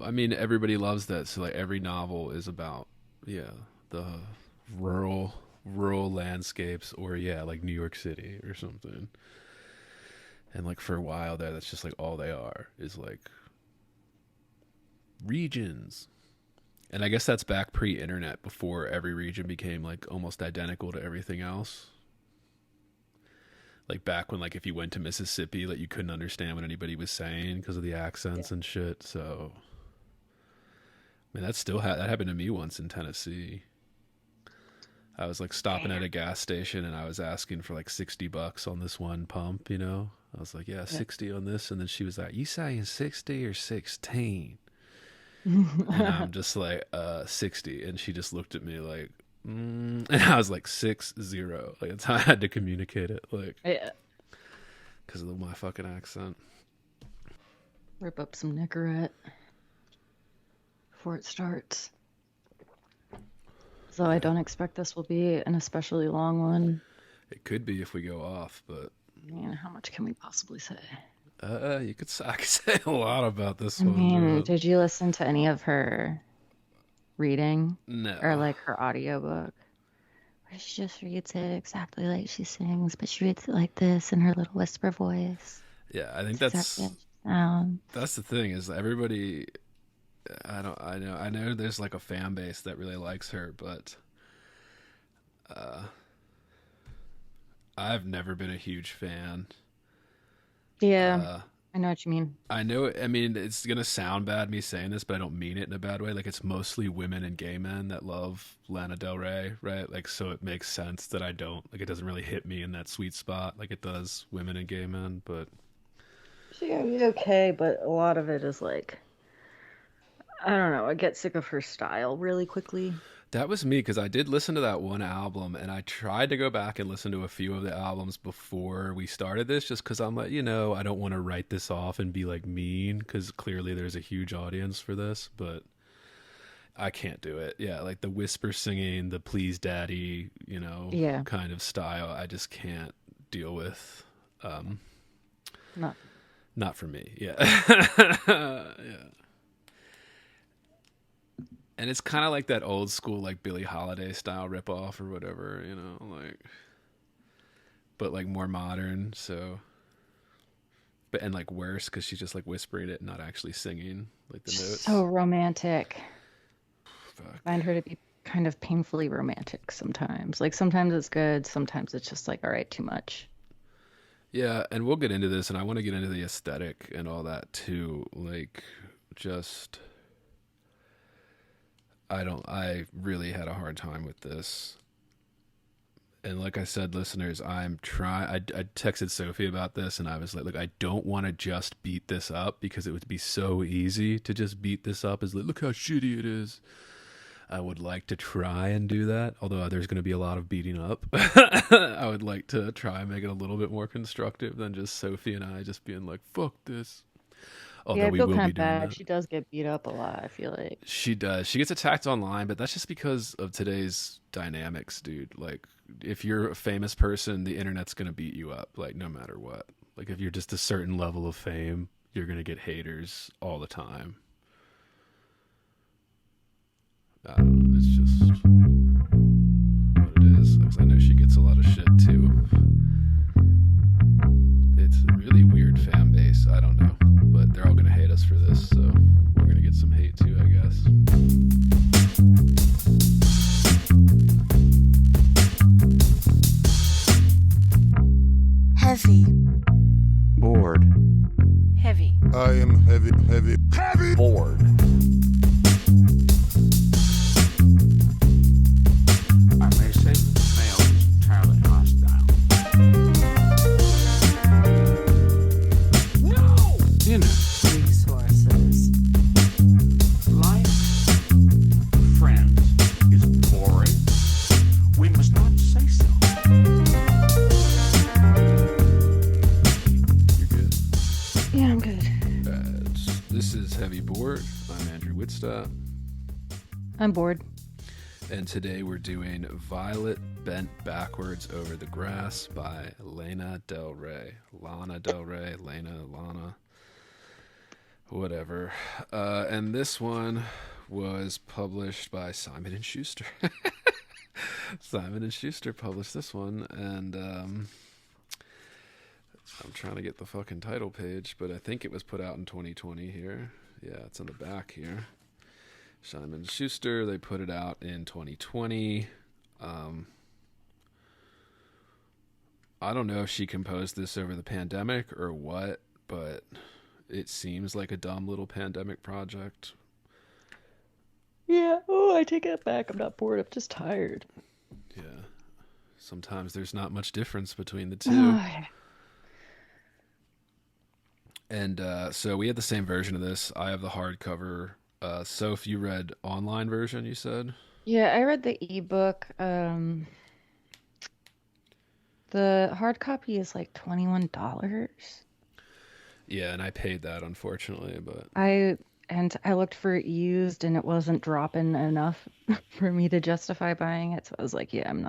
I mean, everybody loves that. So like every novel is about the rural landscapes, or like New York City or something. And like for a while there, that's just like all they are is like regions. And I guess that's back pre-internet, before every region became like almost identical to everything else. Like back when, like, if you went to Mississippi, like you couldn't understand what anybody was saying because of the accents and shit. So, I mean, that happened to me once in Tennessee. I was like stopping at a gas station and I was asking for like $60 on this one pump. I was like, yeah, 60 on this, and then she was like, "You saying 60 or 16?" And I'm just like, 60, and she just looked at me like, and I was like 60. Like that's how I had to communicate it, like, Yeah. because of my fucking accent. Rip up some Nicorette before it starts. So I don't expect this will be an especially long one. It could be if we go off, but I mean, how much can we possibly say? I could say a lot about this I one. mean, Dude. did you listen to any of her reading? No. Or like her audiobook? Where she just reads it exactly like she sings, but she reads it like this in her little whisper voice. Yeah, I think It's that's exactly how she sounds. that's the thing, is everybody. I know there's like a fan base that really likes her, but I've never been a huge fan. Yeah, I know what you mean. I know. I mean, it's gonna sound bad me saying this, but I don't mean it in a bad way. Like, it's mostly women and gay men that love Lana Del Rey, right? Like, so it makes sense that I don't like. It doesn't really hit me in that sweet spot like it does women and gay men. But She's okay, but a lot of it is like, I don't know, I get sick of her style really quickly. that was me, because I did listen to that one album, and I tried to go back and listen to a few of the albums before we started this, just because I'm like, I don't want to write this off and be like mean, because clearly there's a huge audience for this, but I can't do it. Yeah, like the whisper singing, the please daddy, Yeah, kind of style, I just can't deal with. not. Not for me. Yeah. Yeah. And it's kind of like that old school, like Billie Holiday style ripoff or whatever, like, but like more modern. So, and like worse, because she's just like whispering it and not actually singing like the So notes. romantic. Fuck. I find her to be kind of painfully romantic sometimes. Like sometimes it's good, sometimes it's just like, all right, too much. Yeah, and we'll get into this, and I want to get into the aesthetic and all that too. Like, just I really had a hard time with this. And like I said, listeners, I texted Sophie about this, and I was like, look, I don't want to just beat this up, because it would be so easy to just beat this up as like, look how shitty it is. I would like to try and do that, although there's going to be a lot of beating up. I would like to try and make it a little bit more constructive than just Sophie and I just being like, fuck this. Yeah, Although I we feel will kind be of doing bad. that. She does get beat up a lot, I feel like. She does. She gets attacked online, but that's just because of today's dynamics, dude. Like, if you're a famous person, the internet's going to beat you up, like, no matter what. Like, if you're just a certain level of fame, you're going to get haters all the time. It's just what it is. Because I know she gets a lot of shit, too. It's a really weird fan base. I don't know. But they're all going to hate us for this, so we're going to get some hate, too, I guess. Heavy. Bored. Heavy. I am heavy. Bored. I may say that the male is entirely hostile. No! Resources. Life, friends, is boring. We must not say so. You're good. Yeah, I'm good. This is Heavy Board. I'm Andrew Whitstop. I'm bored. And today we're doing Violet Bent Backwards Over the Grass by Lana Del Rey. Lana Del Rey, Lana. Whatever. And this one was published by Simon and Schuster. Simon and Schuster published this one, and I'm trying to get the fucking title page, but I think it was put out in 2020 here. Yeah, it's on the back here. Simon and Schuster, they put it out in 2020. I don't know if she composed this over the pandemic or what, but it seems like a dumb little pandemic project. Yeah. Oh, I take it back. I'm not bored. I'm just tired. Yeah. Sometimes there's not much difference between the two. Yeah. And so we had the same version of this. I have the hardcover. Soph, you read online version, you said? Yeah, I read the ebook. The hard copy is like $21. Yeah, and I paid that, unfortunately, but I looked for it used and it wasn't dropping enough for me to justify buying it. So I was like, yeah, I'm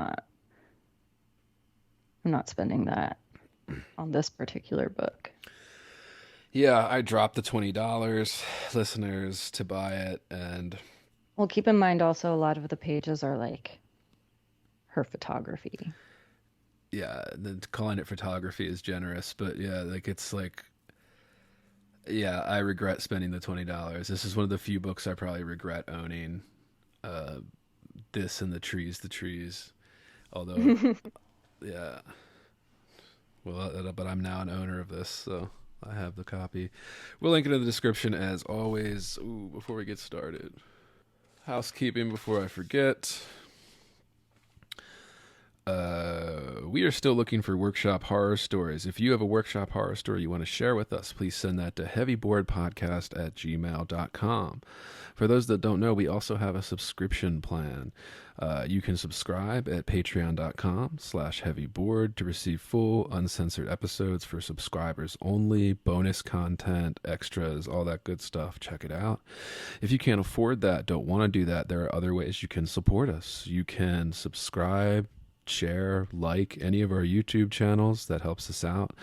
not spending that on this particular book. yeah, I dropped the $20, listeners, to buy it, and Well, keep in mind also a lot of the pages are like her photography. yeah, calling it photography is generous, but yeah, like it's like, yeah, I regret spending the $20. This is one of the few books I probably regret owning. This and the trees. Although, yeah, well, but I'm now an owner of this, so I have the copy. We'll link it in the description as always. Ooh, before we get started, housekeeping before I forget. We are still looking for workshop horror stories. If you have a workshop horror story you want to share with us, please send that to heavyboardpodcast@gmail.com. For those that don't know, we also have a subscription plan. You can subscribe at patreon.com/heavyboard to receive full, uncensored episodes for subscribers only, bonus content, extras, all that good stuff. Check it out. If you can't afford that, don't want to do that, there are other ways you can support us. You can subscribe, share, like any of our YouTube channels. That helps us out.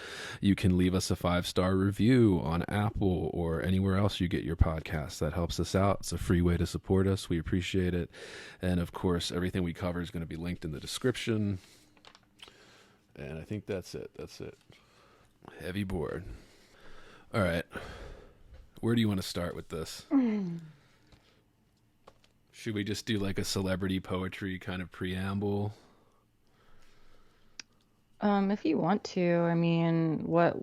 You can leave us a 5-star review on Apple or anywhere else you get your podcasts. That helps us out. It's a free way to support us. We appreciate it. And of course, everything we cover is going to be linked in the description. And I think that's it. Heavy board. All right. Where do you want to start with this? Should we just do like a celebrity poetry kind of preamble? If you want to, I mean, what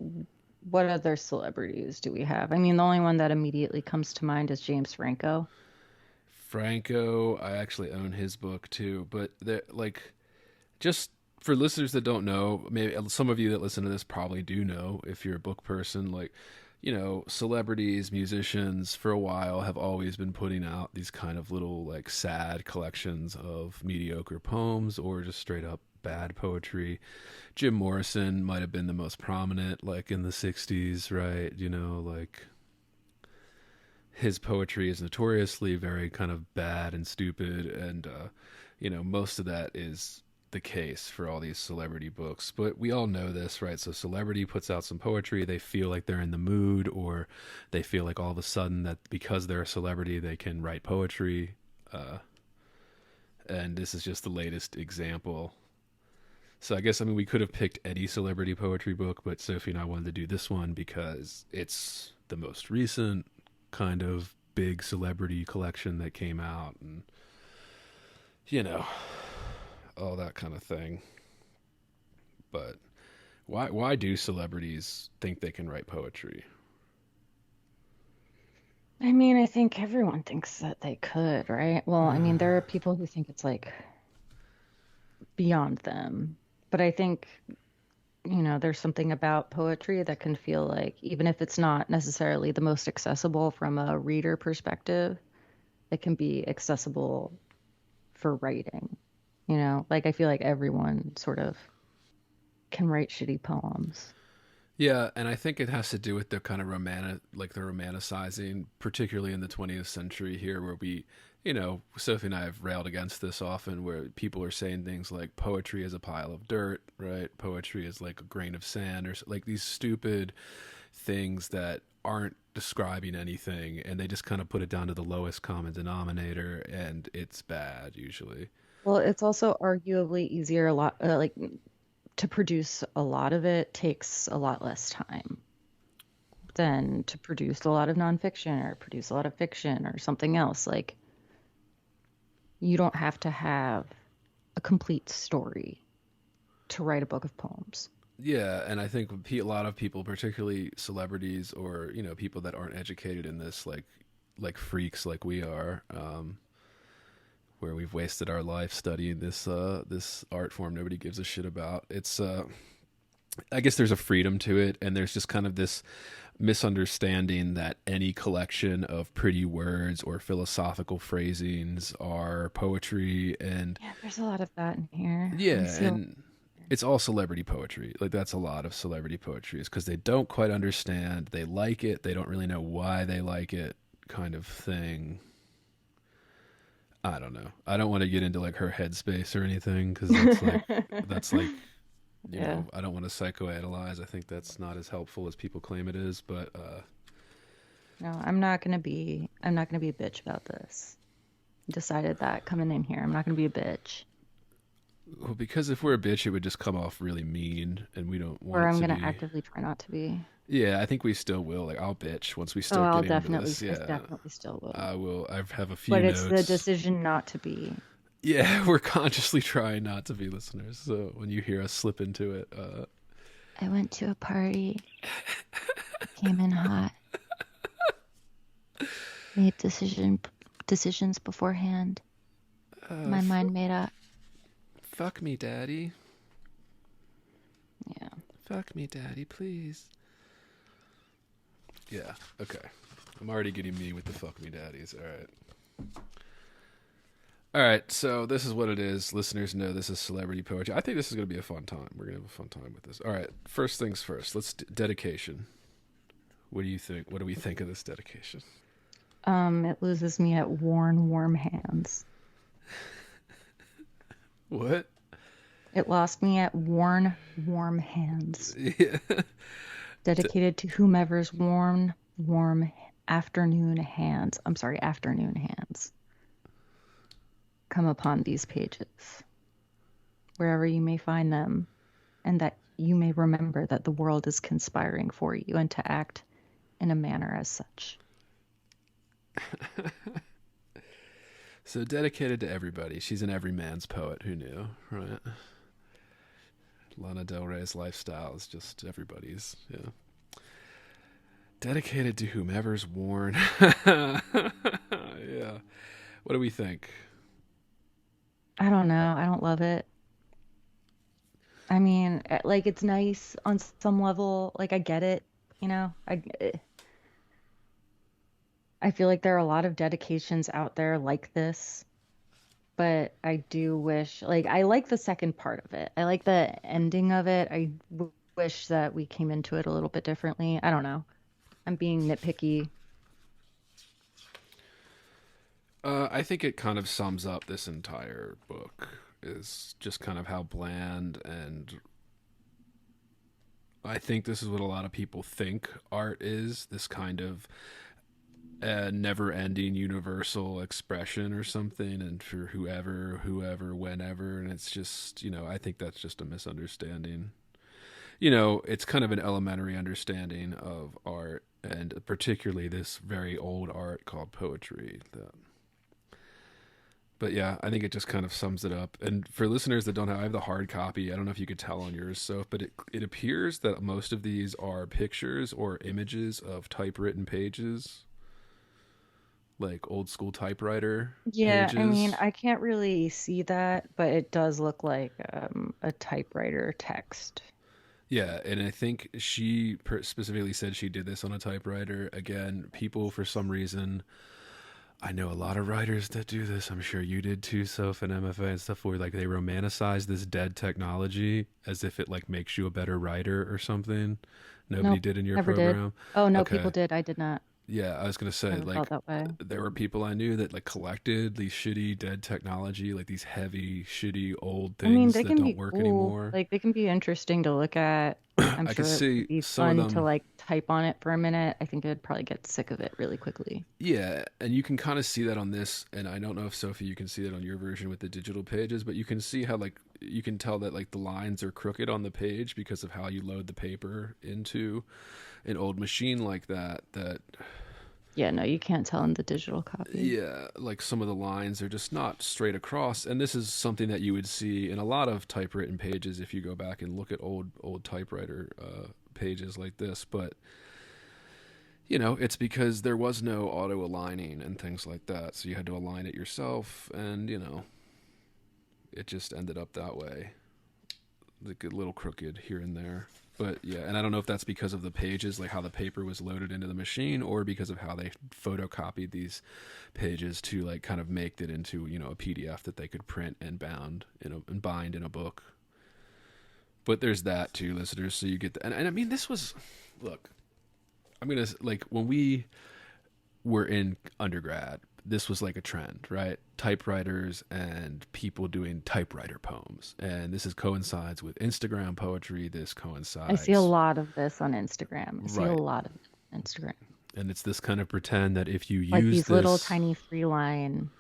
other celebrities do we have? I mean, the only one that immediately comes to mind is James Franco. Franco, I actually own his book too, but like, just for listeners that don't know, maybe some of you that listen to this probably do know if you're a book person, like, you know, celebrities, musicians for a while have always been putting out these kind of little like sad collections of mediocre poems or just straight up bad poetry. Jim Morrison might have been the most prominent, like in the 60s, right? You know, like his poetry is notoriously very kind of bad and stupid, and you know, most of that is the case for all these celebrity books. But we all know this, right? So celebrity puts out some poetry, they feel like they're in the mood, or they feel like all of a sudden that because they're a celebrity they can write poetry, and this is just the latest example. So I guess, I mean, we could have picked any celebrity poetry book, but Sophie and I wanted to do this one because it's the most recent kind of big celebrity collection that came out, and, you know, all that kind of thing. But why do celebrities think they can write poetry? I mean, I think everyone thinks that they could, right? Well, I mean, there are people who think it's like beyond them. But I think, you know, there's something about poetry that can feel like, even if it's not necessarily the most accessible from a reader perspective, it can be accessible for writing. You know, like I feel like everyone sort of can write shitty poems. Yeah, and I think it has to do with the kind of the romanticizing, particularly in the 20th century here, where we, you know, Sophie and I have railed against this often, where people are saying things like poetry is a pile of dirt, right? Poetry is like a grain of sand, or like these stupid, things that aren't describing anything, and they just kind of put it down to the lowest common denominator, and it's bad usually. Well, it's also arguably easier a lot, like to produce a lot of it takes a lot less time than to produce a lot of nonfiction or produce a lot of fiction or something else. Like, you don't have to have a complete story to write a book of poems. Yeah, and I think a lot of people, particularly celebrities or people that aren't educated in this, like freaks like we are, where we've wasted our life studying this art form nobody gives a shit about. It's I guess there's a freedom to it, and there's just kind of this misunderstanding that any collection of pretty words or philosophical phrasings are poetry, and Yeah, there's a lot of that in here. yeah, I see and it's all celebrity poetry. Like, that's a lot of celebrity poetry, is because they don't quite understand. They like it. They don't really know why they like it, kind of thing. I don't know. I don't want to get into like her headspace or anything, because that's like Yeah. I don't want to psychoanalyze. I think that's not as helpful as people claim it is. But No, I'm not gonna be a bitch about this. Decided that coming in here. I'm not gonna be a bitch. well, because if we're a bitch, it would just come off really mean, and we don't want Or it I'm to gonna be. actively try not to be. Yeah, I think we still will. Like, I'll bitch once we Oh, start I'll getting into definitely, this. I Yeah, definitely still will. I will. I have a few But it's the notes. decision not to be. Yeah, we're consciously trying not to be listeners. So when you hear us slip into it, I went to a party, came in hot, made decisions beforehand. My mind made up. fuck me, daddy. Yeah. Fuck me, daddy, please. Yeah, okay. I'm already getting me with the fuck me daddies. All right. All right, so this is what it is. Listeners know this is celebrity poetry. I think this is going to be a fun time. We're going to have a fun time with this. All right, first things first. Let's dedication. What do you think? What do we think of this dedication? It loses me at worn, warm hands. What? It lost me at worn, warm hands. Yeah. Dedicated to whomever's warm afternoon hands. I'm sorry, afternoon hands. Come upon these pages, wherever you may find them, and that you may remember that the world is conspiring for you and to act in a manner as such. So dedicated to everybody. She's an every man's poet. Who knew, right? Lana Del Rey's lifestyle is just everybody's. Yeah. Dedicated to whomever's worn. Yeah. What do we think? I don't know. I don't love it. I mean, like, it's nice on some level. Like, I get it, you know. I feel like there are a lot of dedications out there like this, but I do wish, like, I like the second part of it. I like the ending of it. I wish that we came into it a little bit differently. I don't know. I'm being nitpicky. I think it kind of sums up this entire book, is just kind of how bland, and I think this is what a lot of people think art is, this kind of never-ending universal expression or something, and for whoever, whenever, and it's just, I think that's just a misunderstanding. It's kind of an elementary understanding of art, and particularly this very old art called poetry. But yeah, I think it just kind of sums it up. And for listeners that don't have, I have the hard copy. I don't know if you could tell on yours, so, but it appears that most of these are pictures or images of typewritten pages, like old school typewriter Yeah, I mean, pages. I can't really see that, but it does look like a typewriter text. Yeah, and I think she specifically said she did this on a typewriter. Again, people for some reason, I know a lot of writers that do this. I'm sure you did too, Soph, and MFA and stuff, where like they romanticize this dead technology as if it like makes you a better writer or something. Nobody Nope, did in your never did. program. Oh, no, people Okay. did. I did not. Yeah, I was gonna say, Never like, felt that way. there were people I knew that like collected these shitty dead technology, like these heavy, shitty old I mean, things they that can don't be work cool. anymore. Like, they can be interesting to look at. I'm I could sure it would see be some of fun to them. like type on it for a minute. I think I'd probably get sick of it really quickly. Yeah, and you can kind of see that on this, and I don't know if Sophie, you can see that on your version with the digital pages, but you can see how like you can tell that like the lines are crooked on the page because of how you load the paper into an old machine like that. Yeah, no, you can't tell in the digital copy. Yeah, like some of the lines are just not straight across, and this is something that you would see in a lot of typewritten pages if you go back and look at old typewriter pages like this. But it's because there was no auto aligning and things like that, so you had to align it yourself, and it just ended up that way, like a little crooked here and there. But yeah, and I don't know if that's because of the pages, like how the paper was loaded into the machine, or because of how they photocopied these pages to like kind of make it into a PDF that they could print and and bind in a book. But there's that too, listeners. So you get and I mean, this was, look, I'm gonna like when we were in undergrad, this was like a trend, right? Typewriters and people doing typewriter poems. And this coincides with Instagram poetry. This I see a coincides. lot of this on Instagram. I see a Right. lot of it on Instagram. And it's this kind of pretend that if you Like use these little this, tiny 3-line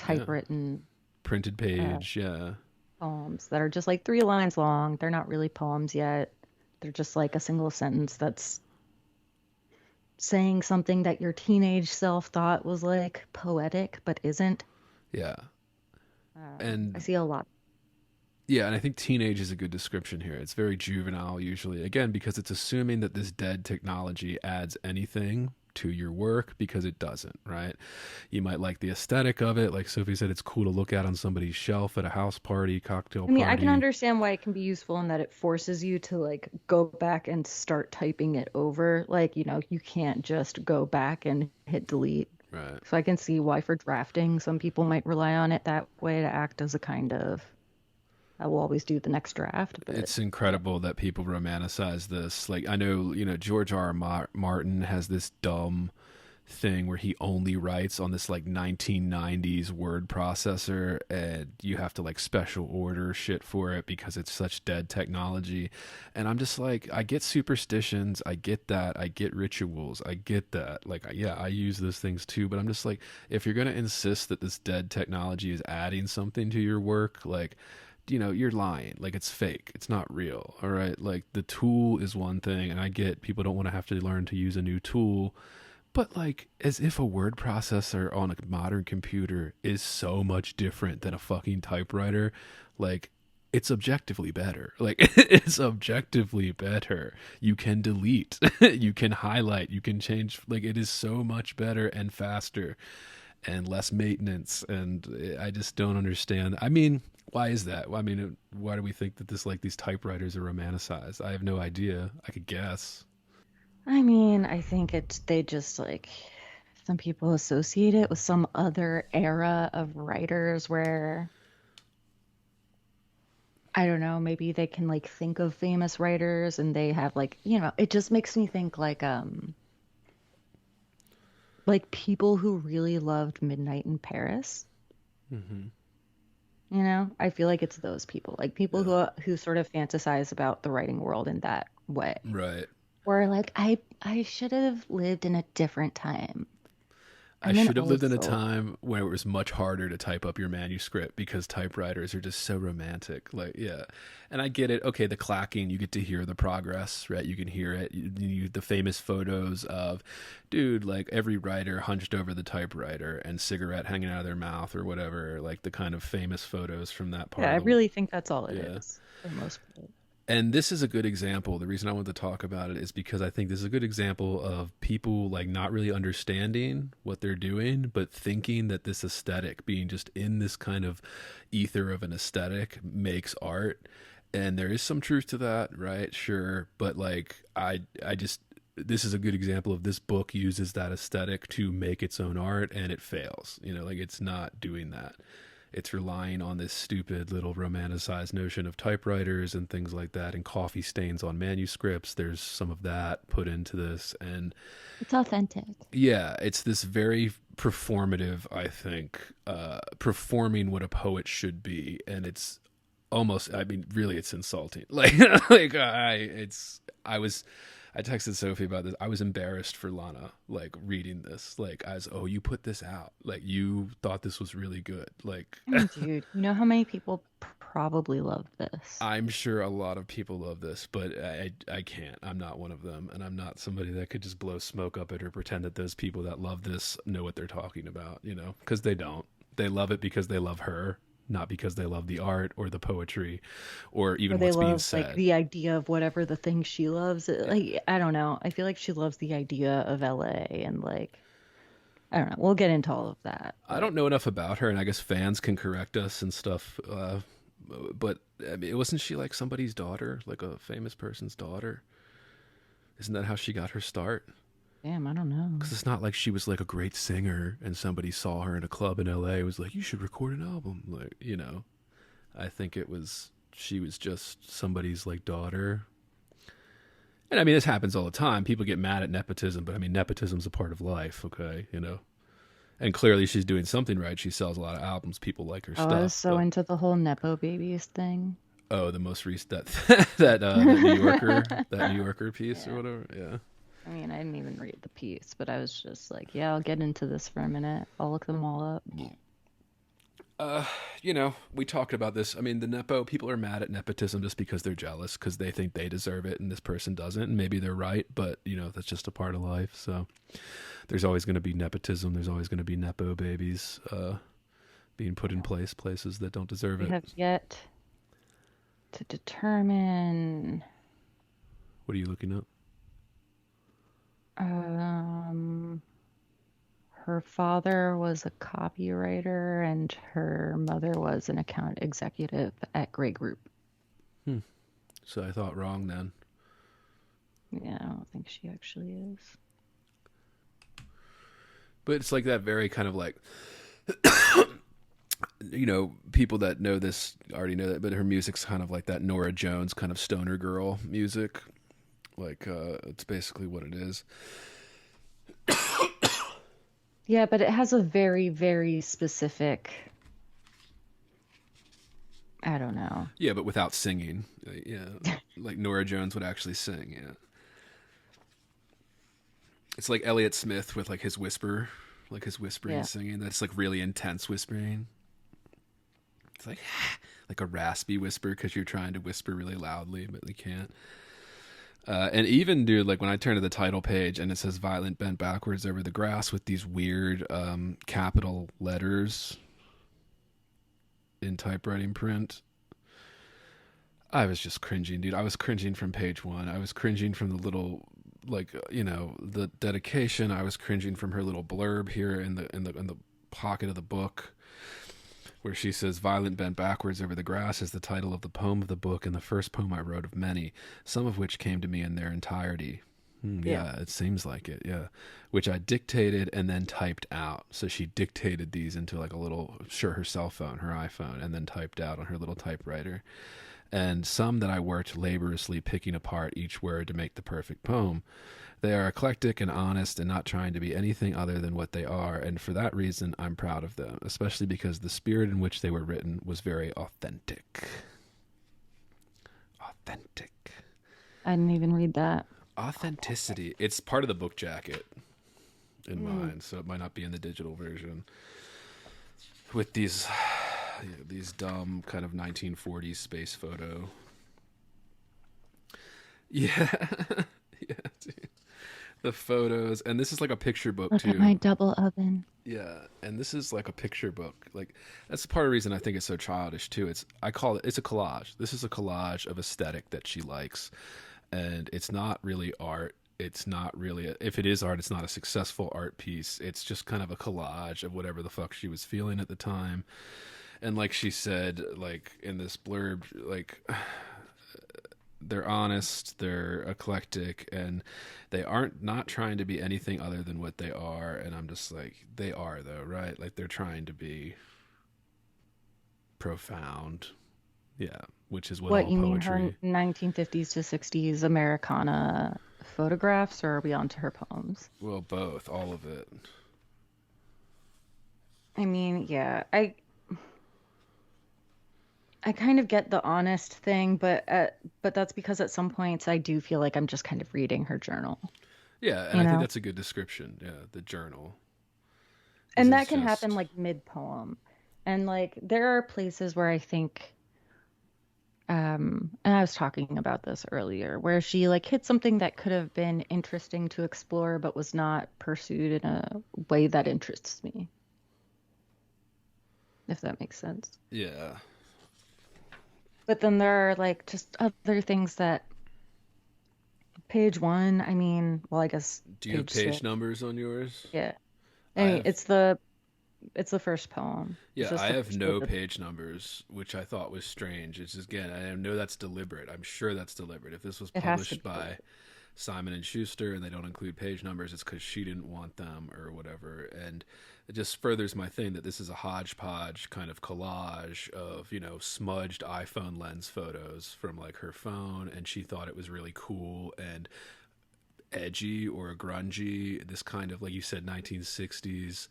yeah, typewritten printed uh, page, yeah, poems that are just like 3 lines long. They're not really poems yet. They're just like a single sentence that's saying something that your teenage self thought was like poetic, but isn't. yeah. I And see a lot. yeah, and I think teenage is a good description here. It's very juvenile usually. Again, because it's assuming that this dead technology adds anything to your work because it doesn't, right? You might like the aesthetic of it. Like Sophie said, it's cool to look at on somebody's shelf at a house party, cocktail I mean, I can party. understand why it can be useful in that it forces you to like go back and start typing it over. Like, you can't just go back and hit delete. Right. So I can see why for drafting, some people might rely on it that way to act as a kind of, I will always do the next draft, but It's yeah. incredible that people romanticize this. Like I know, George R. R. Martin has this dumb thing where he only writes on this like 1990s word processor, and you have to like special order shit for it because it's such dead technology. And I'm just like, I get superstitions, I get that, I get rituals, I get that. Like yeah, I use those things too, but I'm just like, if you're going to insist that this dead technology is adding something to your work, like you're lying. Like it's fake. It's not real. All right. Like the tool is one thing, and I get people don't want to have to learn to use a new tool, but like as if a word processor on a modern computer is so much different than a fucking typewriter. Like it's objectively better. Like it's objectively better. You can delete, you can highlight, you can change. Like it is so much better and faster and less maintenance. And I just don't understand. I mean, why is that? I mean, why do we think that this like these typewriters are romanticized? I have no idea. I could guess. I mean, I think they just like some people associate it with some other era of writers where I don't know, maybe they can like think of famous writers and they have like, it just makes me think like people who really loved Midnight in Paris. Hmm. I feel like it's those people, like people Yeah. who sort of fantasize about the writing world in that way. Right. Or like I should have lived in a different time. I And then should have lived in a also, time where it was much harder to type up your manuscript because typewriters are just so romantic. Like, yeah. And I get it. Okay, the clacking, you get to hear the progress, right? You can hear it. The famous photos of, dude, like every writer hunched over the typewriter and cigarette hanging out of their mouth or whatever, like the kind of famous photos from that yeah, part I of the. really think that's all it Yeah. is for the most part. And this is a good example. The reason I wanted to talk about it is because I think this is a good example of people like not really understanding what they're doing, but thinking that this aesthetic, being just in this kind of ether of an aesthetic, makes art. And there is some truth to that, right? Sure. But like, I just, this is a good example of this book uses that aesthetic to make its own art and it fails. Like it's not doing that. It's relying on this stupid little romanticized notion of typewriters and things like that and coffee stains on manuscripts. There's some of that put into this. And It's authentic. yeah, it's this very performative, I think, performing what a poet should be. And it's almost, I mean, really, it's insulting. Like, I texted Sophie about this. I was embarrassed for Lana, like reading this, like as, oh, you put this out, like you thought this was really good. Like, Dude, you know how many people probably love this? I'm sure a lot of people love this, but I can't. I'm not one of them, and I'm not somebody that could just blow smoke up it or pretend that those people that love this know what they're talking about, you know, because they don't. They love it because they love her, not because they love the art or the poetry or Or even they what's being love like said. the idea of whatever the thing she loves. Like, I don't know. I feel like she loves the idea of LA and like, I don't know. We'll get into all of that, I but don't know enough about her, and I guess fans can correct us and stuff. But I mean, wasn't she like somebody's daughter, like a famous person's daughter? Isn't that how she got her start? damn, I don't know. Because it's not like she was like a great singer and somebody saw her in a club in LA and was like, you should record an album. Like, you know, I think she was just somebody's like daughter. And I mean, this happens all the time. People get mad at nepotism, but I mean, nepotism's a part of life, okay? You know? And clearly she's doing something right. She sells a lot of albums. People like her Oh, I was stuff. so But, into the whole Nepo babies thing. oh, the most recent, that New Yorker piece or Yeah. whatever. Yeah. I mean, I didn't even read the piece, but I was just like, yeah, I'll get into this for a minute. I'll look them all up. You know, we talked about this. I mean, the Nepo, people are mad at nepotism just because they're jealous because they think they deserve it and this person doesn't. And maybe they're right, but, you know, that's just a part of life. So there's always going to be nepotism. There's always going to be Nepo babies being put in places that don't deserve We it. have yet to determine What are you looking up? um her father was a copywriter and her mother was an account executive at Grey Group. So I thought wrong then. Yeah, I don't think she actually is. But it's like that very kind of like, you know, people that know this already know that, but her music's kind of like that Nora Jones kind of stoner girl music. Like, it's basically what it is. Yeah, but it has a very, very specific, I don't know. Yeah, but without singing. Yeah, like Nora Jones would actually sing. Yeah, it's like Elliott Smith with like his whisper, like his whispering Yeah. singing. That's like really intense whispering. It's like like a raspy whisper because you're trying to whisper really loudly, but you can't. And even, dude, like when I turn to the title page and it says "Violent Bent Backwards Over the Grass" with these weird capital letters in typewriting print, I was just cringing, dude. I was cringing from page one. I was cringing from the little, like, you know, the dedication. I was cringing from her little blurb here in the pocket of the book, where she says, "Violent Bent Backwards Over the Grass" is the title of the poem of the book and the first poem I wrote of many, some of which came to me in their entirety. Yeah, it seems like it, yeah. Which I dictated and then typed out. So she dictated these into like a little, sure, her cell phone, her iPhone, and then typed out on her little typewriter. And some that I worked laboriously picking apart each word to make the perfect poem. They are eclectic and honest and not trying to be anything other than what they are, and for that reason I'm proud of them, especially because the spirit in which they were written was very authentic. Authentic. I didn't even read that. Authenticity. It's part of the book jacket in mine, so it might not be in the digital version. With these dumb kind of 1940s space photo. Yeah. Yeah, dude. The photos, and this is like a picture book Look too. at my double oven. Yeah, and this is like a picture book. Like that's part of the reason I think it's so childish too. It's a collage. This is a collage of aesthetic that she likes, and it's not really art. It's not really if it is art, it's not a successful art piece. It's just kind of a collage of whatever the fuck she was feeling at the time. And like she said, like in this blurb, like they're honest, they're eclectic, and they aren't not trying to be anything other than what they are. And I'm just like, they are though, right? Like they're trying to be profound. Yeah, which is what What, all you mean her poetry. 1950s to 60s Americana photographs, or are we on to her poems? Well, both, all of it. I mean, yeah, I I kind of get the honest thing, but that's because at some points I do feel like I'm just kind of reading her journal, Yeah, and you I think know? that's a good description. Yeah, the journal. This And is that can happen just like mid-poem. And like there are places where I think and I was talking about this earlier, where she like hit something that could have been interesting to explore but was not pursued in a way that interests me, if that makes sense. yeah. But then there are like just other things that page one, I mean, well, I guess Do you have page page six. numbers on yours? Yeah. I I mean, have. it's the first poem. It's Yeah, just I the have first word. no page numbers, which I thought was strange. It's just, again, I know that's deliberate. I'm sure that's deliberate. If this was It has to published be by deliberate. Simon and Schuster and they don't include page numbers, it's because she didn't want them or whatever. And it just furthers my thing that this is a hodgepodge kind of collage of, smudged iPhone lens photos from like her phone, and she thought it was really cool and edgy or grungy. This kind of, like you said, 1960s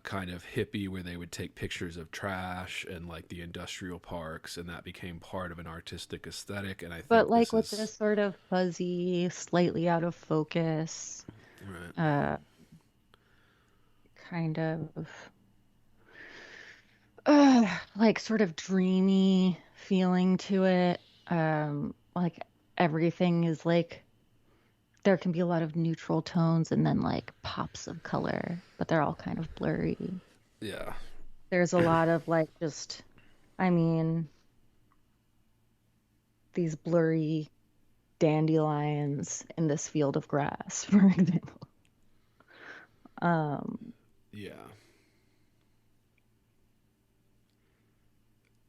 kind of hippie where they would take pictures of trash and like the industrial parks, and that became part of an artistic aesthetic. And I But think like this with is this sort of fuzzy, slightly out of focus, right. uh, kind of like sort of dreamy feeling to it. Like everything is like there can be a lot of neutral tones and then like pops of color, but they're all kind of blurry. Yeah. There's a lot of like just, I mean, these blurry dandelions in this field of grass, for example. Um, Yeah.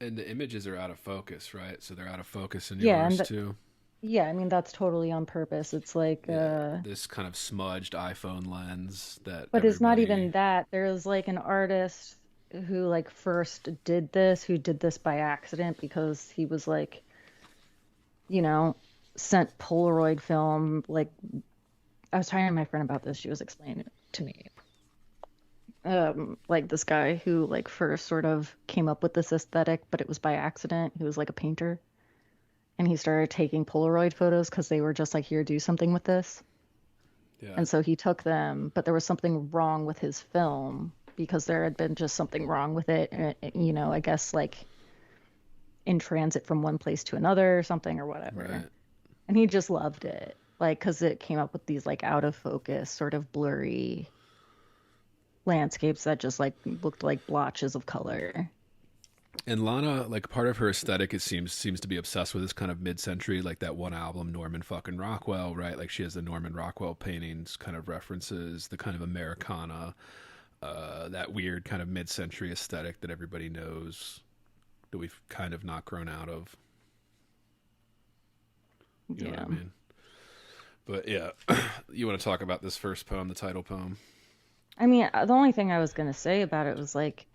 And the images are out of focus, right? So they're out of focus in yeah, yours too. yeah, I mean that's totally on purpose. It's like Yeah, this kind of smudged iPhone lens that but it's not everybody. even that. There's like an artist who like first did this, who did this by accident because he was like, you know, sent Polaroid film. Like I was talking to my friend about this. She was explaining it to me. Like this guy who like first sort of came up with this aesthetic, but it was by accident. He was like a painter, and he started taking Polaroid photos because they were just like, here, do something with this. Yeah. And so he took them, but there was something wrong with his film because there had been just something wrong with it, I guess like in transit from one place to another or something or whatever. Right. And he just loved it, like, because it came up with these like out of focus, sort of blurry landscapes that just like looked like blotches of color. And Lana, like part of her aesthetic, it seems to be obsessed with this kind of mid-century, like that one album, Norman fucking Rockwell, right? Like she has the Norman Rockwell paintings, kind of references the kind of Americana, that weird kind of mid-century aesthetic that everybody knows that we've kind of not grown out of. You know what Yeah. I mean? But yeah, you want to talk about this first poem, the title poem? I mean, the only thing I was going to say about it was like,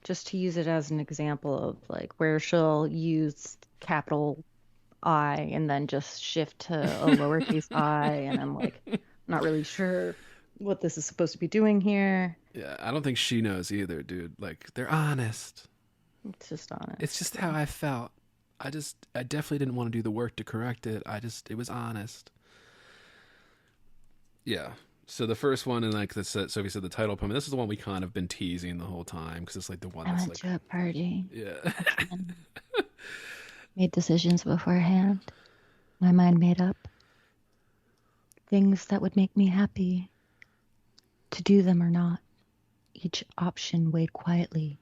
just to use it as an example of like where she'll use capital I and then just shift to a lowercase I, and I'm like, not really sure what this is supposed to be doing here. Yeah, I don't think she knows either, dude. Like they're honest. It's just It's honest. just how I felt. I definitely didn't want to do the work to correct it. It was honest. Yeah. So the first one, and like Sophie said, the title poem. This is the one we kind of been teasing the whole time because it's like the one I that's went like, to a party yeah, and made decisions beforehand. My mind made up things that would make me happy to do them or not. Each option weighed quietly,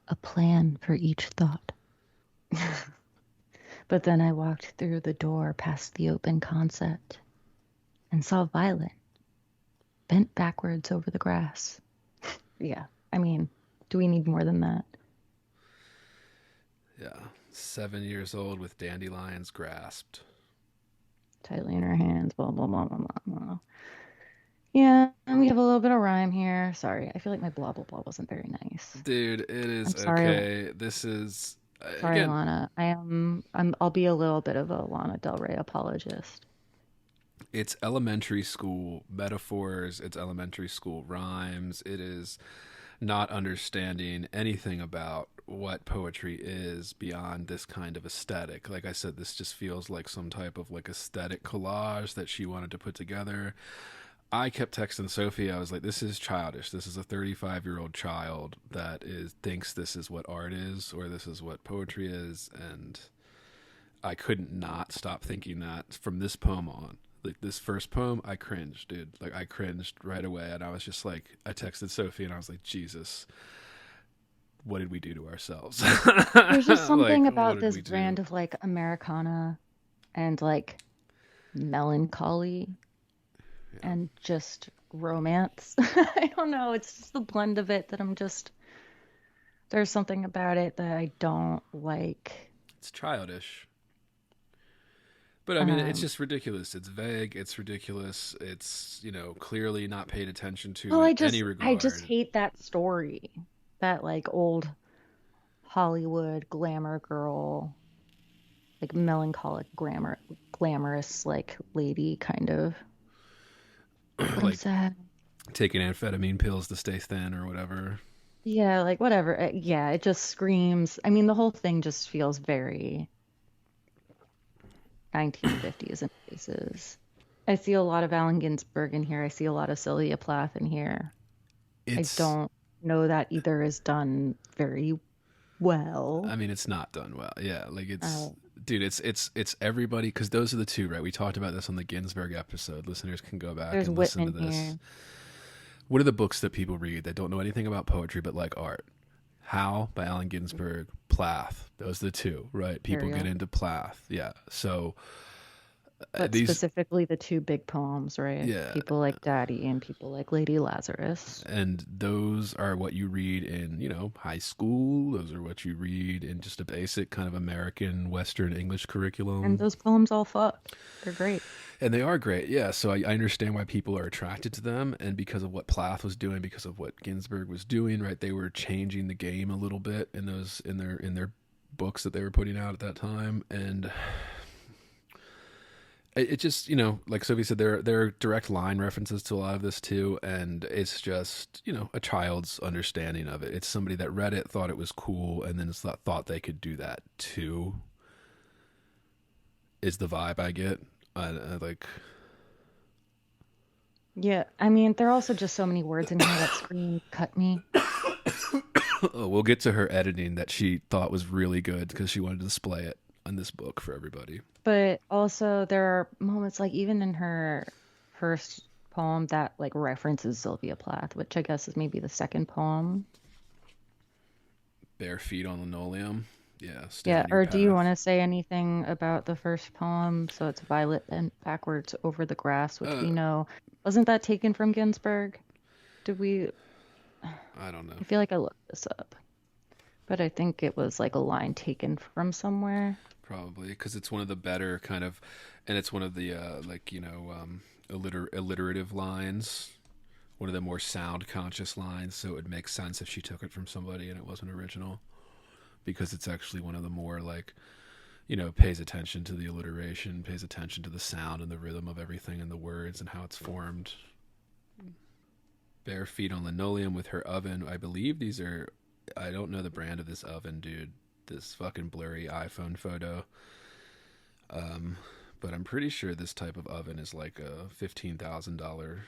a plan for each thought. But then I walked through the door past the open concept and saw Violet bent backwards over the grass. Yeah, I mean, do we need more than that? yeah. 7 years old with dandelions grasped. Tightly in her hands, blah, blah, blah, blah, blah, blah. Yeah, and we have a little bit of rhyme here. Sorry, I feel like my blah, blah, blah wasn't very nice. Dude, it is I'm sorry. okay. This is Sorry, again. Lana. I'll be a little bit of a Lana Del Rey apologist. It's elementary school metaphors. It's elementary school rhymes. It is not understanding anything about what poetry is beyond this kind of aesthetic. Like I said, this just feels like some type of like aesthetic collage that she wanted to put together. I kept texting Sophie. I was like, "This is childish. This is a 35-year-old child that thinks this is what art is, or this is what poetry is." And I couldn't not stop thinking that from this poem on. Like this first poem, I cringed, dude. Like I cringed right away, and I was just like, I texted Sophie, and I was like, Jesus, what did we do to ourselves? There's just something Like, about what did this we do? brand of like Americana and like melancholy and just romance. I don't know. It's just the blend of it that there's something about it that I don't like. It's childish. But I mean, it's Um, just ridiculous. It's vague. It's ridiculous. It's, clearly not paid attention to well, in I any just regard. hate that story. That like old Hollywood glamour girl, like melancholic glamorous like lady kind of. But I'm Like sad. taking amphetamine pills to stay thin or whatever. Yeah, like whatever. Yeah, it just screams. I mean, the whole thing just feels very 1950s in places. I see a lot of Allen Ginsberg in here. I see a lot of Sylvia Plath in here. I It's, don't know that either is done very well. I mean, it's not done well. Yeah, like Uh, dude, it's everybody, because those are the two, right? We talked about this on the Ginsberg episode. Listeners can go back there's and listen to Whitman this. here. What are the books that people read that don't know anything about poetry but like art? How by Allen Ginsberg, Plath. Those are the two, right? People get Ariel. into Plath. Yeah. So But these, specifically the two big poems, right? yeah, People like Daddy and people like Lady Lazarus. and those are what you read in, high school. Those are what you read in just a basic kind of American Western English And curriculum. those poems all fuck. They're great. And they are great, yeah. So I understand why people are attracted to them, and because of what Plath was doing, because of what Ginsberg was doing, right? They were changing the game a little bit in their books that they were putting out at that time, and it just, like Sophie said, there are direct line references to a lot of this too, and it's just, a child's understanding of it. It's somebody that read it, thought it was cool, and then thought they could do that too. Is the vibe I get. I like. Yeah, I mean, there are also just so many words in here that scream cut me. Oh, we'll get to her editing that she thought was really good because she wanted to display it on this book for everybody. But also there are moments like even in her first poem that like references Sylvia Plath, which I guess is maybe the second poem. Bare feet on linoleum. Yeah, stay Yeah, on your or do you want path. to say anything about the first poem? So it's Violet bent backwards over the grass, which Uh, we know wasn't that taken from Ginsberg? Did we? I don't know. I feel like I looked this up, but I think it was like a line taken from somewhere. Probably because it's one of the better kind of, and it's one of the alliterative lines. One of the more sound conscious lines, so it would make sense if she took it from somebody and it wasn't original, because it's actually one of the more like, pays attention to the alliteration, pays attention to the sound and the rhythm of everything and the words and how it's formed. Bare feet on linoleum with her oven. I believe these are, I don't know the brand of this oven, dude. This fucking blurry iPhone photo. But I'm pretty sure this type of oven is like a $15,000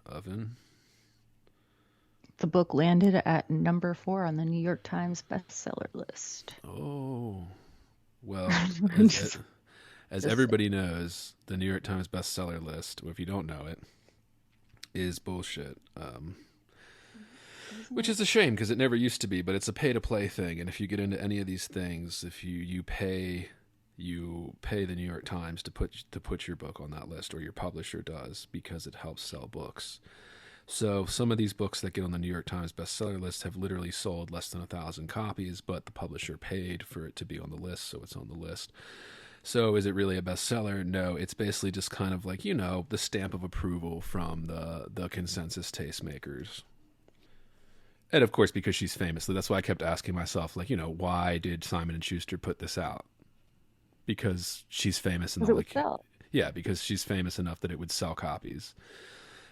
oven. The book landed at number 4 on the New York Times bestseller list. Oh, well, I'm just, as just everybody knows, the New York Times bestseller list, or if you don't know it, is bullshit. Which is a shame because it never used to be, but it's a pay to play thing. And if you get into any of these things, if you pay the New York Times to put your book on that list, or your publisher does, because it helps sell books. So some of these books that get on the New York Times bestseller list have literally sold less than 1,000 copies, but the publisher paid for it to be on the list, so it's on the list. So is it really a bestseller? No, it's basically just kind of like, the stamp of approval from the consensus tastemakers. And of course, because she's famous, so that's why I kept asking myself, like, why did Simon and Schuster put this out? Because she's famous because enough, it would like, sell. yeah, because she's famous enough that it would sell copies,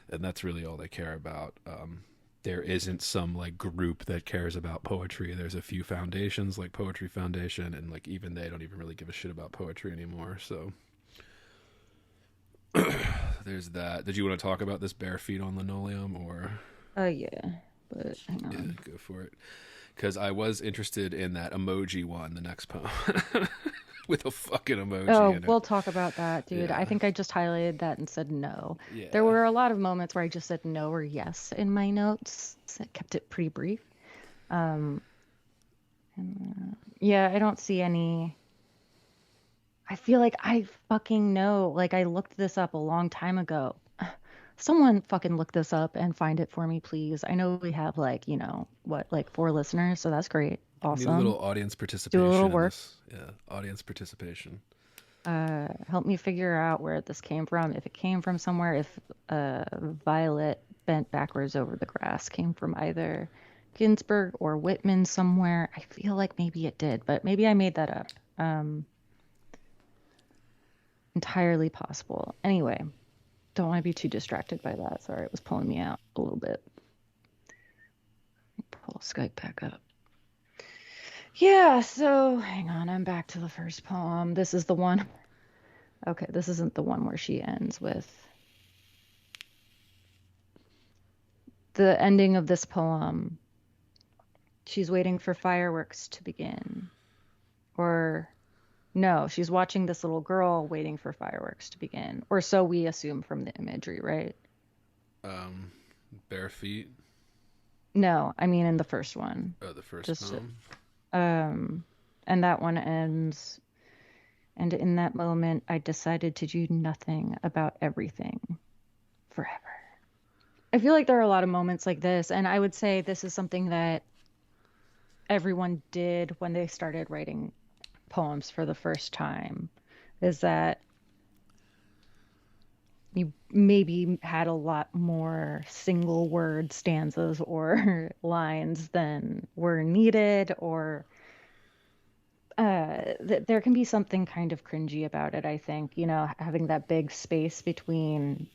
and that's really all they care about. there isn't some like group that cares about poetry. There's a few foundations like Poetry Foundation, and like even they don't even really give a shit about poetry anymore. So there's that. Did you want to talk about this bare feet on linoleum or? Yeah, but hang Yeah, on. go for it. Because I was interested in that emoji one, the next poem, with a fucking emoji Oh, in it. we'll talk about that, dude. Yeah. I think I just highlighted that and said no. Yeah. There were a lot of moments where I just said no or yes in my notes. So I kept it pretty brief. Um, yeah, I don't see any. I feel like I fucking know. Like I looked this up a long time ago. Someone fucking look this up and find it for me, please. I know we have like, what, like 4 listeners, so that's great. We need a little Awesome. audience participation little in work. this. Yeah, audience participation. Help me figure out where this came from. If it came from somewhere, if Violet bent backwards over the grass came from either Ginsberg or Whitman somewhere. I feel like maybe it did, but maybe I made that up. Entirely possible. Anyway, don't want to be too distracted by that. Sorry, it was pulling me out a little bit. Pull Skype back up. Yeah, so hang on, I'm back to the first poem. This is the one. Okay, this isn't the one where she ends with. The ending of this poem, she's waiting for fireworks to begin. Or, no, she's watching this little girl waiting for fireworks to begin. Or so we assume from the imagery, right? Bare feet. No, I mean in the first one. Oh, the first Just, poem. And that one ends, and in that moment, I decided to do nothing about everything forever. I feel like there are a lot of moments like this, and I would say this is something that everyone did when they started writing poems for the first time, is that you maybe had a lot more single word stanzas or lines than were needed, or there can be something kind of cringy about it, I think, having that big space between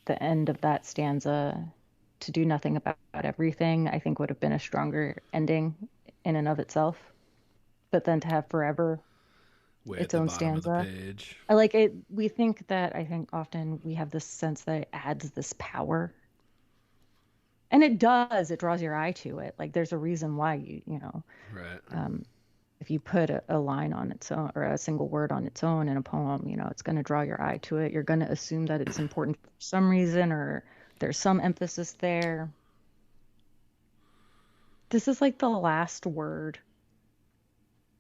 the end of that stanza to do nothing about everything, I think would have been a stronger ending in and of itself. But then to have forever Way its at the own bottom stanza. of the page. I like it. We think that, I think often we have this sense that it adds this power. And it does. It draws your eye to it. Like there's a reason why Right. if you put a line on its own or a single word on its own in a poem, it's going to draw your eye to it. You're going to assume that it's important for some reason, or there's some emphasis there. This is like the last word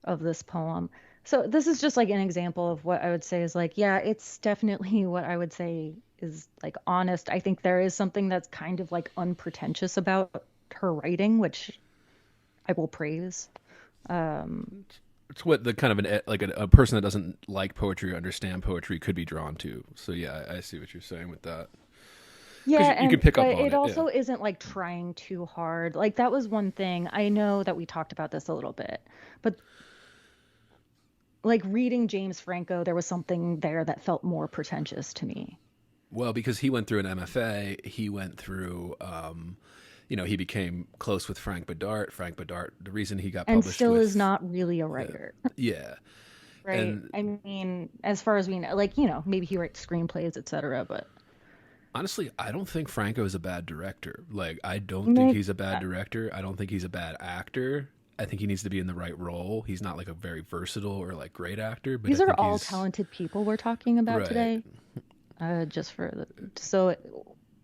of this poem. So this is just like an example of what I would say is like, yeah, it's definitely what I would say is like honest. I think there is something that's kind of like unpretentious about her writing, which I will praise. It's what the kind of a person that doesn't like poetry or understand poetry could be drawn to. So yeah, I see what you're saying with that. Yeah, you can pick up but on it it. also isn't like trying too hard. Like that was one thing. I know that we talked about this a little bit, but like reading James Franco, there was something there that felt more pretentious to me. Well, because he went through an MFA, he went through, he became close with Frank Bedart. Frank Bedart, the reason he got And published still with, is not really a writer. Yeah. Right. And I mean, as far as we know, like, maybe he writes screenplays, etc. But honestly, I don't think Franco is a bad director. Like, I don't think he's a bad director. I don't think he's a bad actor. I think he needs to be in the right role. He's not like a very versatile or like great actor. But these I are think all he's talented people we're talking about Right. today. Just for so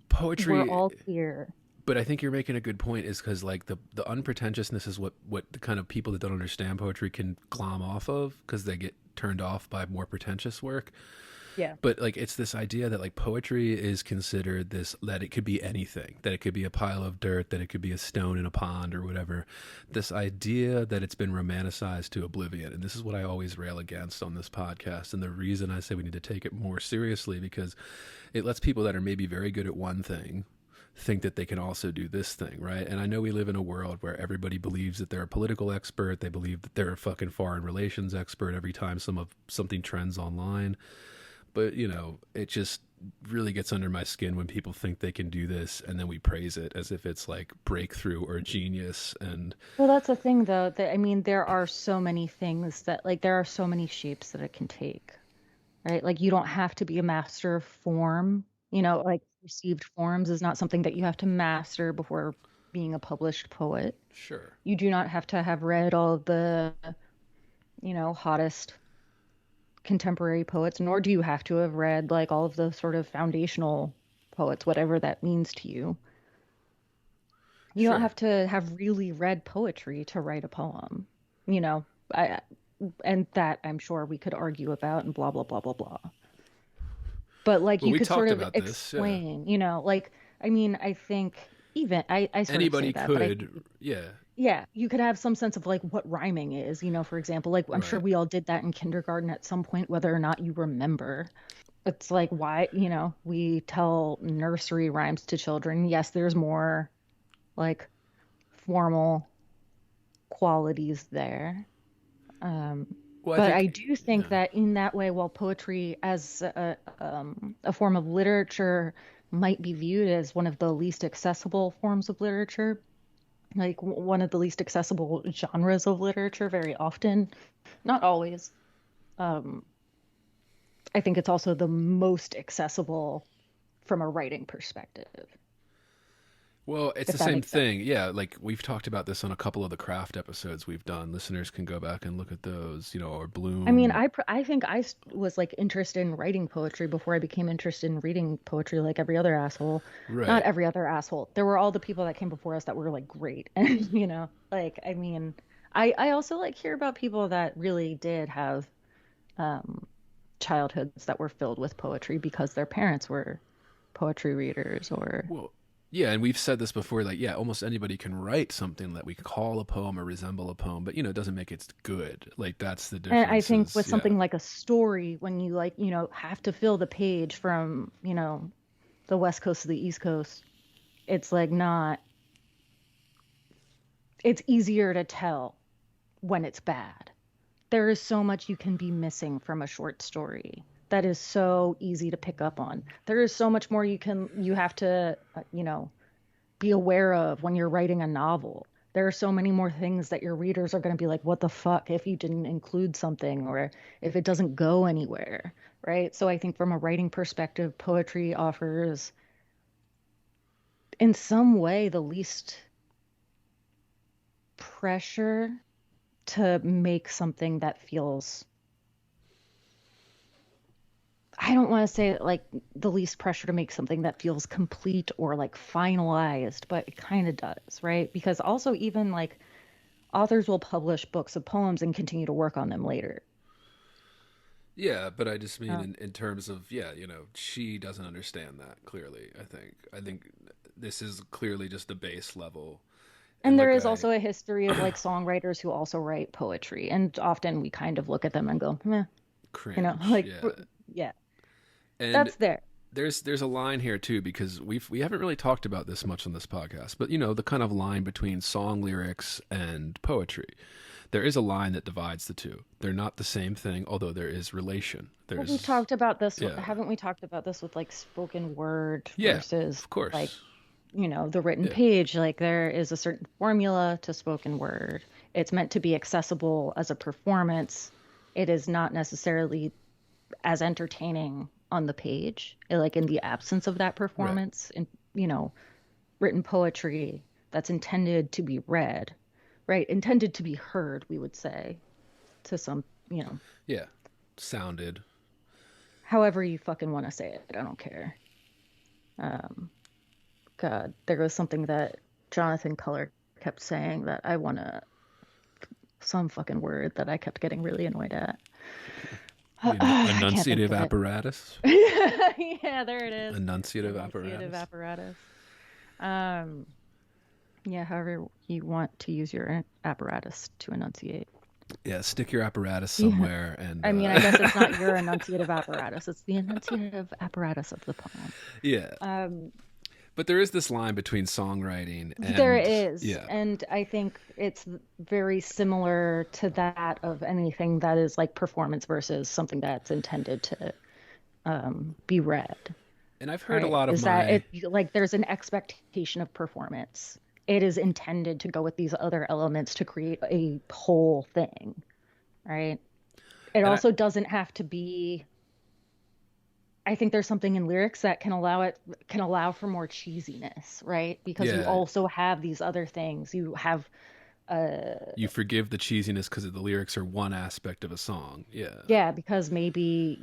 poetry. we're all here. But I think you're making a good point, is because like the unpretentiousness is what the kind of people that don't understand poetry can glom off of, because they get turned off by more pretentious work. Yeah. But like it's this idea that like poetry is considered this, that it could be anything, that it could be a pile of dirt, that it could be a stone in a pond or whatever. This idea that it's been romanticized to oblivion. And this is what I always rail against on this podcast. And the reason I say we need to take it more seriously, because it lets people that are maybe very good at one thing think that they can also do this thing, right? And I know we live in a world where everybody believes that they're a political expert. They believe that they're a fucking foreign relations expert every time something trends online. But, it just, really gets under my skin when people think they can do this and then we praise it as if it's like breakthrough or genius. And Well, that's the thing, though. That I mean, there are so many things that, like, there are so many shapes that it can take, right? Like, you don't have to be a master of form. Like received forms is not something that you have to master before being a published poet. sure, You do not have to have read all of the, hottest contemporary poets, nor do you have to have read like all of the sort of foundational poets, whatever that means to you. You don't sure. have to have really read poetry to write a poem. You know, I and that I'm sure we could argue about and blah blah blah blah blah. But like Well, you we could sort talked of about this. Yeah, explain, like I mean, I think even I sort of say anybody that, but I could. Yeah, yeah, you could have some sense of like what rhyming is, for example. Like I'm sure right. we all did that in kindergarten at some point, whether or not you remember. It's like why, we tell nursery rhymes to children. Yes, there's more like formal qualities there. Um, Well, I but I think. do Yeah, think that in that way, while poetry as a form of literature might be viewed as one of the least accessible forms of literature, like one of the least accessible genres of literature, very often, not always. Um, I think it's also the most accessible from a writing perspective, well, it's if the that same makes sense. thing. Yeah, like we've talked about this on a couple of the craft episodes we've done. Listeners can go back and look at those, or I mean, Bloom. I think was like interested in writing poetry before I became interested in reading poetry like every other asshole. Not Right. every other asshole. There were all the people that came before us that were like great. And like I mean, I also like hear about people that really did have um childhoods that were filled with poetry because their parents were poetry readers or Well, yeah, and we've said this before. Like, yeah, almost anybody can write something that we call a poem or resemble a poem, but it doesn't make it good. Like that's the and I difference. think Is with yeah, something like a story, when you like, have to fill the page from, the West Coast to the East Coast, it's like not, it's easier to tell when it's bad. There is so much you can be missing from a short story that is so easy to pick up on. There is so much more you have to, be aware of when you're writing a novel. There are so many more things that your readers are going to be like, what the fuck if you didn't include something or if it doesn't go anywhere, right? So I think from a writing perspective, poetry offers in some way the least pressure to make something that feels, I don't want to say like the least pressure to make something that feels complete or like finalized, but it kind of does, right? Because also even like authors will publish books of poems and continue to work on them later. yeah. But I just mean Uh, in terms of yeah, she doesn't understand that clearly. I think this is clearly just the base level, and and there like is I also a history of like songwriters who also write poetry, and often we kind of look at them and go, meh, cringe. like Yeah, yeah, and that's there. there's a line here too because we haven't really talked about this much on this podcast, but the kind of line between song lyrics and poetry. There is a line that divides the two. They're not the same thing, although there is relation. Well, we've There's talked about this, yeah, haven't we talked about this with like spoken word yeah, versus of like, course, the written yeah, page? Like there is a certain formula to spoken word. It's meant to be accessible as a performance. It is not necessarily as entertaining on the page, like in the absence of that right, performance, and you know, written poetry that's intended to be read, right? Intended to be heard, we would say, to some, yeah, sounded, however you fucking want to say it. I don't care. God, there was something that Jonathan Culler kept saying that I want to, some fucking word that I kept getting really annoyed at. the I can't think enunciative of it. apparatus, Yeah, there it is. enunciative Enunciative apparatus. apparatus. Um, yeah, however you want to use your apparatus to enunciate. Yeah, stick your apparatus Yeah. somewhere, and I mean, I guess it's not your enunciative apparatus, it's the enunciative apparatus of the poem. yeah. Um, But there is this line between songwriting there and is, yeah, and I think it's very similar to that of anything that is like performance versus something that's intended to be read. And I've heard a right? lot of Is that my it like there's an expectation of performance. It is intended to go with these other elements to create a whole thing, right? It and I also doesn't have to be. I think there's something in lyrics that can allow for more cheesiness, right? Because you yeah, also have these other things. You have you forgive the cheesiness because the lyrics are one aspect of a song. Yeah. yeah, because maybe,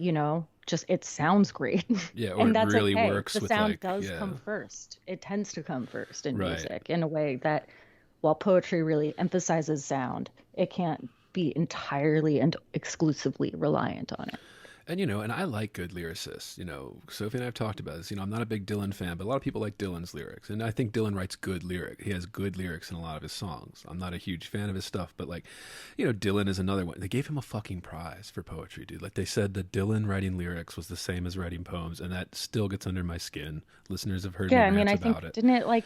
just it sounds great. Yeah, or And it that's really okay. works The with sound like, does yeah, come first. It tends to come first in right. music in a way that while poetry really emphasizes sound, it can't be entirely and exclusively reliant on it. And and I like good lyricists. Sophie and I have talked about this. I'm not a big Dylan fan, but a lot of people like Dylan's lyrics, and I think Dylan writes good lyric. He has good lyrics in a lot of his songs. I'm not a huge fan of his stuff, but like, Dylan is another one. They gave him a fucking prize for poetry, dude. Like they said that Dylan writing lyrics was the same as writing poems, and that still gets under my skin. Listeners have heard me Yeah, I mean, rant I about think it. didn't it like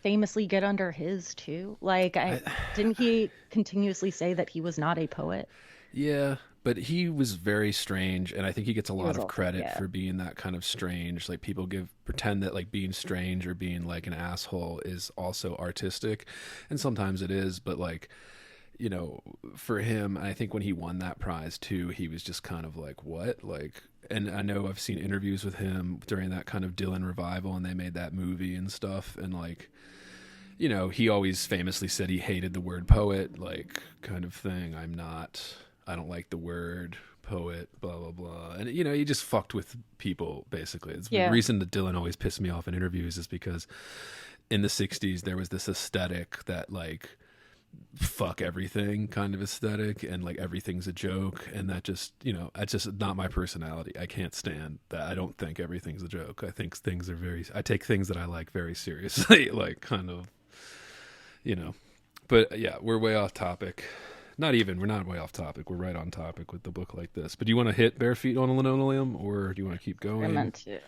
famously get under his too? Like I I, didn't he continuously say that he was not a poet? Yeah, but he was very strange, and I think he gets a He lot was of also, credit yeah. for being that kind of strange. Like people pretend that like being strange or being like an asshole is also artistic, and sometimes it is. But like, you know, for him, I think when he won that prize too, he was just kind of like, what, like. And I know I've seen interviews with him during that kind of Dylan revival, and they made that movie and stuff, and like he always famously said he hated the word poet, like kind of thing. I don't like the word poet, blah, blah, blah. And, he just fucked with people, basically. It's the Yeah. reason that Dylan always pissed me off in interviews is because in the 60s, there was this aesthetic that, like, fuck everything kind of aesthetic, and like everything's a joke, and that just that's just not my personality. I can't stand that. I don't think everything's a joke. I take things that I like very seriously. Like kind of but yeah, we're way off topic. We're not way off topic, we're right on topic with the book like this. But do you want to hit Bare Feet on a Linoleum, or do you want to keep I going? meant to. It's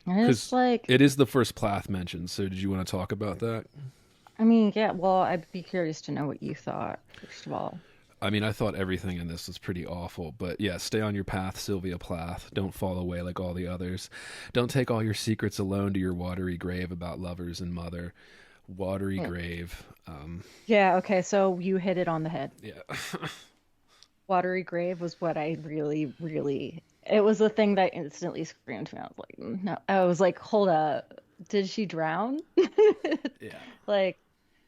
Because like, it is the first Plath mentioned, so did you want to talk about that? I mean, yeah, well, I'd be curious to know what you thought, first of all. I mean, I thought everything in this was pretty awful, but yeah, stay on your path, Sylvia Plath. Don't fall away like all the others. Don't take all your secrets alone to your watery grave about lovers and mother. Watery Hmm. grave. Yeah, okay, so you hit it on the head. Yeah. Watery grave was what I really, really, it was the thing that instantly screamed to me. I was like, no, I was like, hold up, did she drown? Yeah. Like,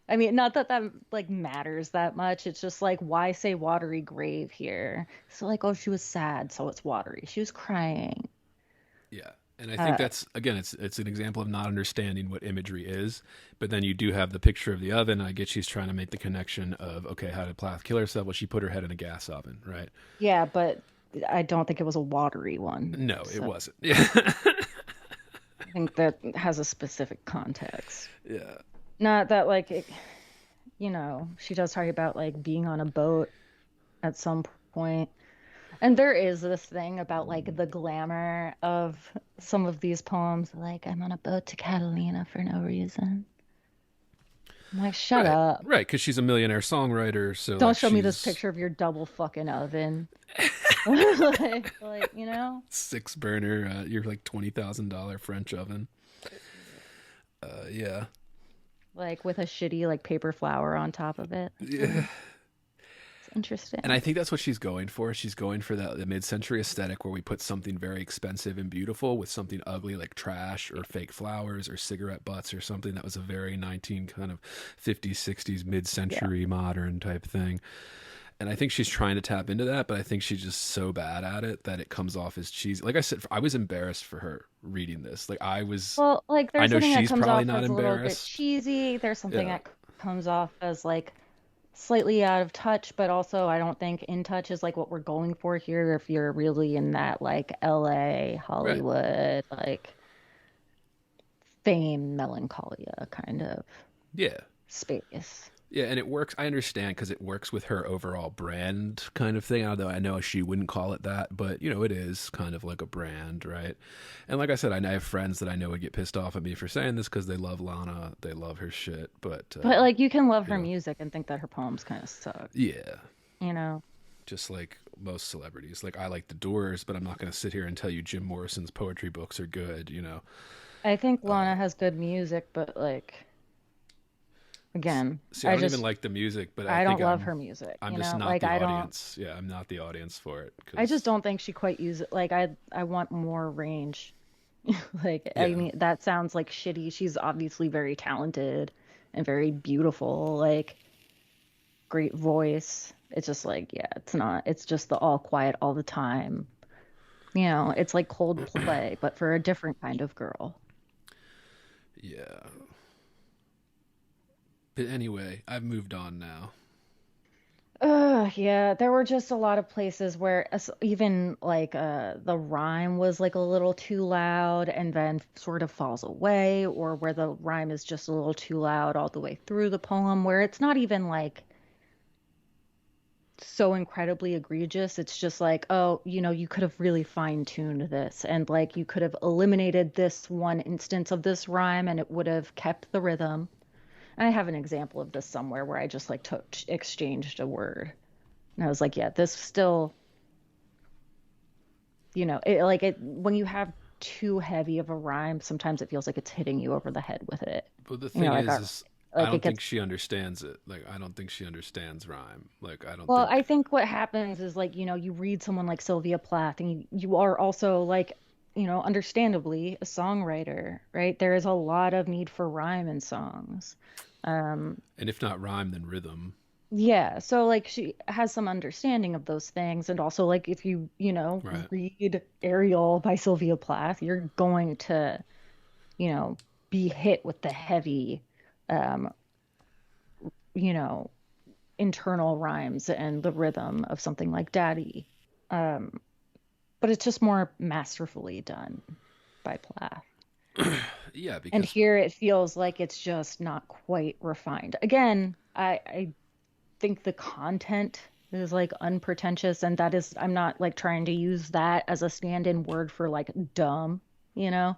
I mean, not that that like matters that much. It's just like, why say watery grave here? So like, oh, she was sad, so it's watery. She was crying. Yeah. And I think Uh, that's again, it's an example of not understanding what imagery is. But then you do have the picture of the oven. I get she's trying to make the connection of, okay, how did Plath kill herself? Well, she put her head in a gas oven, right? yeah, but I don't think it was a watery one. No, it So wasn't. Yeah. I think that has a specific context. Yeah. Not that like it, she does talk about like being on a boat at some point. And there is this thing about like the glamour of some of these poems, like I'm on a boat to Catalina for no reason. I'm like, shut Right. up. Right. Because she's a millionaire songwriter. So Don't like show me this she's picture of your double fucking oven. like, 6 burner, your like $20,000 French oven. Yeah. like with a shitty like paper flower on top of it. Yeah. It's interesting. And I think that's what she's going for. She's going for that the mid-century aesthetic where we put something very expensive and beautiful with something ugly like trash or fake flowers or cigarette butts or something that was a very 19 kind of 50s, 60s, mid-century modern type thing. And I think she's trying to tap into that, but I think she's just so bad at it that it comes off as cheesy. Like I said, I was embarrassed for her reading this. Like Well, like I there's know something that she's comes probably off not as a little bit embarrassed. cheesy. There's something Yeah. that comes off as like slightly out of touch, but also I don't think in touch is like what we're going for here if you're really in that like LA, Right. Hollywood, like fame, melancholia kind of Yeah. space. Yeah, and it works. I understand because it works with her overall brand kind of thing. Although I know she wouldn't call it that, but it is kind of like a brand, right? And like I said, I have friends that I know would get pissed off at me for saying this because they love Lana, they love her shit. But But like you can love her yeah. music and think that her poems kind of suck, yeah, you know? just like most celebrities. Like I like the Doors, but I'm not going to sit here and tell you Jim Morrison's poetry books are good. You know. I think Lana has good music, but like again, See, I don't even like the music, but I I think don't love her music, I'm you just know? not Like the I don't audience. Yeah, I'm not the audience for it. I just Cause don't think she quite uses like I want more range. Like I yeah, mean that sounds like shitty. She's obviously very talented and very beautiful, like great voice. It's just like, yeah, it's not. It's just the all quiet all the time. You know, it's like Coldplay, but for a different kind of girl. yeah. But anyway, I've moved on now. Yeah, there were just a lot of places where even like the rhyme was like a little too loud and then sort of falls away, or where the rhyme is just a little too loud all the way through the poem, where it's not even like so incredibly egregious. It's just like, oh, you know, you could have really fine-tuned this and like you could have eliminated this one instance of this rhyme and it would have kept the rhythm. And I have an example of this somewhere where I just like took exchanged a word. And I was like, yeah, this still, you know, it like it when you have too heavy of a rhyme, sometimes it feels like it's hitting you over the head with it. But the You know, thing like is I like it don't think gets she understands it. Like I don't think she understands rhyme. Like I don't well, think I think what happens is like, you know, you read someone like Sylvia Plath and you are also like, you know, understandably a songwriter, right? There is a lot of need for rhyme in songs. Um, and if not rhyme then rhythm. yeah, so like she has some understanding of those things. And also like if you, you know, Right. read Ariel by Sylvia Plath, you're going to, you know, be hit with the heavy, um, you know, internal rhymes and the rhythm of something like Daddy. Um, but it's just more masterfully done by Plath. Yeah, And because here it feels like it's just not quite refined. Again, I think the content is like unpretentious, and that is, I'm not like trying to use that as a stand-in word for like dumb, you know?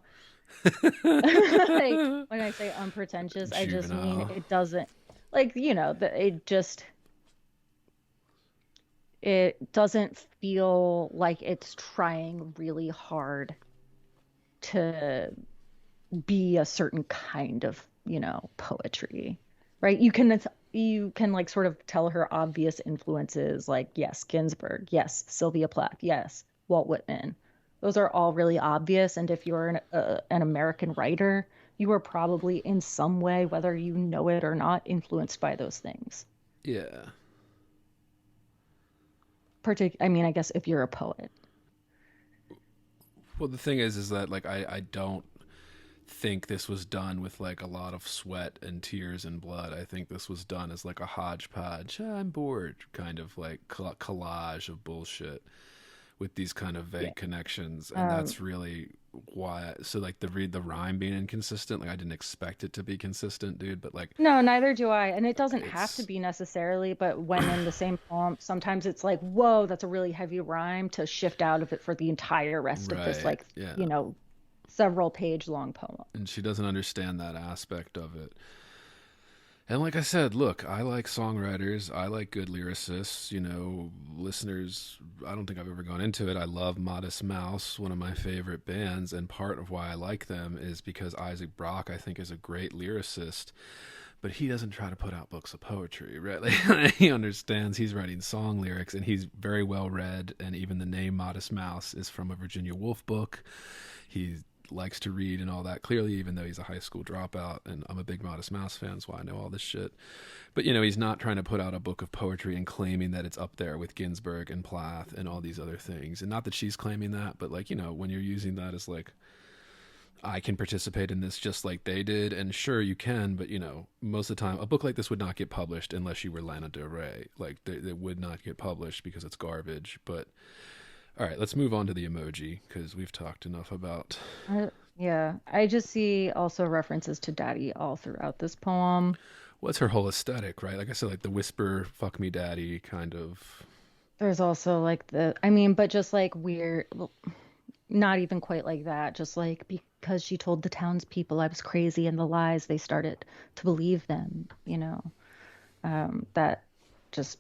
Like when I say unpretentious, I just mean juvenile. it doesn't like, you know, it doesn't feel like it's trying really hard to be a certain kind of, you know, poetry, right? You can like sort of tell her obvious influences like yes, Ginsberg, yes, Sylvia Plath, yes, Walt Whitman. Those are all really obvious, and if you're an American writer, you are probably in some way, whether you know it or not, influenced by those things. Yeah. I mean, I guess if you're a poet. Well, the thing is that like I don't think this was done with like a lot of sweat and tears and blood. I think this was done as like a hodgepodge. "Ah, I'm bored," kind of like collage of bullshit with these kind of Yeah. vague connections, and Um, that's really why. So like the rhyme being inconsistent, like I didn't expect it to be consistent, dude. But like No, neither do I. And it doesn't have to it's be necessarily, but when in the same poem, sometimes it's like, whoa, that's a really heavy rhyme to shift out of it for the entire rest of this, right, like, yeah. you know, several page long poem. And she doesn't understand that aspect of it. And like I said, look, I like songwriters. I like good lyricists. You know, listeners, I don't think I've ever gone into it. I love Modest Mouse, one of my favorite bands. And part of why I like them is because Isaac Brock, I think, is a great lyricist. But he doesn't try to put out books of poetry, right? Like, he understands he's writing song lyrics and he's very well read. And even the name Modest Mouse is from a Virginia Woolf book. He likes to read and all that, clearly, even though he's a high school dropout. And I'm a big Modest Mouse fan, that's why I know all this shit. But, you know, he's not trying to put out a book of poetry and claiming that it's up there with Ginsberg and Plath and all these other things. And not that she's claiming that, but, like, you know, when you're using that as, like, I can participate in this just like they did, and sure you can, but you know, most of the time, a book like this would not get published unless you were Lana Del Rey. Like, they would not get published because it's garbage. But all right, let's move on to the emoji because we've talked enough about. Yeah, I just see also references to Daddy all throughout this poem. What's her whole aesthetic, right? Like I said, like the whisper, "fuck me, daddy" kind of. There's also like I mean, but just like weird, well, not even quite like that, just like because she told the townspeople I was crazy and the lies, they started to believe them, you know. That just,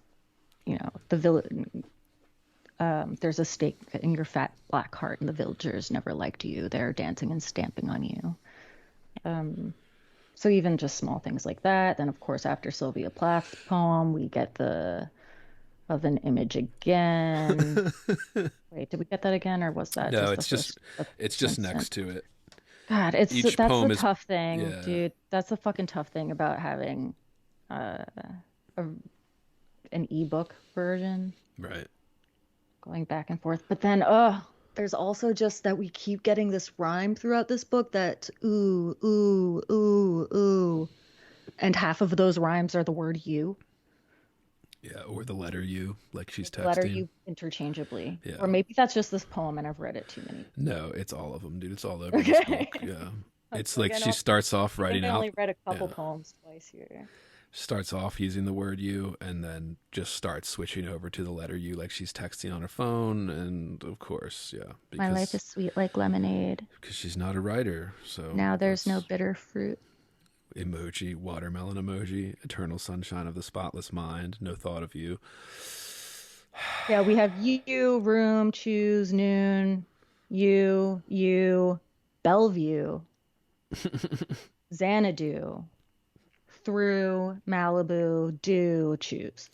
you know, the villain. There's a stake in your fat black heart, and the villagers never liked you. They're dancing and stamping on you. So even just small things like that. Then, of course, after Sylvia Plath's poem, we get the of an image again. Wait, did we get that again, or was that No, just the first it's just instance? next to it. God, Each that's the poem is tough thing, yeah, dude. That's the fucking tough thing about having uh, a, an ebook version right. going back and forth. But then, there's also just that we keep getting this rhyme throughout this book that ooh, ooh, ooh, ooh. And half of those rhymes are the word you. Yeah, or the letter U, like she's Letter texting. you interchangeably. Yeah. Or maybe that's just this poem and I've read it too many. No, it's all of them, dude. It's all over this book. Okay. Yeah. It's Like like I she know starts off I think writing I out. only read a couple Yeah. poems twice here. Starts off using the word you and then just starts switching over to the letter U like she's texting on her phone. And of course, yeah, My life is sweet like lemonade. because she's not a writer. So Now there's no that's bitter fruit. emoji, watermelon emoji, eternal sunshine of the spotless mind, no thought of you. Yeah, we have you, room, choose, noon, you, Bellevue, Xanadu, through, Malibu, do, choose.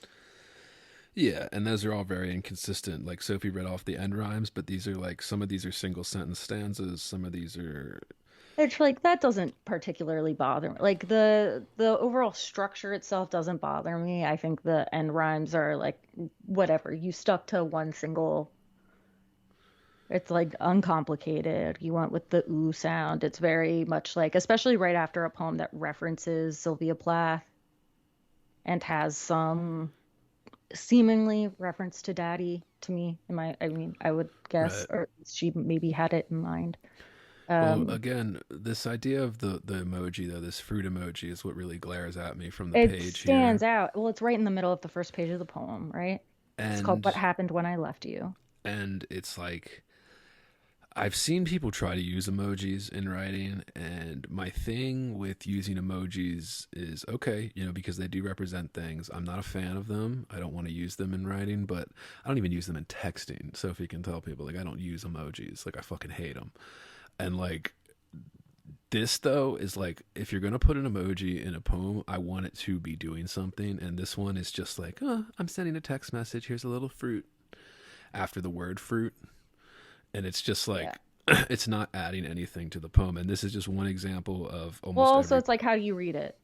Yeah, and those are all very inconsistent. Like Sophie read off the end rhymes, but these are like some of these are single sentence stanzas, some of these are It's like that doesn't particularly bother me. Like the overall structure itself doesn't bother me. I think the end rhymes are like whatever. You stuck to one single. It's like uncomplicated. You went with the ooh sound. It's very much like, especially right after a poem that references Sylvia Plath and has some seemingly reference to Daddy to me. I mean, I would guess, right. or she maybe had it in mind. Well, Um, again, this idea of the emoji though, this fruit emoji is what really glares at me from the It page here. stands out. Well, it's right in the middle of the first page of the poem, right? It's called And What Happened When I Left You. it's like I've seen people try to use emojis in writing, and my thing with using emojis is okay, because they do represent things. I'm not a fan of them. I don't want to use them in writing, but I don't even use them in texting. So if you can tell people, like, I don't use emojis, like, I fucking hate them. And like, this though is like, if you're gonna put an emoji in a poem, I want it to be doing something. And this one is just like, I'm sending a text message. Here's a little fruit after the word fruit. And it's just Yeah. like it's not adding anything to the poem. And this is just one example of Well, almost also, every it's like how you read it.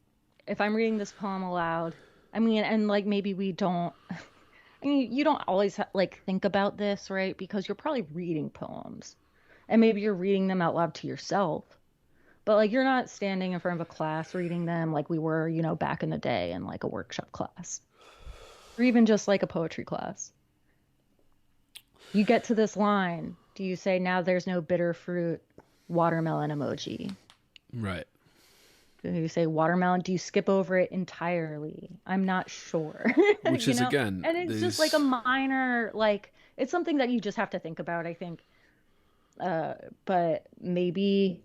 If I'm reading this poem aloud, I mean, and like maybe we don't, I mean, you don't always like think about this, right? Because you're probably reading poems and maybe you're reading them out loud to yourself. But like you're not standing in front of a class reading them like we were, back in the day in like a workshop class or even just like a poetry class. You get to this line. Do you say, now there's no bitter fruit, watermelon emoji? right. Do you say watermelon? Do you skip over it entirely? I'm not sure. Which is again, And it's just like a these minor, like, it's something that you just have to think about, I think. But maybe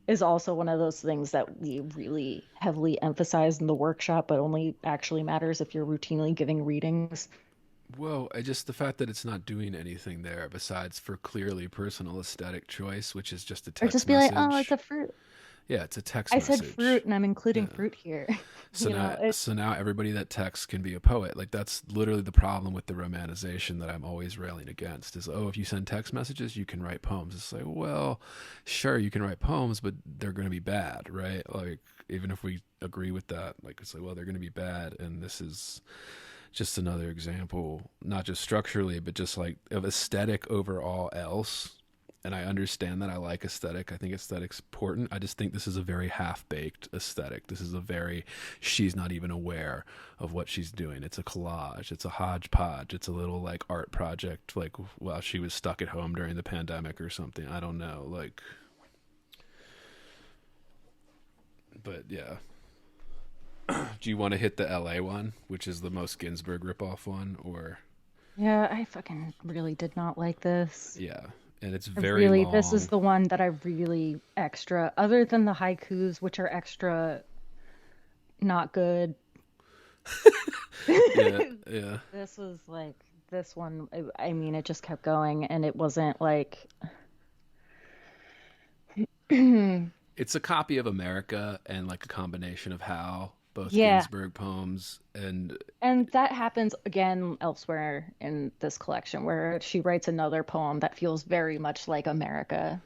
is also one of those things that we really heavily emphasize in the workshop, but only actually matters if you're routinely giving readings. well, I just the fact that it's not doing anything there besides for clearly personal aesthetic choice, which is just a Or text just be like, oh, it's a message. fruit. Yeah, it's a text I said message. fruit and I'm including Yeah. fruit here. So now, It's so now everybody that texts can be a poet. Like that's literally the problem with the romanization that I'm always railing against. Is if you send text messages, you can write poems. It's like, well, sure, you can write poems, but they're going to be bad, right? Like even if we agree with that, like it's like, well, they're going to be bad, and this is just another example, not just structurally, but just like of aesthetic overall else. And I understand that I like aesthetic. I think aesthetic's important. I just think this is a very half-baked aesthetic. This is a very, she's not even aware of what she's doing. It's a collage. It's a hodgepodge. It's a little like art project, like while she was stuck at home during the pandemic or something. I don't know. Like, but yeah. Do you want to hit the LA one, which is the most Ginsberg ripoff one, or? Yeah, I fucking really did not like this. Yeah. And it's I very really, this is long. the one that I really extra, other than the haikus, which are extra not good. Yeah, yeah. This was like this one, I mean, it just kept going, and it wasn't like, It's a copy of America and like a combination of Hal, both yeah. Ginsberg poems, and And that happens again elsewhere in this collection, where she writes another poem that feels very much like America.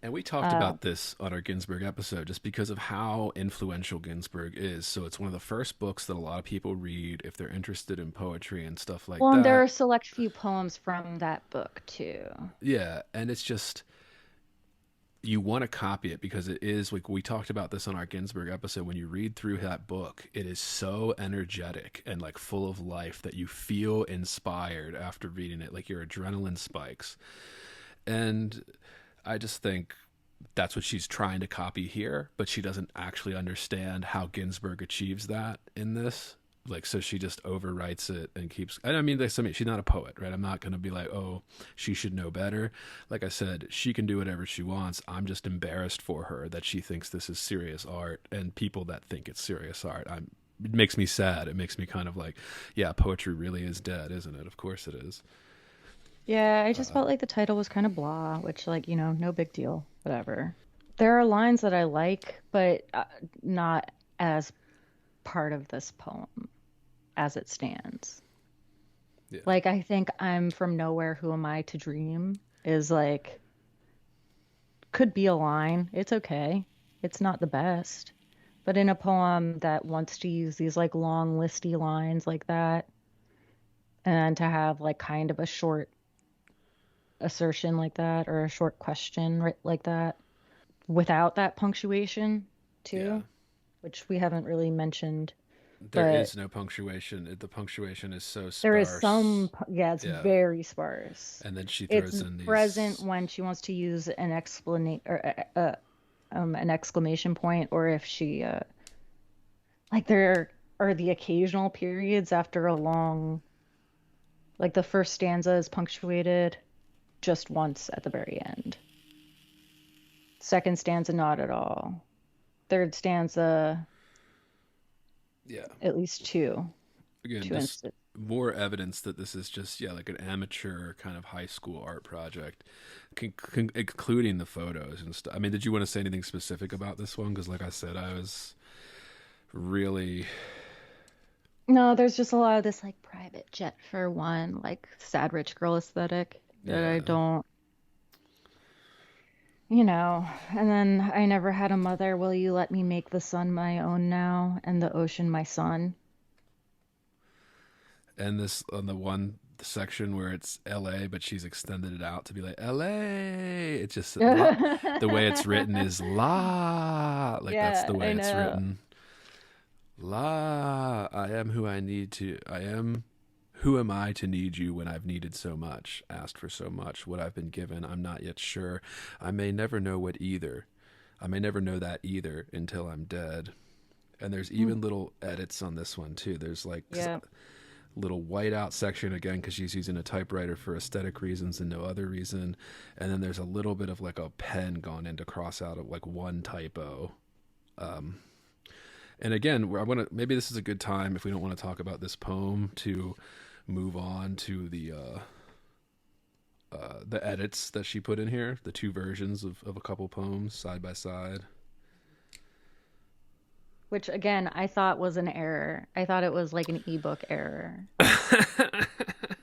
we talked Uh, about this on our Ginsberg episode just because of how influential Ginsberg is. So it's one of the first books that a lot of people read if they're interested in poetry and stuff like well, and there are that. a select few poems from that book too. Yeah, and it's just you want to copy it because it is like we talked about this on our Ginsberg episode. When you read through that book, it is so energetic and like full of life that you feel inspired after reading it, like your adrenaline spikes. And I just think that's what she's trying to copy here, but she doesn't actually understand how Ginsberg achieves that in this. Like, so she just overwrites it and keeps. And I mean, she's not a poet, right? I'm not going to be like, oh, she should know better. Like I said, she can do whatever she wants. I'm just embarrassed for her that she thinks this is serious art, and people that think it's serious art. It makes me sad. It makes me kind of like, yeah, poetry really is dead, isn't it? Of course it is. Yeah, I just felt like the title was kind of blah, which, like, no big deal, whatever. There are lines that I like, but not as part of this poem as it stands. Yeah. Like, I think I'm from nowhere, who am I to dream is like, could be a line. It's okay. It's not the best. But in a poem that wants to use these like long listy lines like that, and to have like kind of a short assertion like that, or a short question like that, without that punctuation Yeah. too, which we haven't really mentioned, There but is no punctuation. The punctuation is so there is sparse. some, yeah, it's Yeah. very sparse. And then she It's throws in present these. when she wants to use an explanation, or an exclamation point, or if she like, there are the occasional periods after a long, like the first stanza is punctuated just once at the very end. Second stanza, not at all. Third stanza, Yeah. at least two Again, two just instances. more evidence that this is just, yeah, like an amateur kind of high school art project, including the photos and stuff. I mean, did you want to say anything specific about this one? Because, like I said, I was really. No, there's just a lot of this like private jet for one, like sad rich girl aesthetic that I Yeah. don't, and then I never had a mother. Will you let me make the sun my own now and the ocean my son? And this on the one section where it's LA, but she's extended it out to be like LA. It's just the way it's written is la. Like that's Yeah, the way I it's know. written. La, I am who I need to. I am. Who am I to need you when I've needed so much, asked for so much, what I've been given? I'm not yet sure. I may never know what either. I may never know that either until I'm dead. And there's even little edits on this one too. There's like Yeah. little whiteout section again because she's using a typewriter for aesthetic reasons and no other reason. And then there's a little bit of like a pen gone in to cross out of like one typo. And again, I want to. Maybe this is a good time if we don't want to talk about this poem to move on to the edits that she put in here, the two versions of a couple poems side by side. Which again, I thought was an error. I thought it was like an ebook error.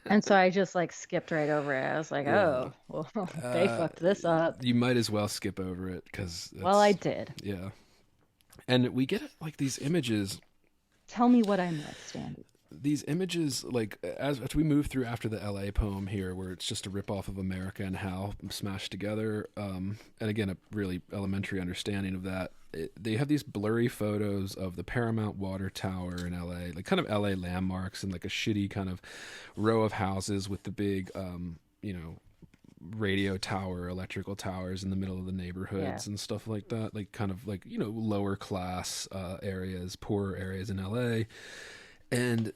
And so I just like skipped right over it. I was like, Yeah. oh, well, they fucked this up. You might as well skip over it because Well, I did. yeah. And we get like these images. Tell me what I missed, Andy. These images, like as we move through after the LA poem here, where it's just a ripoff of America and Hal smashed together, and again a really elementary understanding of that. They have these blurry photos of the Paramount Water Tower in LA, like kind of LA landmarks, and like a shitty kind of row of houses with the big, radio tower, electrical towers in the middle of the neighborhoods and stuff like that, like kind of like lower class areas, poorer areas in LA. And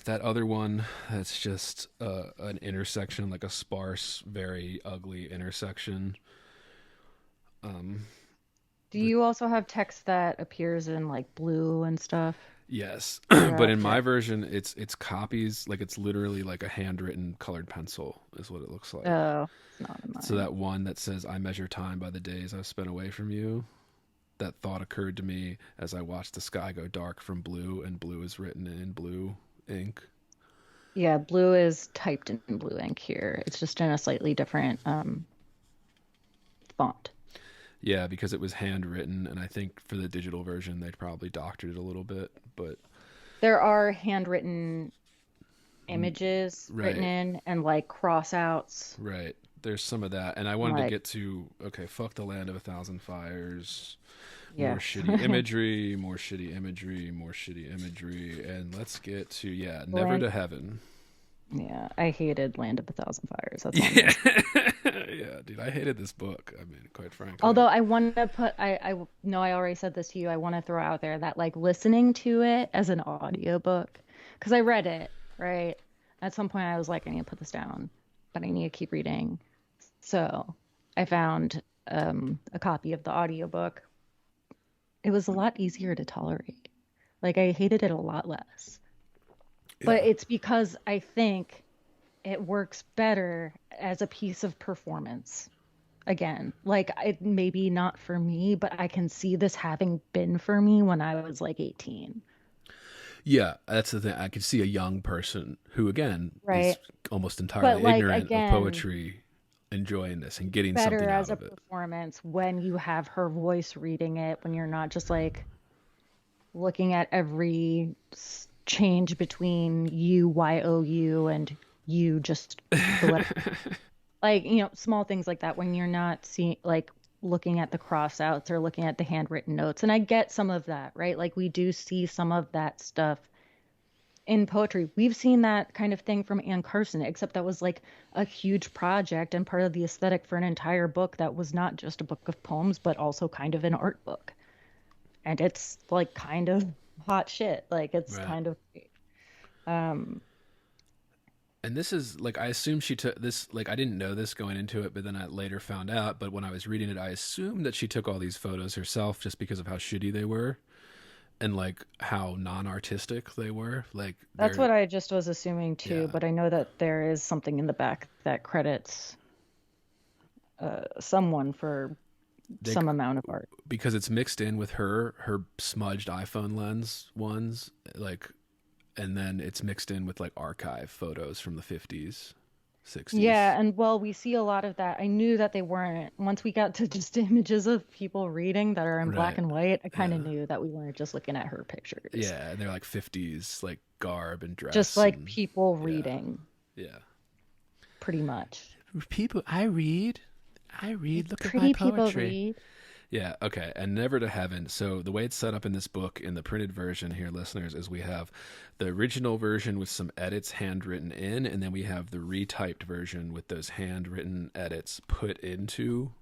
that other one, that's just an intersection, like a sparse, very ugly intersection. Do you also have text that appears in like blue and stuff? Yes, but in my Gotcha. version, it's copies. Like it's literally like a handwritten colored pencil is what it looks like. Oh, it's not in So mine. that one that says, "I measure time by the days I've spent away from you." That thought occurred to me as I watched the sky go dark from blue, and blue is written in blue ink. Yeah, blue is typed in blue ink here. It's just in a slightly different font. Yeah, because it was handwritten, and I think for the digital version they'd probably doctored it a little bit. But There are handwritten images written right, in and like crossouts. right. There's some of that, and I wanted to Like, get to okay, fuck the land of a thousand fires. More yes. shitty imagery, more shitty imagery, more shitty imagery, and let's get to Never Land, to Heaven. yeah, I hated Land of a Thousand Fires. That's on Yeah, there. yeah, dude, I hated this book. I mean, quite frankly. Although I want to put, I know I already said this to you. I want to throw out there that like listening to it as an audiobook, because I read it, right? At some point I was like, I need to put this down, but I need to keep reading. So I found a copy of the audiobook. It was a lot easier to tolerate. Like I hated it a lot less. But Yeah, it's because I think it works better as a piece of performance. Again, like it maybe not for me, but I can see this having been for me when I was like 18, yeah, that's the thing. I could see a young person who, again, is right? almost But entirely like ignorant of again, poetry, enjoying this and getting better something out as a of it. performance when you have her voice reading it, when you're not just like looking at every change between you and you just the letter, like small things like that when you're not seeing like looking at the crossouts or looking at the handwritten notes. And I get some of that, right? Like we do see some of that stuff in poetry. We've seen that kind of thing from Anne Carson, except that was like a huge project and part of the aesthetic for an entire book that was not just a book of poems but also kind of an art book. And it's like kind of hot shit. Like it's Right. kind of um And this is like, I assume she took this, like, I didn't know this going into it, but then I later found out. But when I was reading it, I assumed that she took all these photos herself just because of how shitty they were and like how non artistic they were. Like, that's they're, what I just was assuming too, yeah, but I know that there is something in the back that credits someone for they, some amount of art. because it's mixed in with her smudged iPhone lens ones, like, and then it's mixed in with like archive photos from the 50s, 60s. Yeah, and well, we see a lot of that. I knew that they weren't. Once we got to just images of people reading that are in black Right. and white, I kind of Yeah. knew that we weren't just looking at her pictures. Yeah. And they're like 50s, like garb and Just dress. like And people yeah. reading, Yeah. pretty much. People, I read, look at my Pretty people poetry. read. Yeah, okay. And Never to Heaven. So the way it's set up in this book, in the printed version here, listeners, is we have the original version with some edits handwritten in, and then we have the retyped version with those handwritten edits put into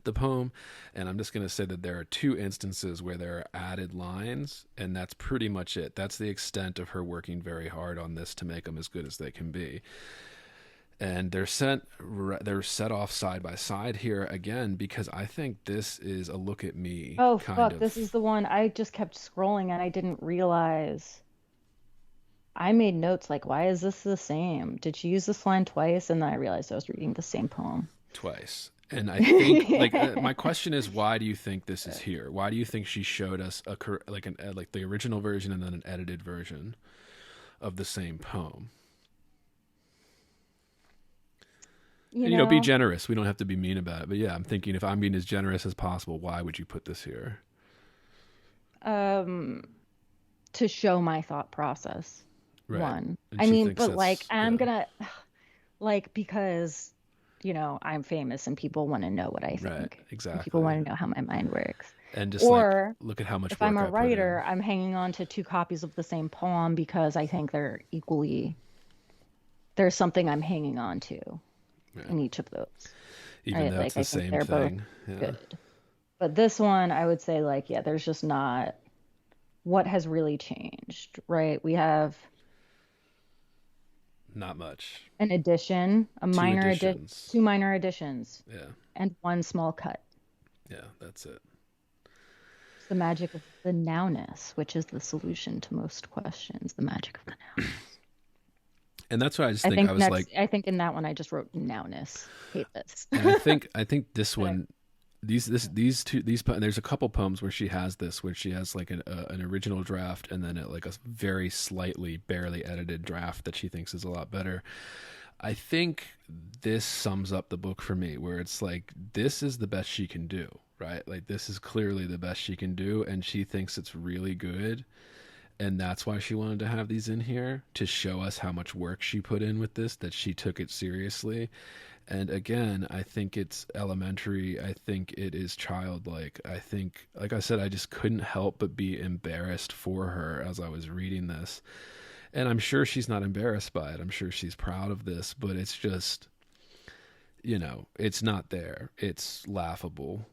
the poem. And I'm just going to say that there are two instances where there are added lines, and that's pretty much it. That's the extent of her working very hard on this to make them as good as they can be. And they're set off side by side here again because I think this is a look at me Oh kind fuck, of. this is the one I just kept scrolling and I didn't realize. I made notes like, why is this the same? Did she use this line twice? And then I realized I was reading the same poem. Twice. And I think, like, my question is, why do you think this is here? Why do you think she showed us like the original version and then an edited version of the same poem? You And, be know, generous. We don't have to be mean about it. But yeah, I'm thinking if I'm being as generous as possible, why would you put this here? um, to show my thought process. Right. One. And I she mean, thinks but like, that's, I'm yeah. gonna, like, because, I'm famous and people want to know what I Right. think. And people Exactly. want to know how my mind works. And just like, Or look at how much if work I'm a I put in. writer, I'm hanging on to two copies of the same poem because I think there's something I'm hanging on to Right. in each of those. Even Right? though Like, it's I the think same they're both thing. Yeah. good. But this one, I would say, like, yeah, there's just not what has really changed, right? We have Not much. an addition, Two additions. two minor additions, Yeah. and one small cut. Yeah, that's it. It's the magic of the nowness, which is the solution to most questions. The magic of the noun. And that's why I just I think think I was like, next. I think in that one I just wrote nowness. Hate this. and I think this But one, there's a couple poems where she has this, where she has like an original draft and then like a very slightly, barely edited draft that she thinks is a lot better. I think this sums up the book for me, where it's like, this is the best she can do, right? Like, this is clearly the best she can do, and she thinks it's really good. And that's why she wanted to have these in here, to show us how much work she put in with this, that she took it seriously. And again, I think it's elementary. I think it is childlike. I think, like I said, I just couldn't help but be embarrassed for her as I was reading this. And I'm sure she's not embarrassed by it. I'm sure she's proud of this, but it's just, it's not there. It's laughable.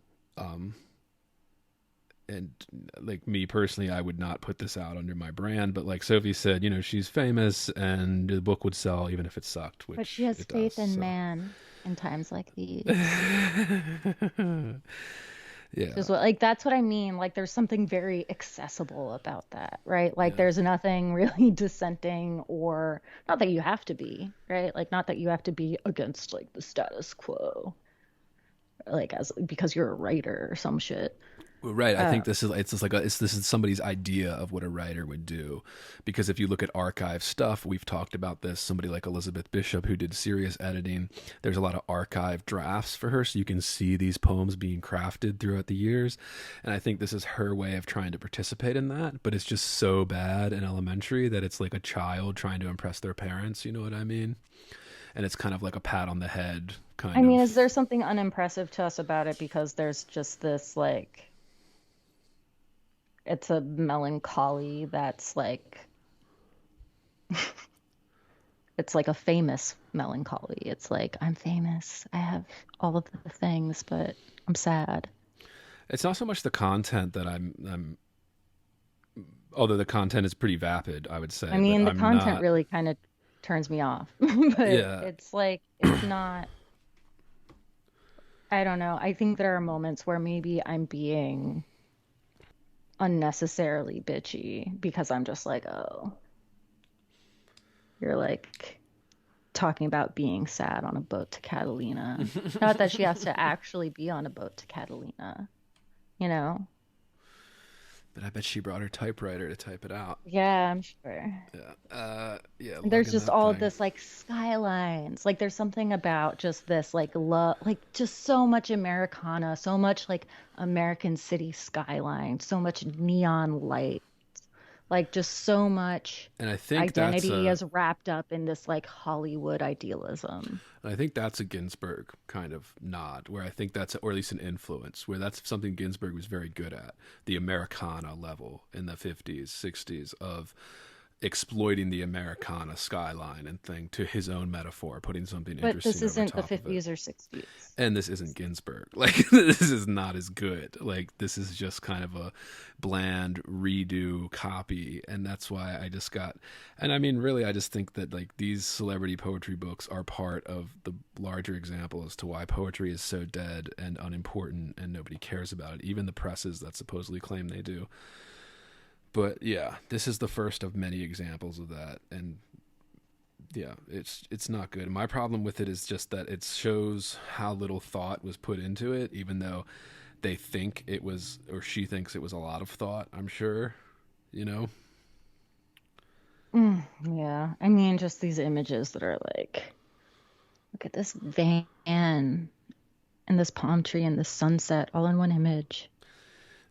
And like, me personally, I would not put this out under my brand, but like Sophie said, she's famous and the book would sell even if it sucked, but which she has it faith does, in so. man in times like these. Yeah, Just like that's what I mean. Like there's something very accessible about that, right? Like yeah. there's nothing really dissenting, or not that you have to be, right? Like not that you have to be against like the status quo, like as because you're a writer or some shit. Well, right. I Uh, think this is somebody's idea of what a writer would do, because if you look at archive stuff, we've talked about this. Somebody like Elizabeth Bishop, who did serious editing, there's a lot of archive drafts for her, so you can see these poems being crafted throughout the years. And I think this is her way of trying to participate in that, but it's just so bad and elementary that it's like a child trying to impress their parents. You know what I mean? And it's kind of like a pat on the head, I kind mean, of. is there something unimpressive to us about it because there's just this like it's a melancholy that's like it's like a famous melancholy. It's like I'm famous. I have all of the things, but I'm sad. It's not so much the content that although the content is pretty vapid, I would I say, but mean, the I'm content not. really kind of turns me off, but Yeah, it's like it's not. I don't know. I think there are moments where maybe I'm being unnecessarily bitchy because I'm just like, oh, you're like talking about being sad on a boat to Catalina. Not that she has to actually be on a boat to Catalina, you know? but I bet she brought her typewriter to type it out. Yeah, I'm sure. Yeah, yeah, And there's lugging just that all of thing. this like skylines. Like there's something about just this like love, like just so much Americana, so much like American city skyline, so much neon light, like just so much And I think that's identity a, is wrapped up in this like Hollywood idealism. I think that's a Ginsberg kind of nod, where I think that's, or at least an influence, where that's something Ginsberg was very good at, the Americana level in the 50s, 60s of exploiting the Americana skyline and thing to his own metaphor, putting something But this interesting over isn't the top of it. 50s or 60s. And this isn't Ginsberg. Like, this is not as good. Like, this is just kind of a bland redo copy. And that's why I just got, and I mean, really, I just think that like these celebrity poetry books are part of the larger example as to why poetry is so dead and unimportant and nobody cares about it. Even the presses that supposedly claim they do. But yeah, this is the first of many examples of that. And yeah, it's not good. My problem with it is just that it shows how little thought was put into it, even though they think it was, or she thinks it was a lot of thought, I'm sure, you know? Yeah, I mean, just these images that are like, look at this van and this palm tree and this sunset all in one image.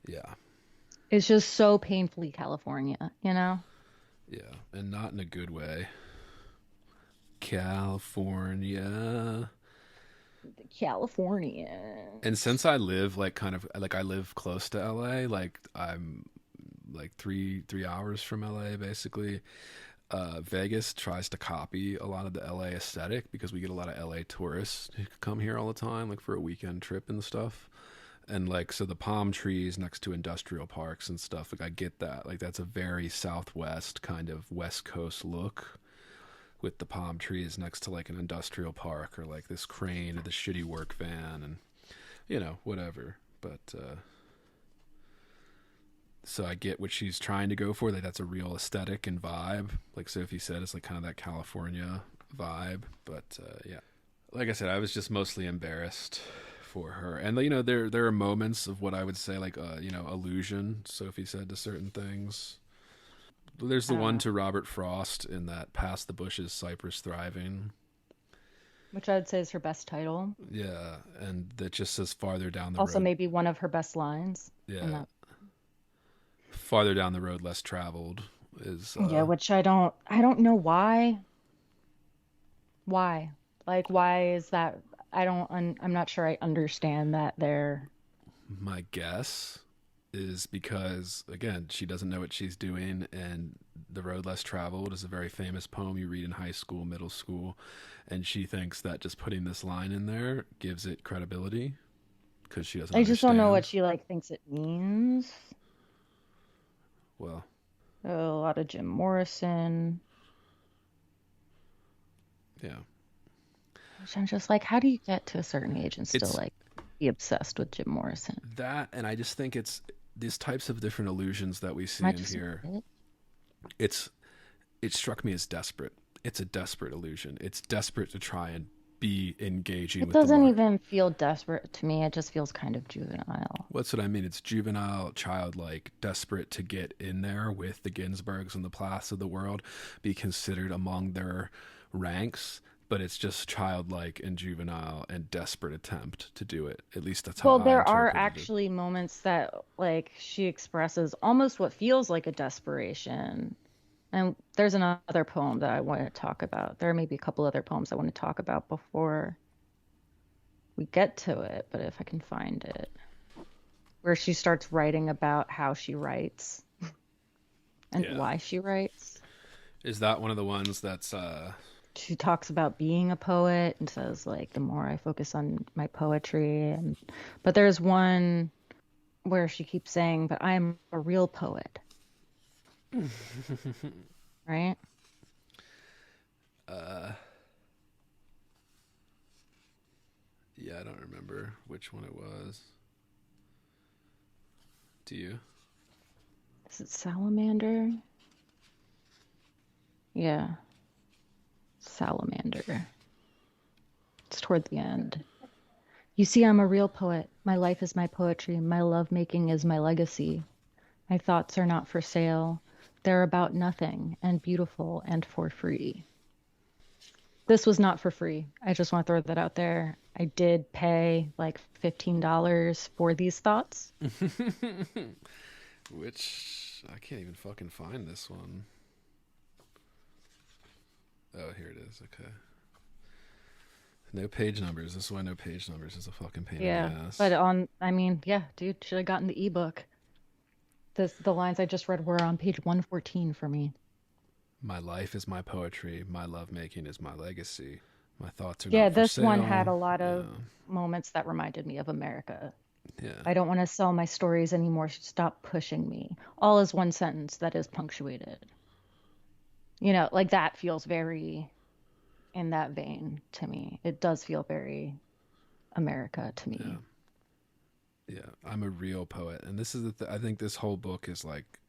Yeah. It's just so painfully California, you know? Yeah. And not in a good way. California. California. And since I live like kind of like I live close to LA, like I'm like three hours from LA basically. Vegas tries to copy a lot of the LA aesthetic because we get a lot of LA tourists who come here all the time, like for a weekend trip and stuff. And like, so the palm trees next to industrial parks and stuff, like I get that. Like that's a very Southwest kind of West Coast look with the palm trees next to like an industrial park or like this crane or the shitty work van and, whatever. But, So I get what she's trying to go for. Like that's a real aesthetic and vibe. Like Sophie said, it's like kind of that California vibe. But yeah, like I said, I was just mostly embarrassed for her. And there are moments of what I would say like allusion. Sophie said to certain things. There's the one to Robert Frost in that "Past the Bushes, Cypress Thriving." Which I would say is her best title. Yeah, and that just says farther down the Also, road. maybe one of her best lines. Yeah, farther down the road, less traveled is. Yeah, which I don't know why. Why? Like, why is that? I'm not sure I understand that there. My guess is because, again, she doesn't know what she's doing, and The Road Less Traveled is a very famous poem you read in high school, middle school, and she thinks that just putting this line in there gives it credibility because she doesn't I just don't know what understand. she like thinks it means. Well, A lot of Jim Morrison. yeah. Which I'm just like, how do you get to a certain age and still It's like be obsessed with Jim Morrison? that, and I just think it's these types of different illusions that we see Am I in just an here. idiot? It's it struck me as desperate. It's a desperate illusion. It's desperate to try and be engaging It with the doesn't market. even feel desperate to me. It just feels kind of juvenile. What's what I mean? It's juvenile, childlike, desperate to get in there with the Ginsbergs and the Plaths of the world, be considered among their ranks. But it's just childlike and juvenile and desperate attempt to do it. At least that's how Well, I there are interpreted it. actually moments that like she expresses almost what feels like a desperation. And there's another poem that I want to talk about. There may be a couple other poems I want to talk about before we get to it, but if I can find it, where she starts writing about how she writes and Yeah. why she writes. Is that one of the ones that's She talks about being a poet and says like the more I focus on my poetry and but there's one where she keeps saying, but I am a real poet, right? yeah, I don't remember which one it was. Do you? Is it Salamander? Yeah, Salamander. It's toward the end. You see, I'm a real poet. My life is my poetry. My lovemaking is my legacy. My thoughts are not for sale. They're about nothing and beautiful and for free. This was not for free. I just want to throw that out there. I did pay like $15 for these thoughts. Which I can't even fucking find this one. Oh, here it is. Okay. No page numbers. This is why no page numbers is a fucking pain in Yeah, the ass. but yeah, dude, should have gotten the ebook. The lines I just read were on page 114 for me. My life is my poetry. My lovemaking is my legacy. My thoughts are Yeah, not for this one sale. had a lot Yeah. of moments that reminded me of America. Yeah. I don't want to sell my stories anymore. Stop pushing me. All is one sentence that is punctuated. You know, like that feels very in that vein to me. It does feel very America to me. Yeah. I'm a real poet. And this is I think this whole book is like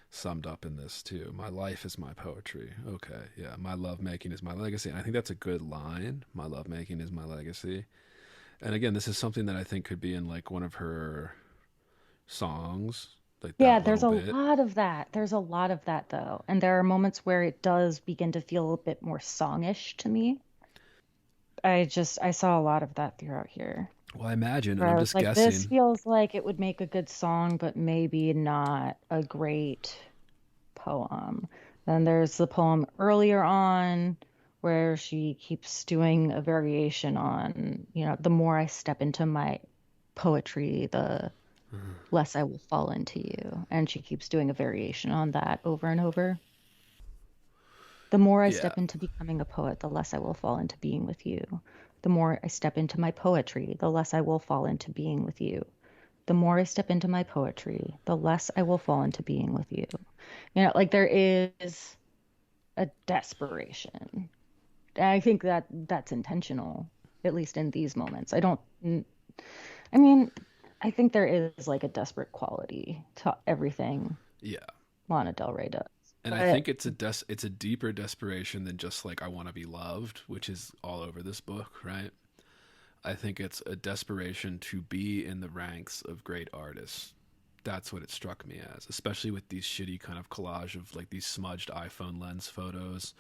summed up in this too. My life is my poetry. Okay. Yeah. My lovemaking is my legacy. And I think that's a good line. My lovemaking is my legacy. And again, this is something that I think could be in like one of her songs, like Yeah, that there's little a bit. lot of that. There's a lot of that though. And there are moments where it does begin to feel a bit more songish to me. I saw a lot of that throughout here. Well, I imagine, and Where I I'm was just like, this guessing. feels like it would make a good song, but maybe not a great poem. Then there's the poem earlier on where she keeps doing a variation on, the more I step into my poetry, the less I will fall into you. And she keeps doing a variation on that over and over. The more I Yeah. step into becoming a poet, the less I will fall into being with you. The more I step into my poetry, the less I will fall into being with you. The more I step into my poetry, the less I will fall into being with you. Like there is a desperation. And I think that's intentional, at least in these moments. I don't, I mean, I think there is like a desperate quality to everything Yeah. Lana Del Rey does. And I But think it's a deeper desperation than just like I want to be loved, which is all over this book, right? I think it's a desperation to be in the ranks of great artists. That's what it struck me as, especially with these shitty kind of collage of like these smudged iPhone lens photos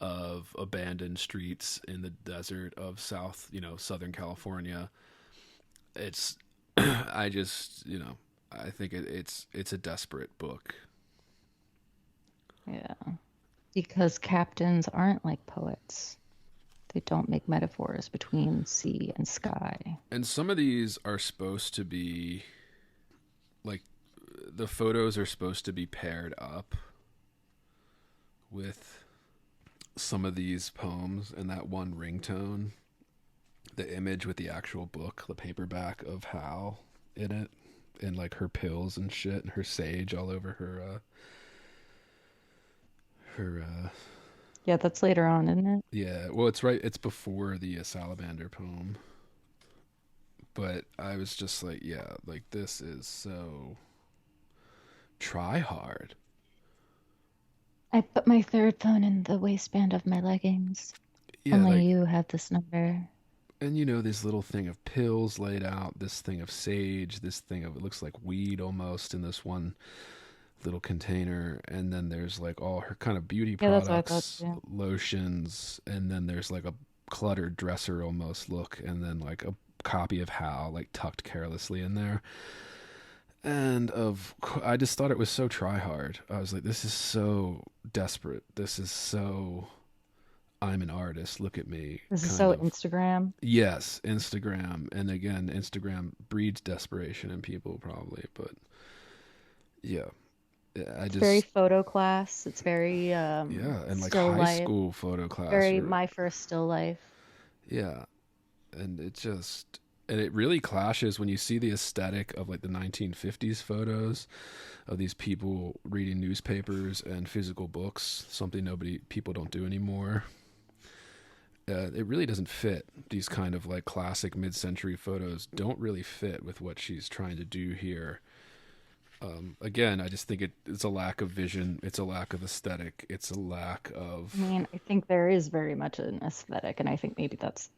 of abandoned streets in the desert of Southern California. It's I just, I think it's a desperate book. yeah, because captains aren't like poets. They don't make metaphors between sea and sky. And some of these are supposed to be like the photos are supposed to be paired up with some of these poems, and that one ringtone, the image with the actual book, the paperback of Hal in it, and like her pills and shit, and her sage all over her Yeah, that's later on, isn't it? yeah. Well, it's before the salamander poem, but I was just like, yeah, like this is so try hard. I put my third phone in the waistband of my leggings. Yeah, Only like, you have this number. and this little thing of pills laid out, this thing of sage, this thing of, it looks like weed almost in this one little container, and then there's like all her kind of beauty Yeah, that's what I thought products, too. lotions, and then there's like a cluttered dresser almost look, and then like a copy of Hal like tucked carelessly in there. And I just thought it was so try hard. I was like, this is so desperate. This is so I'm an artist. Look at me. This is Kind so of. Instagram. Yes, Instagram. And again, Instagram breeds desperation in people probably, but yeah. I It's very just photo class. It's very yeah, and like still high life. school photo class Very or my first still life. yeah. And it really clashes when you see the aesthetic of like the 1950s photos of these people reading newspapers and physical books, something people don't do anymore. It really doesn't fit. These kind of like classic mid-century photos don't really fit with what she's trying to do here. Again, I just think it's a lack of vision. It's a lack of aesthetic. It's a lack of. I mean, I think there is very much an aesthetic, and I think maybe that's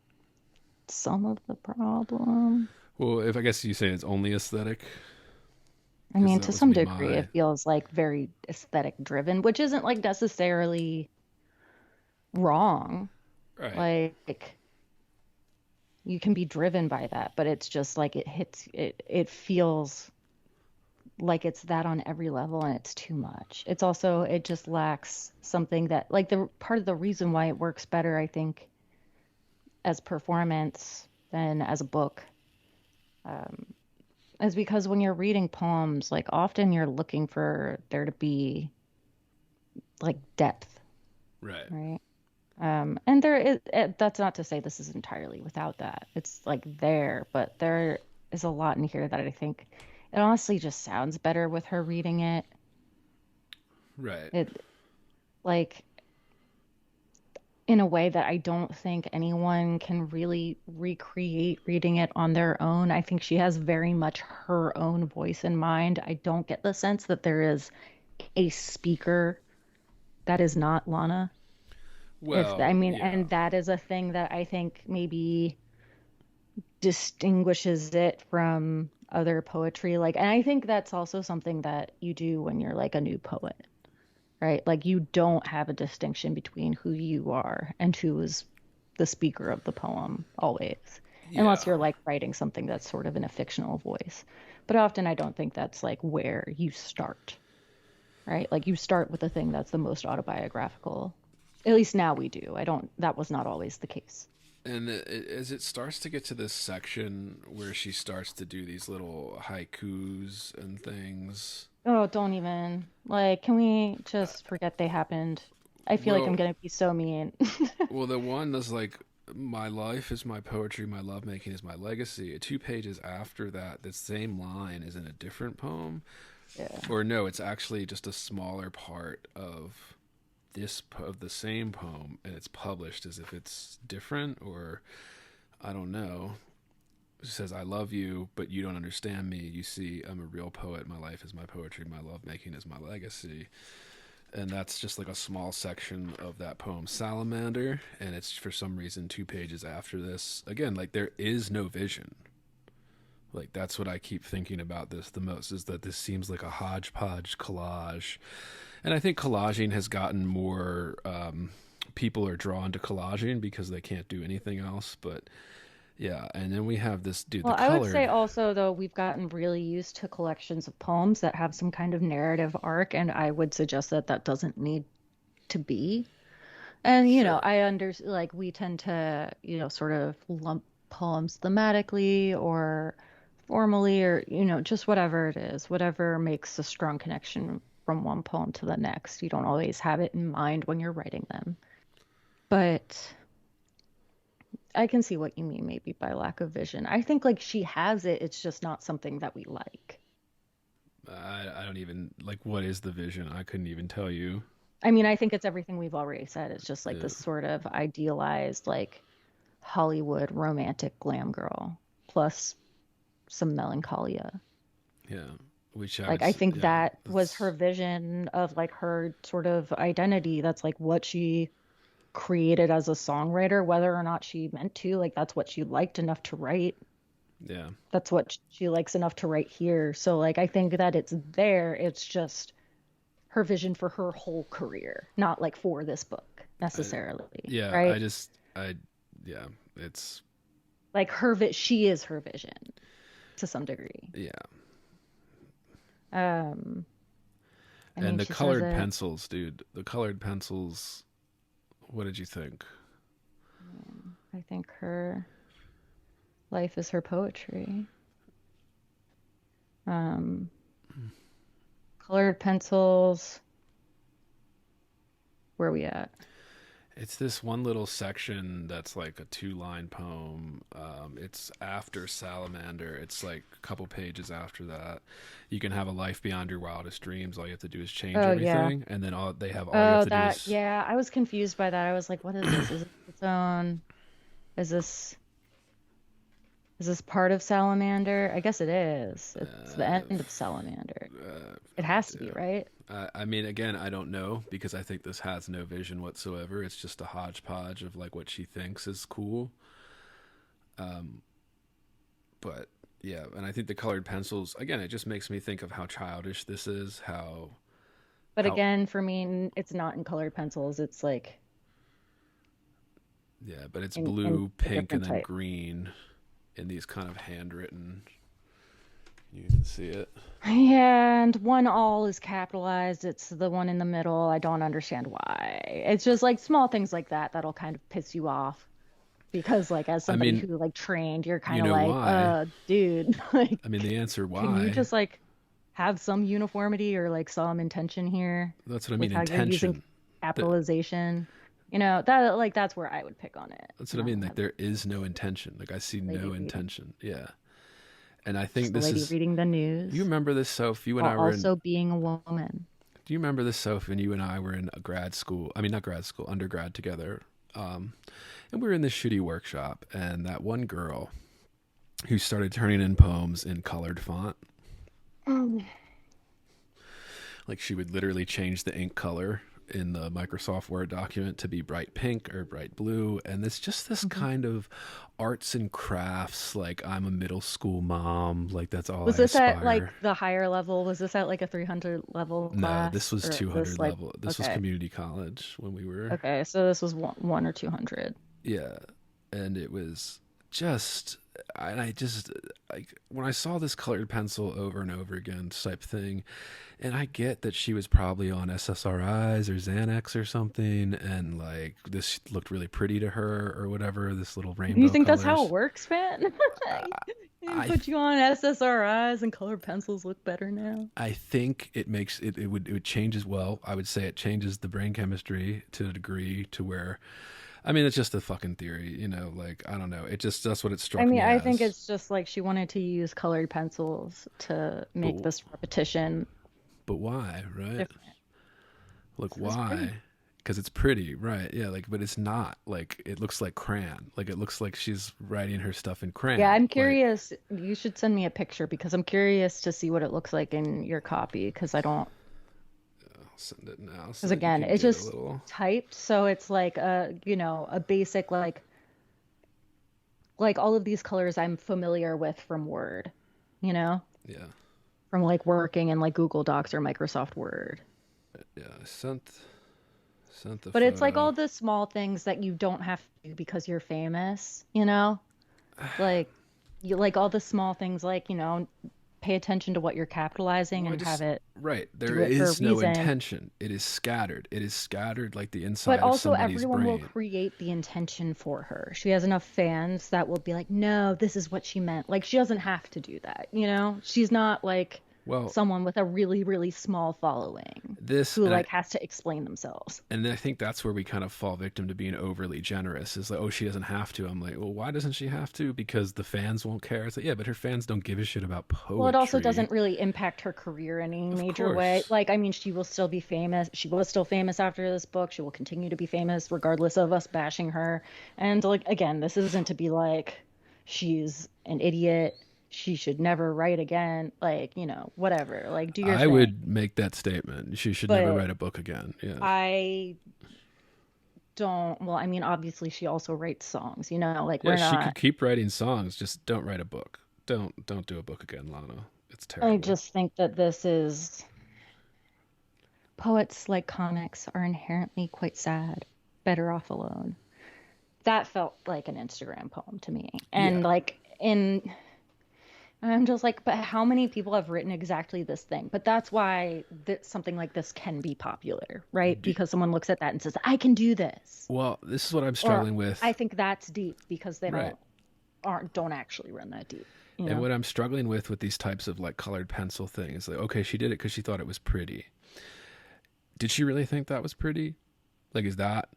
some of the problem. Well, if I guess you say it's only aesthetic, I because mean, that to was some be degree, my it feels like very aesthetic driven, which isn't like necessarily wrong. right. Like you can be driven by that, but it's just like it feels like it's that on every level and it's too much. It's also it just lacks something that like the part of the reason why it works better, I think, as performance than as a book, is because when you're reading poems, like often you're looking for there to be like depth, Right. right? And there is, that's not to say this is entirely without that. It's like there, but there is a lot in here that I think it honestly just sounds better with her reading it. Right. It like in a way that I don't think anyone can really recreate reading it on their own. I think she has very much her own voice in mind. I don't get the sense that there is a speaker that is not Lana. If I Well, mean, yeah. and that is a thing that I think maybe distinguishes it from other poetry. Like, and I think that's also something that you do when you're like a new poet, right? Like, you don't have a distinction between who you are and who is the speaker of the poem always, unless Yeah. you're like writing something that's sort of in a fictional voice. But often I don't think that's like where you start, right? Like, you start with the thing that's the most autobiographical. At least now we do. I don't, that was not always the case. And as it starts to get to this section where she starts to do these little haikus and things. Oh, don't even. Like, can we just forget they happened? I feel like I'm Well, gonna be so mean. well, the one that's like, my life is my poetry, my lovemaking is my legacy. 2 pages after that, the same line is in a different poem. Yeah. Or no, it's actually just a smaller part of of the same poem, and it's published as if it's different, or I don't know. says, "I love you, but you don't understand me. You see, I'm a real poet. My life is my poetry. My lovemaking is my legacy." And that's just like a small section of that poem Salamander, and it's for some reason 2 pages after this. Again, like there is no vision. Like that's what I keep thinking about this the most, is that this seems like a hodgepodge collage. And I think collaging has gotten more people are drawn to collaging because they can't do anything else, but yeah, and then we have this dude, the Well, I would say colored. also, though, we've gotten really used to collections of poems that have some kind of narrative arc, and I would suggest that that doesn't need to be. And, Sure. like we tend to, sort of lump poems thematically or formally or, just whatever it is, whatever makes a strong connection from one poem to the next. You don't always have it in mind when you're writing them. But I can see what you mean maybe by lack of vision. I think like she has it, it's just not something that we like. I don't even like what is the vision. I couldn't even tell you. I mean, I think it's everything we've already said. It's just like Yeah, this sort of idealized, like Hollywood romantic glam girl plus some melancholia. yeah. Which I Like, would, I think yeah. that was That's her vision of like her sort of identity. That's like what she created as a songwriter, whether or not she meant to. Like, that's what she liked enough to write. yeah. That's what she likes enough to write here. So, like, I think that it's there. It's just her vision for her whole career, not like for this book I, necessarily, yeah. right? I, yeah. It's Like she is her vision to some degree. yeah. Um, I And mean, the she says colored it. pencils, dude. The colored pencils. What did you think? I think her life is her poetry. Um, colored pencils. Where are we at? It's this one little section that's like a 2 line poem. It's after Salamander. It's like a couple pages after that. You can have a life beyond your wildest dreams. All you have to do is change Oh yeah. everything, and then all you have Oh, to do that, is yeah. I was confused by that. I was like, what is this? Is it its own? Is this is this part of Salamander? I guess it is. It's the end of Salamander. It has to be, yeah. right? I mean, again, I don't know because I think this has no vision whatsoever. It's just a hodgepodge of like what she thinks is cool. But yeah, and I think the colored pencils again, it just makes me think of how childish this is. But How again, for me, it's not in colored pencils. It's like yeah, but it's in blue, a pink, and different then type. green in these kind of handwritten. You can see it. Yeah, and one all is capitalized. It's the one in the middle. I don't understand why. It's just like small things like that that'll kind of piss you off because like as I somebody mean, who like trained, you're you kind of know like, why? dude, like I mean, the answer can you why. just like have some uniformity or like some intention here That's what I with mean. how you're using Intention. That capitalization? That like that's where I would pick on it. that's what I Not mean. Like on there is no intention. Like I see lady no reading. intention. Yeah, and I think Just a this lady is. reading the Do you news remember this, Soph? You and while I were in. also being a woman. Do you remember this, Soph? And you and I were in a grad school. I mean, not grad school, undergrad together. And we were in this shitty workshop, and that one girl who started turning in poems in colored font. Like she would literally change the ink color in the Microsoft Word document to be bright pink or bright blue. And it's just this Mhm. kind of arts and crafts. Like I'm a middle school mom. Like that's all Was I this at like aspire. the higher level? Was this at like a 300 level No, this class? was Or this 200 like, level. This was okay, community college when we were, okay, so this was one or 200. yeah. And it was just, and I just, like, when I saw this colored pencil over and over again type thing, and I get that she was probably on SSRIs or Xanax or something, and like this looked really pretty to her or whatever, this little You rainbow think that's how it colors. works, man? I, You I, put you on SSRIs and colored pencils look better now. I think it makes it would change as well. I would say it changes the brain chemistry to a degree to where, I mean, it's just a fucking theory, like, I don't know. It just, that's what it I struck mean, me I think as. it's just like she wanted to use colored pencils to make But this repetition but why, right? different. Like 'Cause it was pretty. why? because it's pretty, right? Yeah, like, but it's not. Like, it looks like crayon. Like, it looks like she's writing her stuff in Yeah, crayon. I'm Like, curious. You should send me a picture because I'm curious to see what it looks like in your copy because I don't, I'll send it now so because that you again, can it's get a just little. typed, so it's like a basic like all of these colors I'm familiar with from Word, you know, Yeah, from like working in like Google Docs or Microsoft Word. yeah. I sent the But it's like photo. all the small things that you don't have to do because you're famous, you know? Like you like all the small things like, pay attention to what you're capitalizing Well, I and have just it right. There do it for a is no reason. intention. It is scattered. It is scattered like the But inside of also somebody's everyone will brain. create the intention for her. She has enough fans that will be like, "No, this is what she meant." Like she doesn't have to do that, you know? She's not like Well, someone with a really, really small following this who and I like has to explain themselves. and I think that's where we kind of fall victim to being overly generous. Is like, oh, she doesn't have to. I'm like, well, why doesn't she have to? Because the fans won't care. It's like, yeah, but her fans don't give a shit about Well, it also poetry. doesn't really impact her career in any Of major way. course. Like, I mean, she will still be famous. She was still famous after this book. She will continue to be famous regardless of us bashing her. And like, again, this isn't to be like she's an idiot. She should never write again. Like, whatever. Like, do your I thing. would make that statement. She should never But write a book again. Yeah. I don't, well, I mean, obviously she also writes songs, like Yeah, we're she could not, keep writing songs. Just don't write a book. Don't do a book again, Lana. It's I terrible. just think that this is poets like comics are inherently quite sad, better off alone. That felt like an Instagram poem to me. Yeah. And like I'm just like, but how many people have written exactly this thing? But that's why something like this can be popular, right? Do, Because someone looks at that and says, I can do this. well, this is what I'm Or struggling with. I think that's deep because they Right. don't actually run that deep, And what I'm struggling with these types of like colored pencil things, like, okay, she did it because she thought it was pretty. Did she really think that was pretty? Like, is that,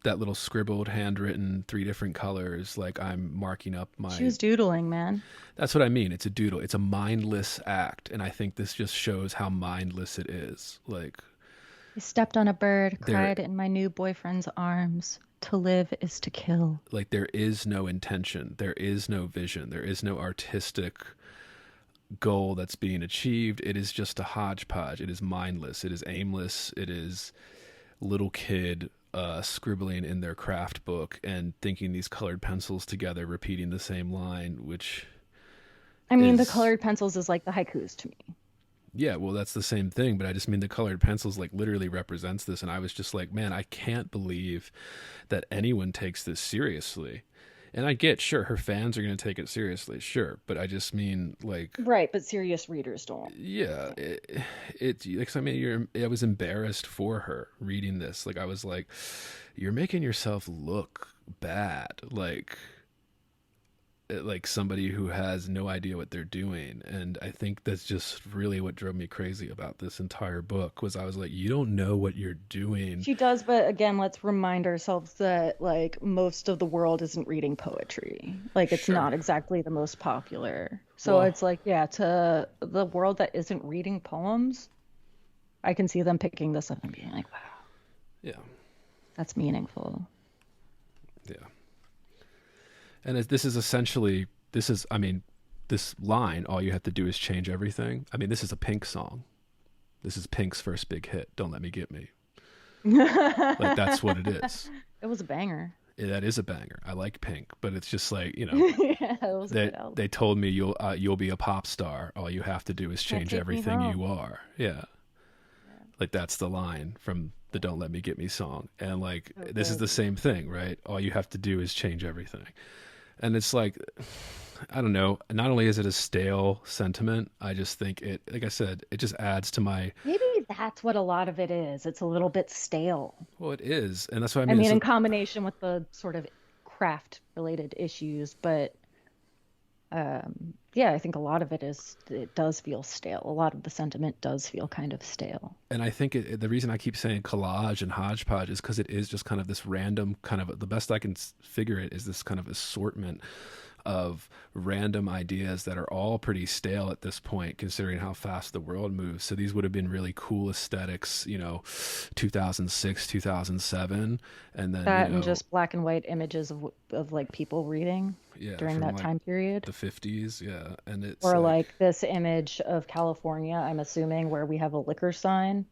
that little scribbled, handwritten, 3 different colors, like I'm marking up She my. was doodling, man. That's what I mean. It's a doodle. It's a mindless act. And I think this just shows how mindless it is. Like, I stepped on a bird, there, cried in my new boyfriend's arms. To live is to kill. like, there is no intention. There is no vision. There is no artistic goal that's being achieved. It is just a hodgepodge. It is mindless. It is aimless. It is little kid scribbling in their craft book and thinking these colored pencils together, repeating the same line, which I mean, the is, colored pencils is like the haikus to me. yeah, well, that's the same thing, but I just mean the colored pencils like literally represents this. And I was just like, man, I can't believe that anyone takes this seriously. And I get, sure, her fans are going to take it seriously, sure, but I just mean like, Right, but serious readers don't. yeah, I mean, I was embarrassed for her reading this. Like, I was like, you're making yourself look bad, like somebody who has no idea what they're doing. And I think that's just really what drove me crazy about this entire book was I was like, you don't know what you're doing. She does, but again, let's remind ourselves that like most of the world isn't reading poetry. Like it's Sure. not exactly the most popular. So Well, it's like, yeah, to the world that isn't reading poems, I can see them picking this up and being like, wow, yeah, that's meaningful. yeah. And this is essentially, I mean, this line, all you have to do is change everything. I mean, this is a Pink song. This is Pink's first big hit, Don't Let Me Get Me. Like, that's what it is. It was a banger. Yeah, that is a banger. I like Pink, but it's just like, Yeah, it was a good album. they told me you'll be a pop star. All you have to do is Can't change take me everything home. you are. Yeah. Like that's the line from the Don't Let Me Get Me song. And like this is the same thing, right? All you have to do is change everything. And it's like, I don't know, not only is it a stale sentiment, I just think it, like I said, it just adds to my, Maybe that's what a lot of it is. It's a little bit stale. well, it is. And that's what I I mean. mean, It's in combination with the sort of craft related issues, but yeah, I think a lot of it does feel stale. A lot of the sentiment does feel kind of stale. and I think the reason I keep saying collage and hodgepodge is because it is just kind of this random kind of, the best I can figure it is this kind of assortment of random ideas that are all pretty stale at this point, considering how fast the world moves. So these would have been really cool aesthetics, 2006, 2007, and then That and just black and white images of like people reading yeah, during from that like time period. the 50s, yeah, and it's Or like like this image of California, I'm assuming, where we have a liquor sign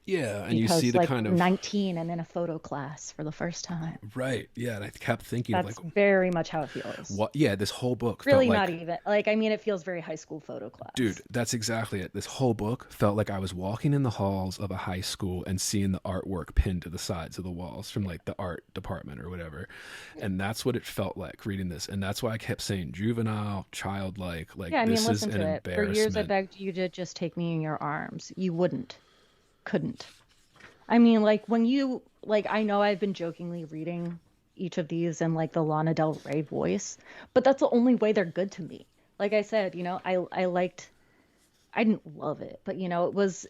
yeah, and you see because the like kind of 19 and in a photo class for the first time. right, yeah, and I kept thinking of like That's very much how it feels. what, yeah, this whole book felt Really not like even like I mean it feels very high school photo dude, class. that's exactly it. This whole book felt like I was walking in the halls of a high school and seeing the artwork pinned to the sides of the walls from like the art department or whatever. And that's what it felt like reading this. And that's why I kept saying juvenile, childlike, like Yeah, I mean this is listen an to it. For years I embarrassment. begged you to just take me in your arms. You wouldn't. Couldn't. I mean, like when you like I know I've been jokingly reading each of these in like the Lana Del Rey voice, but that's the only way they're good to me. Like I said, I liked I didn't love it, but it was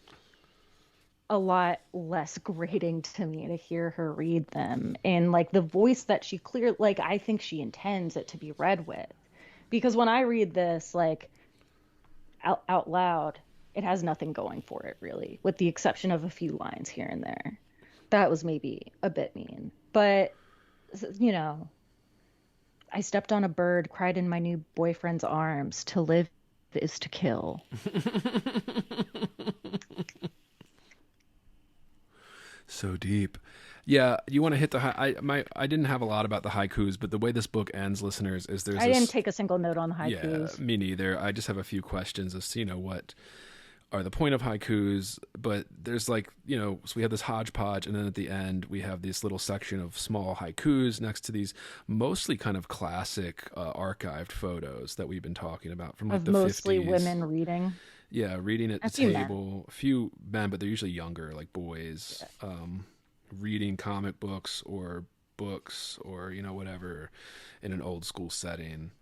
a lot less grating to me to hear her read them and like the voice that she clear like I think she intends it to be read with. Because when I read this like out loud, it has nothing going for it really, with the exception of a few lines here and there. That was maybe a bit mean. But, you know, I stepped on a bird, cried in my new boyfriend's arms. To live is to kill. So deep. Yeah, you want to hit the I didn't have a lot about the haikus, but the way this book ends, listeners, is there's I this didn't take a single note on the yeah, haikus. me neither. I just have a few questions as to, what are the point of haikus, but there's like, so we have this hodgepodge, and then at the end we have this little section of small haikus next to these mostly kind of classic archived photos that we've been talking about from like Of the mostly 50s. women reading. Yeah, reading at A the few men. table. A few men, but they're usually younger, like boys, reading comic books or whatever in an old school setting.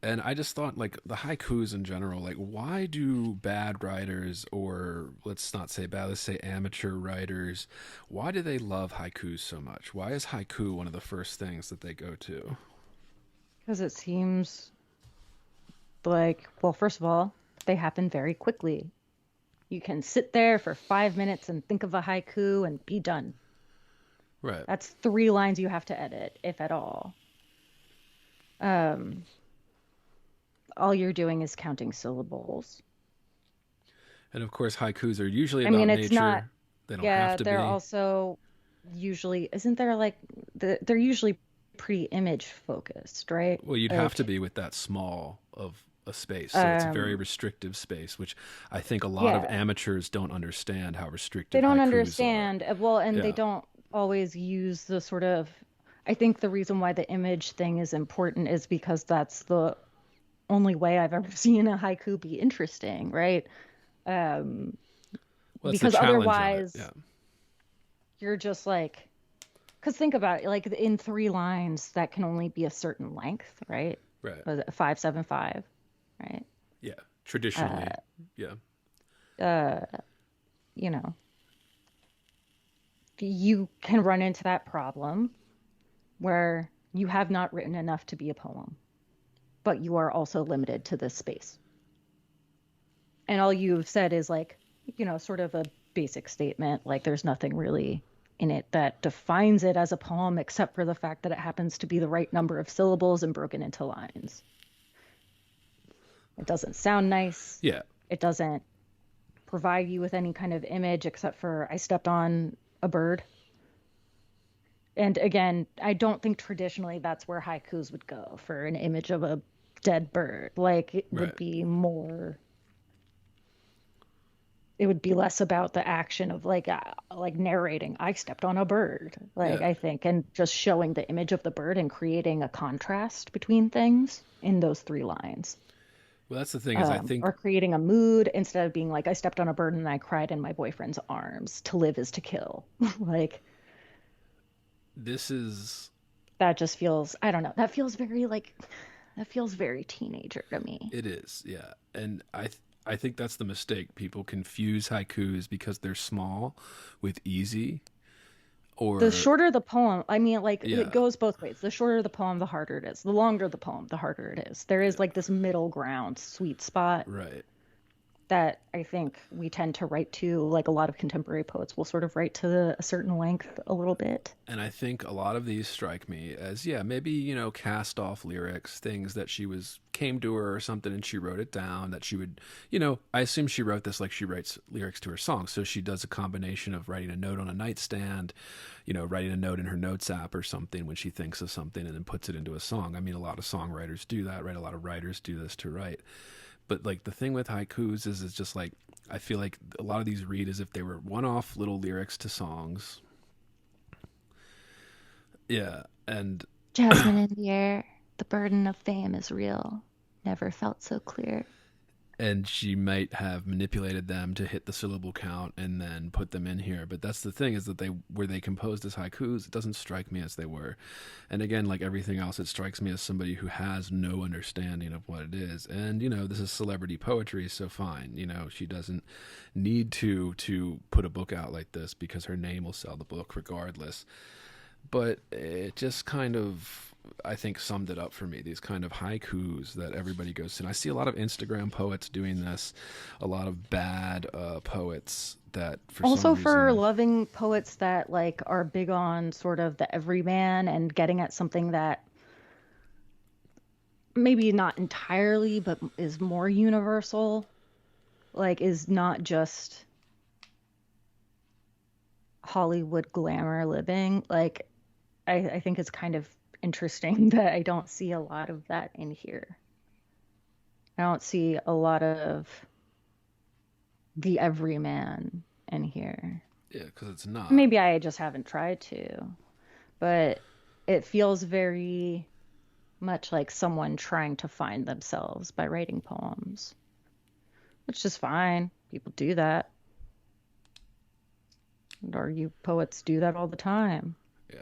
And I just thought, like, the haikus in general, like, why do bad writers, or let's not say bad, let's say amateur writers, why do they love haikus so much? Why is haiku one of the first things that they go to? Because it seems like, well, first of all, they happen very quickly. You can sit there for 5 minutes and think of a haiku and be done. Right. That's 3 lines you have to edit, if at all. All you're doing is counting syllables. And of course, haikus are usually I about mean, it's nature. not. They don't Yeah, have to they're be. also usually, isn't there like, they're usually pretty image focused, right? Well, you'd Like, have to be with that small of a space. So it's a very restrictive space, which I think a lot of yeah. amateurs don't understand how They restrictive don't haikus understand. Well, and they Yeah. don't always use the sort of, I think the reason why the image thing is important is because that's the only way I've ever seen a haiku be interesting, right? Well, that's the Because challenge of it. otherwise Yeah. you're just like, because think about it, like in 3 lines, that can only be a certain length, right? Right. Was it 575, right? Yeah. Traditionally. Yeah. You know, you can run into that problem where you have not written enough to be a poem, but you are also limited to this space. And all you've said is like, sort of a basic statement, like there's nothing really in it that defines it as a poem except for the fact that it happens to be the right number of syllables and broken into lines. It doesn't sound nice. Yeah. It doesn't provide you with any kind of image except for I stepped on a bird. And again, I don't think traditionally that's where haikus would go, for an image of a dead bird. Like it would Right. be more, it would be less about the action of like narrating I stepped on a bird, like Yeah. I think, and just showing the image of the bird and creating a contrast between things in those 3 lines. Well, that's the thing is I think Or creating a mood instead of being like I stepped on a bird and I cried in my boyfriend's arms. To live is to kill. Like this is that just feels, I don't know, that feels very teenager to me. it is. Yeah. And I think that's the mistake. People confuse haikus because they're small with easy. The Or shorter the poem, I mean, like it yeah, goes both ways. The shorter the poem, the harder it is. The longer the poem, the harder it is. There is like this middle ground, sweet spot right. that I think we tend to write to. Like a lot of contemporary poets will sort of write to a certain length a little bit. And I think a lot of these strike me as, yeah, maybe, cast off lyrics, things that came to her or something and she wrote it down that she would, I assume she wrote this like she writes lyrics to her songs. So she does a combination of writing a note on a nightstand, writing a note in her notes app or something when she thinks of something and then puts it into a song. I mean, a lot of songwriters do that, right? A lot of writers do this to write. But like the thing with haikus is it's just like, I feel like a lot of these read as if they were one-off little lyrics to songs. Yeah, and Jasmine in the air, the burden of fame is real. Never felt so clear. and she might have manipulated them to hit the syllable count and then put them in here. But that's the thing, is that they composed as haikus, it doesn't strike me as they were. And again, like everything else, it strikes me as somebody who has no understanding of what it is. And this is celebrity poetry, so fine. She doesn't need to put a book out like this because her name will sell the book regardless. But it just kind of, I think, summed it up for me. These kind of haikus that everybody goes to. And I see a lot of Instagram poets doing this, a lot of bad poets that for Also some for reason, loving poets that like are big on sort of the everyman and getting at something that maybe not entirely, but is more universal, like is not just Hollywood glamour living. Like I think it's kind of interesting that I don't see a lot of that in here. I don't see a lot of the everyman in here. yeah, because it's not. Maybe I just haven't tried to, but it feels very much like someone trying to find themselves by writing poems, which is fine. People do that. Or you poets do that all the time. Yeah.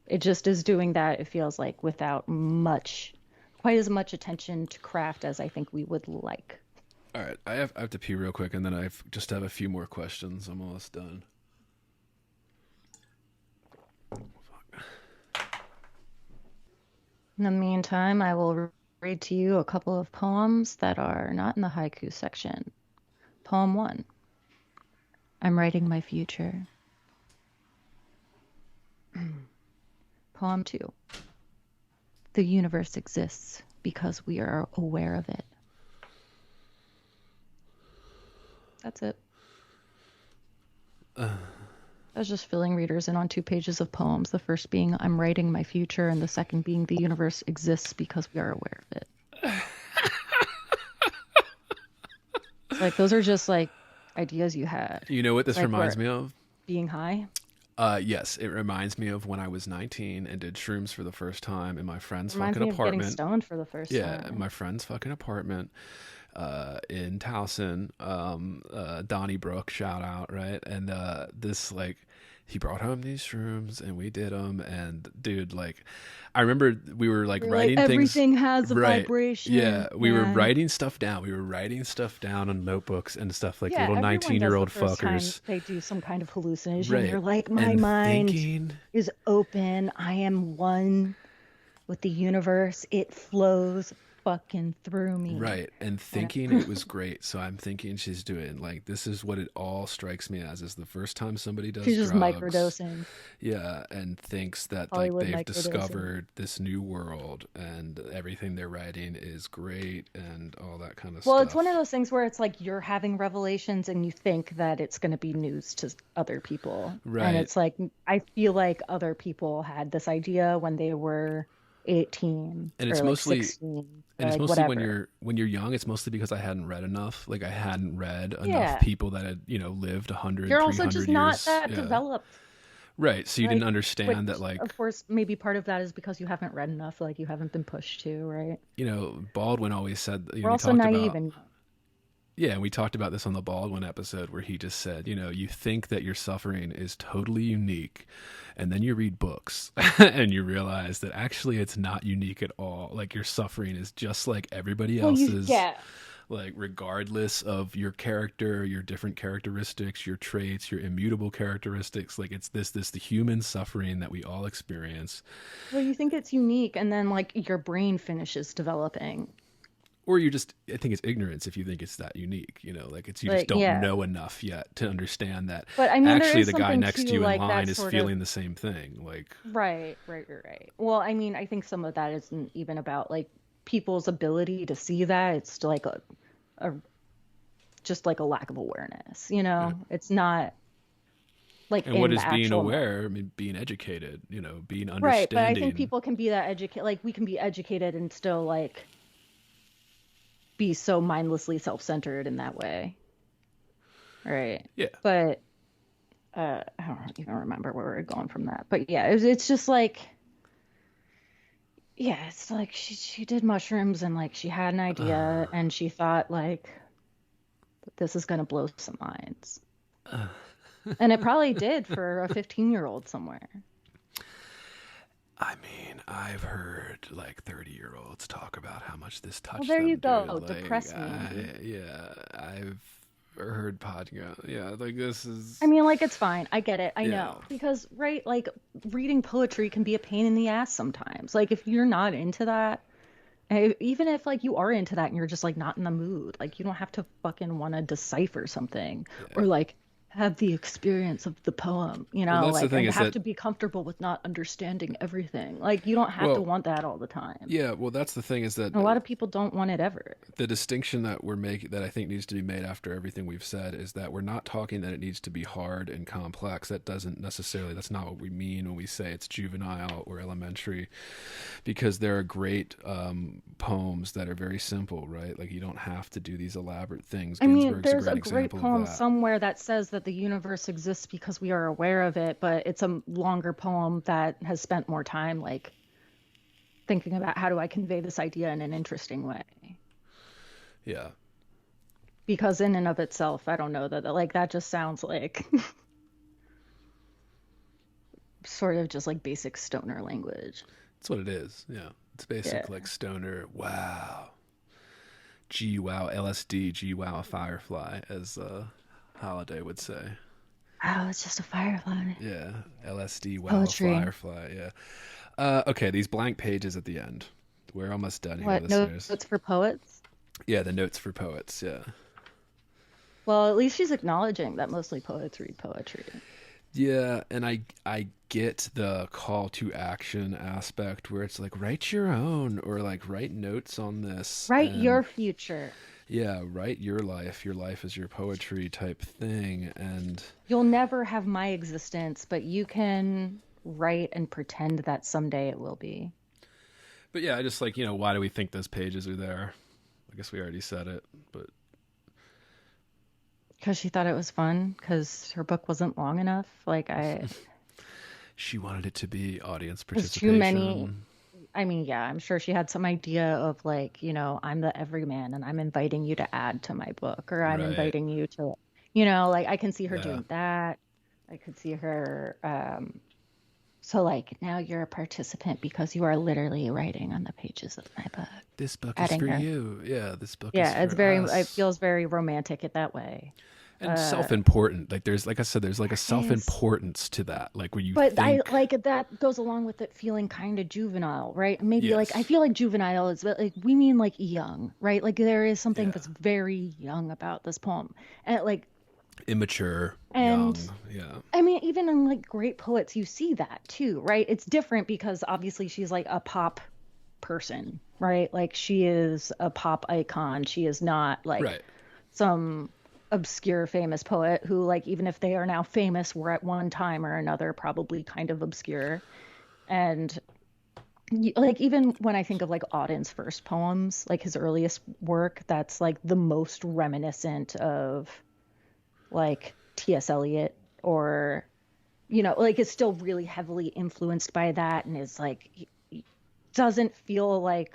It just is doing that, it feels like, without quite as much attention to craft as I think we would like. All right, I have to pee real quick, and then I just have a few more questions. I'm almost done. In the meantime, I will read to you a couple of poems that are not in the haiku section. Poem 1. I'm writing my future. Poem 2. The universe exists because we are aware of it. That's it. I was just filling readers in on 2 pages of poems. The first being I'm writing my future, and the second being the universe exists because we are aware of it. It's like those are just like ideas you had. You know what this Like reminds where- me of? Being high. Yes, it reminds me of when I was 19 and did shrooms for the first time in my friend's Reminds fucking me of getting apartment. stoned for the first Yeah, time. my friend's fucking apartment in Towson. Donnybrook, shout out, right? And this, like, he brought home these shrooms and we did them. And dude, like, I remember we were like You're writing like, things. everything has a Right. vibration. Yeah, we were Yeah. writing stuff down. We were writing stuff down on notebooks and stuff, like Yeah, little everyone does 19-year-old the first time fuckers. they do some kind of hallucination. Right. You're like, my And mind thinking, is open. I am one with the universe. It flows fucking through me. right, and thinking it was great. So I'm thinking she's doing, like, this is what it all strikes me as, is the first time somebody does She's just drugs. microdosing. Yeah, and thinks that Hollywood like they've microdosing. discovered this new world and everything they're writing is great and all that kind of stuff. Well, it's one of those things where it's like you're having revelations and you think that it's going to be news to other people. Right. And it's like, I feel like other people had this idea when they were 18 And it's or like mostly- 16. And it's like, mostly whatever. when you're young, it's mostly because I hadn't read enough. Like I hadn't read enough Yeah. people that had, lived 100, You're 300 also just years. not that Yeah. developed. Right. So you Like, didn't understand Which, that, like, of course, maybe part of that is because you haven't read enough, like you haven't been pushed to, right? Baldwin always said, We're we also talked naive about, and yeah, we talked about this on the Baldwin episode where he just said, you think that your suffering is totally unique, and then you read books and you realize that actually it's not unique at all. Like your suffering is just like everybody well, else's. yeah. like regardless of your character, your different characteristics, your traits, your immutable characteristics, like it's this the human suffering that we all experience. Well, you think it's unique, and then like your brain finishes developing. Or you just, I think it's ignorance if you think it's that unique, like it's, you just Like, don't yeah. know enough yet to understand that But I mean, there actually is the guy something next to to you in like line that is sort feeling of the same thing. Like, right. Well, I mean, I think some of that isn't even about like people's ability to see that. It's like a just like a lack of awareness, yeah. It's not like And what in the is being actual aware? I mean, being educated, being right. But I think understanding. people can be that educated, like we can be educated and still like be so mindlessly self-centered in that way. Right. Yeah. But I don't even remember where we're going from that. But yeah, it's just like, yeah, it's like she did mushrooms and like she had an idea and she thought like this is gonna blow some minds. And it probably did for a 15-year-old somewhere. I mean, I've heard like 30-year-olds talk about how much this touched Well, there them, you go. dude. Like, Depress me. yeah, I've heard podcast. Yeah, like this is. I mean, like, it's fine. I get it. I Yeah. know. Because, right, like, reading poetry can be a pain in the ass sometimes. Like, if you're not into that, even if, like, you are into that and you're just, like, not in the mood, like, you don't have to fucking want to decipher something or, like, have the experience of the poem, Well, that's the like, thing and is have that- to be comfortable with not understanding everything. Like, you don't have to Well, want that all the time. Yeah, well, that's the thing is that A lot of people don't want it ever. the distinction that we're making, that I think needs to be made after everything we've said, is that we're not talking that it needs to be hard and complex. That doesn't necessarily, that's not what we mean when we say it's juvenile or elementary, because there are great poems that are very simple, right? Like you don't have to do these elaborate things. I mean, Ginsberg's there's a great example of poem that. somewhere that says that the universe exists because we are aware of it, but it's a longer poem that has spent more time, like, thinking about how do I convey this idea in an interesting way. Yeah. Because in and of itself, I don't know that, like, that just sounds like sort of just like basic stoner language. That's what it is. Yeah. It's basic like stoner. Wow. G wow LSD. G wow Firefly, as Holiday would say. Oh, it's just a firefly. Yeah. LSD. Wow. Poetry. Firefly. Yeah. Okay. These blank pages at the end. We're almost done here, What, listeners. notes for poets? Yeah. The notes for poets. Yeah. Well, at least she's acknowledging that mostly poets read poetry. Yeah, and I get the call to action aspect where it's like write your own or like write notes on this. Write and, your future. Yeah, write your life. Your life is your poetry type thing, and You'll never have my existence, but you can write and pretend that someday it will be. but yeah, I just like, why do we think those pages are there? I guess we already said it, but Because she thought it was fun, because her book wasn't long enough. Like, she wanted it to be audience there's participation. too many. I mean, yeah, I'm sure she had some idea of like, I'm the everyman and I'm inviting you to add to my book, or I'm Right. inviting you to, like I can see her Yeah. doing that. I could see her. So like now you're a participant because you are literally writing on the pages of my book. This book Adding is for her. you. Yeah, this book is Yeah, for it's very. us. It feels very romantic in that way. And self-important. Like like I said, there's like a Yes. self-importance to that. Like when you But think, I like that goes along with it feeling kind of juvenile, right? Maybe like I Yes. feel like juvenile is like we mean like young, right? Like there is something Yeah. that's very young about this poem, and like immature, And- young. Yeah. I mean, even in like great poets, you see that too, right? It's different because obviously she's like a pop person, right? Like she is a pop icon. She is not like Right. some obscure famous poet who, like, even if they are now famous, were at one time or another probably kind of obscure. And like even when I think of like Auden's first poems, like his earliest work, that's like the most reminiscent of like T.S. Eliot, or like it's still really heavily influenced by that, and is like doesn't feel like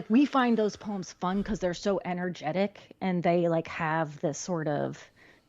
we find those poems fun because they're so energetic and they like have this sort of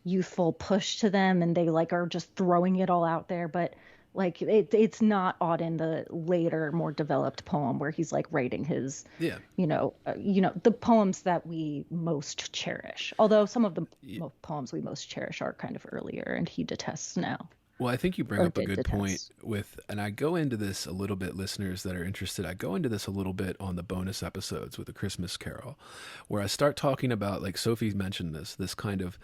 youthful push to them, and they like are just throwing it all out there. But Like it's not Auden, the later, more developed poem where he's like writing his, Yeah. the poems that we most cherish. Although some of the Yeah. poems we most cherish are kind of earlier, and he detests now, Well, I think you bring or up a did good point detest. with, and I go into this a little bit, listeners that are interested. I go into this a little bit on the bonus episodes with A Christmas Carol, where I start talking about, like Sophie mentioned this kind of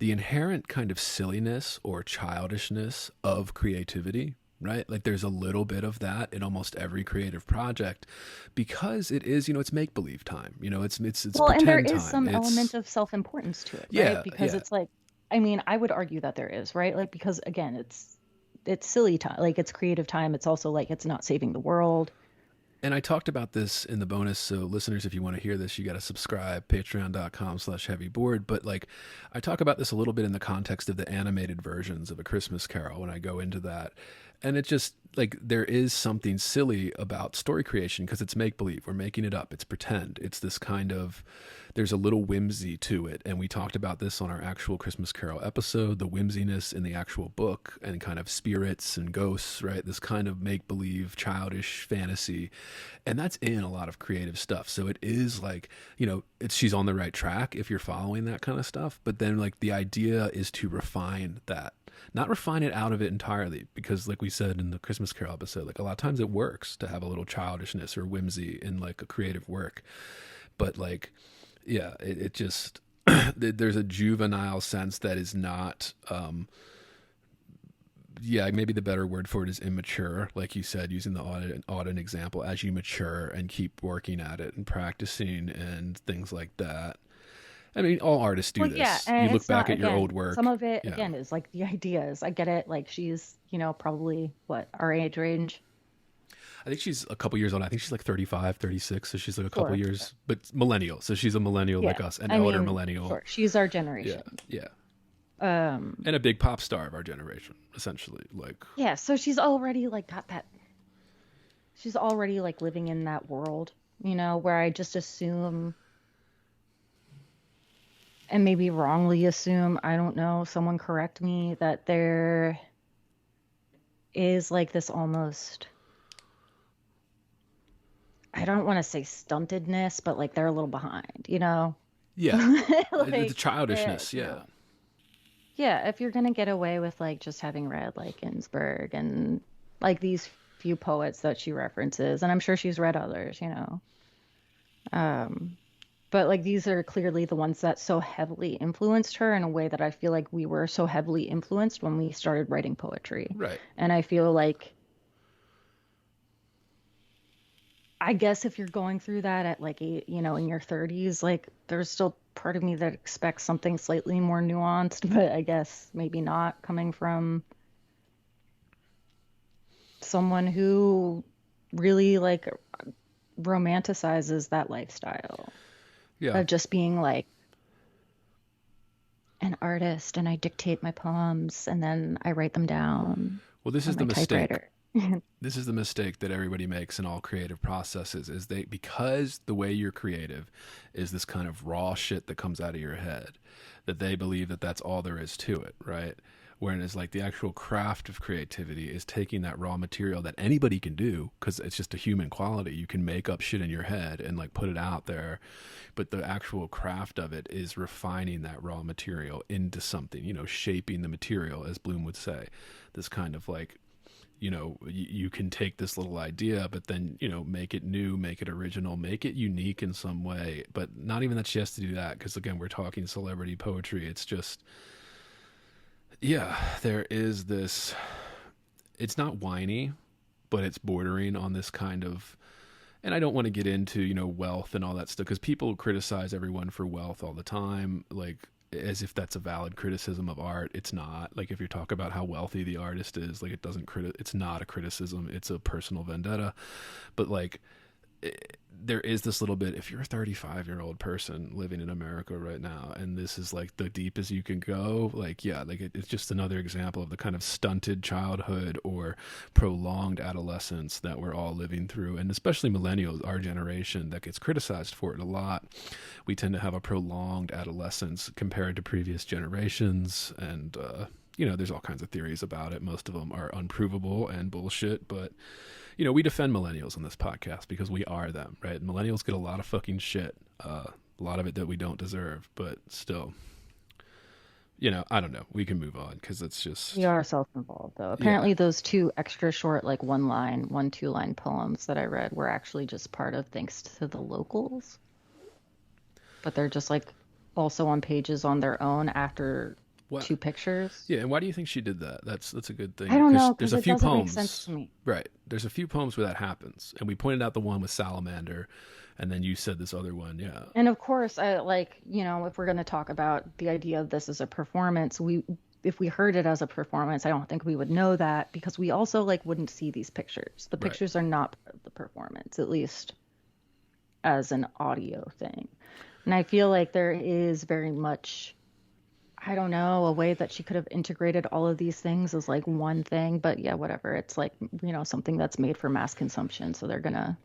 the inherent kind of silliness or childishness of creativity, right? Like there's a little bit of that in almost every creative project because it is, it's make believe time. It's Well, and there pretend is time. some element It's of self-importance to it, right? yeah, Because yeah. it's like, I mean, I would argue that there is, right? Like, because again, it's silly time, like it's creative time. It's also like it's not saving the world. And I talked about this in the bonus. So listeners, if you want to hear this, you got to subscribe, patreon.com/heavyboard. But like, I talk about this a little bit in the context of the animated versions of A Christmas Carol when I go into that. And it just like, there is something silly about story creation because it's make believe. We're making it up. It's pretend. It's this kind of, there's a little whimsy to it. And we talked about this on our actual Christmas Carol episode, the whimsiness in the actual book and kind of spirits and ghosts, right? This kind of make believe, childish fantasy. And that's in a lot of creative stuff. So it is like, she's on the right track if you're following that kind of stuff. But then like the idea is to refine that, not refine it out of it entirely, because like we said in the Christmas Carol episode, like a lot of times it works to have a little childishness or whimsy in like a creative work. But like, yeah, it just, there's a juvenile sense that is not, yeah, maybe the better word for it is immature, like you said, using the Auden example. As you mature and keep working at it and practicing and things like that. I mean, all artists do Well, yeah, this. You and look it's back not, at your old again, some work. of it Yeah. again is like the ideas. I get it. Like she's, probably what our age range. I think she's a couple years old. I think she's like 35, 36. So she's like a couple Sure. years, but millennial. So she's a millennial Yeah. like us, an I elder mean, millennial. sure. She's our Yeah. generation. Yeah. Um, And a big pop star of our generation, essentially. Like, yeah, so she's already like got that, she's already like living in that world, where I just assume, and maybe wrongly assume, I don't know, someone correct me, that there is like this almost, I don't want to say stuntedness, but like they're a little behind, yeah. The like childishness. Yeah. yeah, if you're gonna get away with like just having read like Ginsberg and like these few poets that she references, and I'm sure she's read others, but like these are clearly the ones that so heavily influenced her in a way that I feel like we were so heavily influenced when we started writing poetry. Right. And I feel like, I guess if you're going through that at like in your 30s, like there's still part of me that expects something slightly more nuanced, but I guess maybe not coming from someone who really like romanticizes that lifestyle Yeah. of just being like an artist and I dictate my poems and then I write them down Well, this on is the my mistake. typewriter. This is the mistake that everybody makes in all creative processes is because the way you're creative is this kind of raw shit that comes out of your head, that they believe that that's all there is to it, right? Whereas like the actual craft of creativity is taking that raw material that anybody can do because it's just a human quality. You can make up shit in your head and like put it out there. But the actual craft of it is refining that raw material into something, shaping the material, as Bloom would say. This kind of like, you can take this little idea, but then, make it new, make it original, make it unique in some way. But not even that she has to do that because, again, we're talking celebrity poetry. It's just, yeah, there is this, it's not whiny, but it's bordering on this kind of, and I don't want to get into, wealth and all that stuff because people criticize everyone for wealth all the time. Like, as if that's a valid criticism of art. It's not. Like if you talk about how wealthy the artist is, like it's not a criticism, it's a personal vendetta. But like there is this little bit, if you're a 35-year-old person living in America right now and this is like the deepest you can go, like yeah, like it's just another example of the kind of stunted childhood or prolonged adolescence that we're all living through, and especially millennials, our generation, that gets criticized for it a lot. We tend to have a prolonged adolescence compared to previous generations, and there's all kinds of theories about it. Most of them are unprovable and bullshit, but we defend millennials on this podcast because we are them, right? Millennials get a lot of fucking shit, a lot of it that we don't deserve, but still, I don't know. We can move on because it's just... We are self-involved, though. Apparently, those 2 extra short, like 2-line poems that I read were actually just part of thanks to the locals. But they're just like also on pages on their own after 2 pictures. Yeah, and why do you think she did that? That's a good thing. I don't know, there's because a few it doesn't poems, make sense to me. Right. There's a few poems where that happens, and we pointed out the one with Salamander, and then you said this other one, yeah. And of course, I if we're going to talk about the idea of this as a performance, if we heard it as a performance, I don't think we would know that because we also wouldn't see these pictures. The pictures are not part of the performance, at least as an audio thing. And I feel like there is very much, I don't know, a way that she could have integrated all of these things as one thing, but yeah, whatever. It's something that's made for mass consumption, so they're going to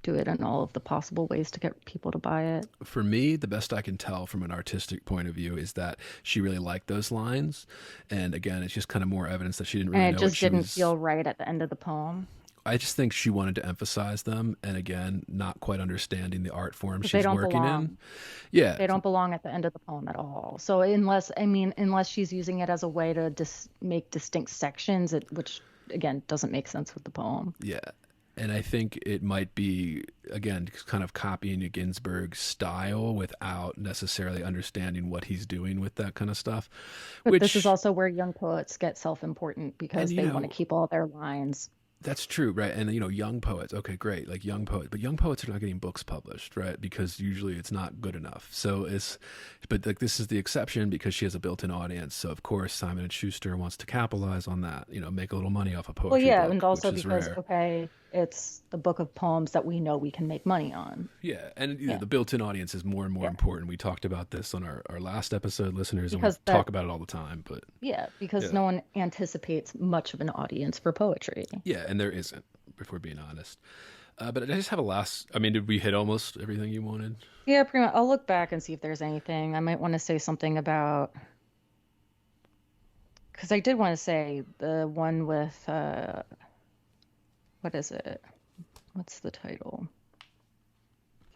do it in all of the possible ways to get people to buy it. For me, the best I can tell from an artistic point of view is that she really liked those lines. And again, it's just kind of more evidence that she didn't really know. And it just didn't feel right at the end of the poem. I just think she wanted to emphasize them. And again, not quite understanding the art form she's working in. Yeah. They don't belong at the end of the poem at all. So unless she's using it as a way to make distinct sections, which again, doesn't make sense with the poem. Yeah. And I think it might be, again, kind of copying a Ginsberg style without necessarily understanding what he's doing with that kind of stuff. But this is also where young poets get self-important because they want to keep all their lines. That's true, right? And, young poets, okay, great, like young poets. But young poets are not getting books published, right? Because usually it's not good enough. So but this is the exception because she has a built-in audience. So, of course, Simon & Schuster wants to capitalize on that, make a little money off a poetry book. Well, yeah, and also because, rare. Okay, it's the book of poems that we know we can make money on. Yeah, and the built-in audience is more and more important. We talked about this on our last episode, listeners, and we talk about it all the time. But because no one anticipates much of an audience for poetry. Yeah, and there isn't, if we're being honest. But I just have did we hit almost everything you wanted? Yeah, pretty much. I'll look back and see if there's anything. I might want to say something about... Because I did want to say the one with... what is it? What's the title?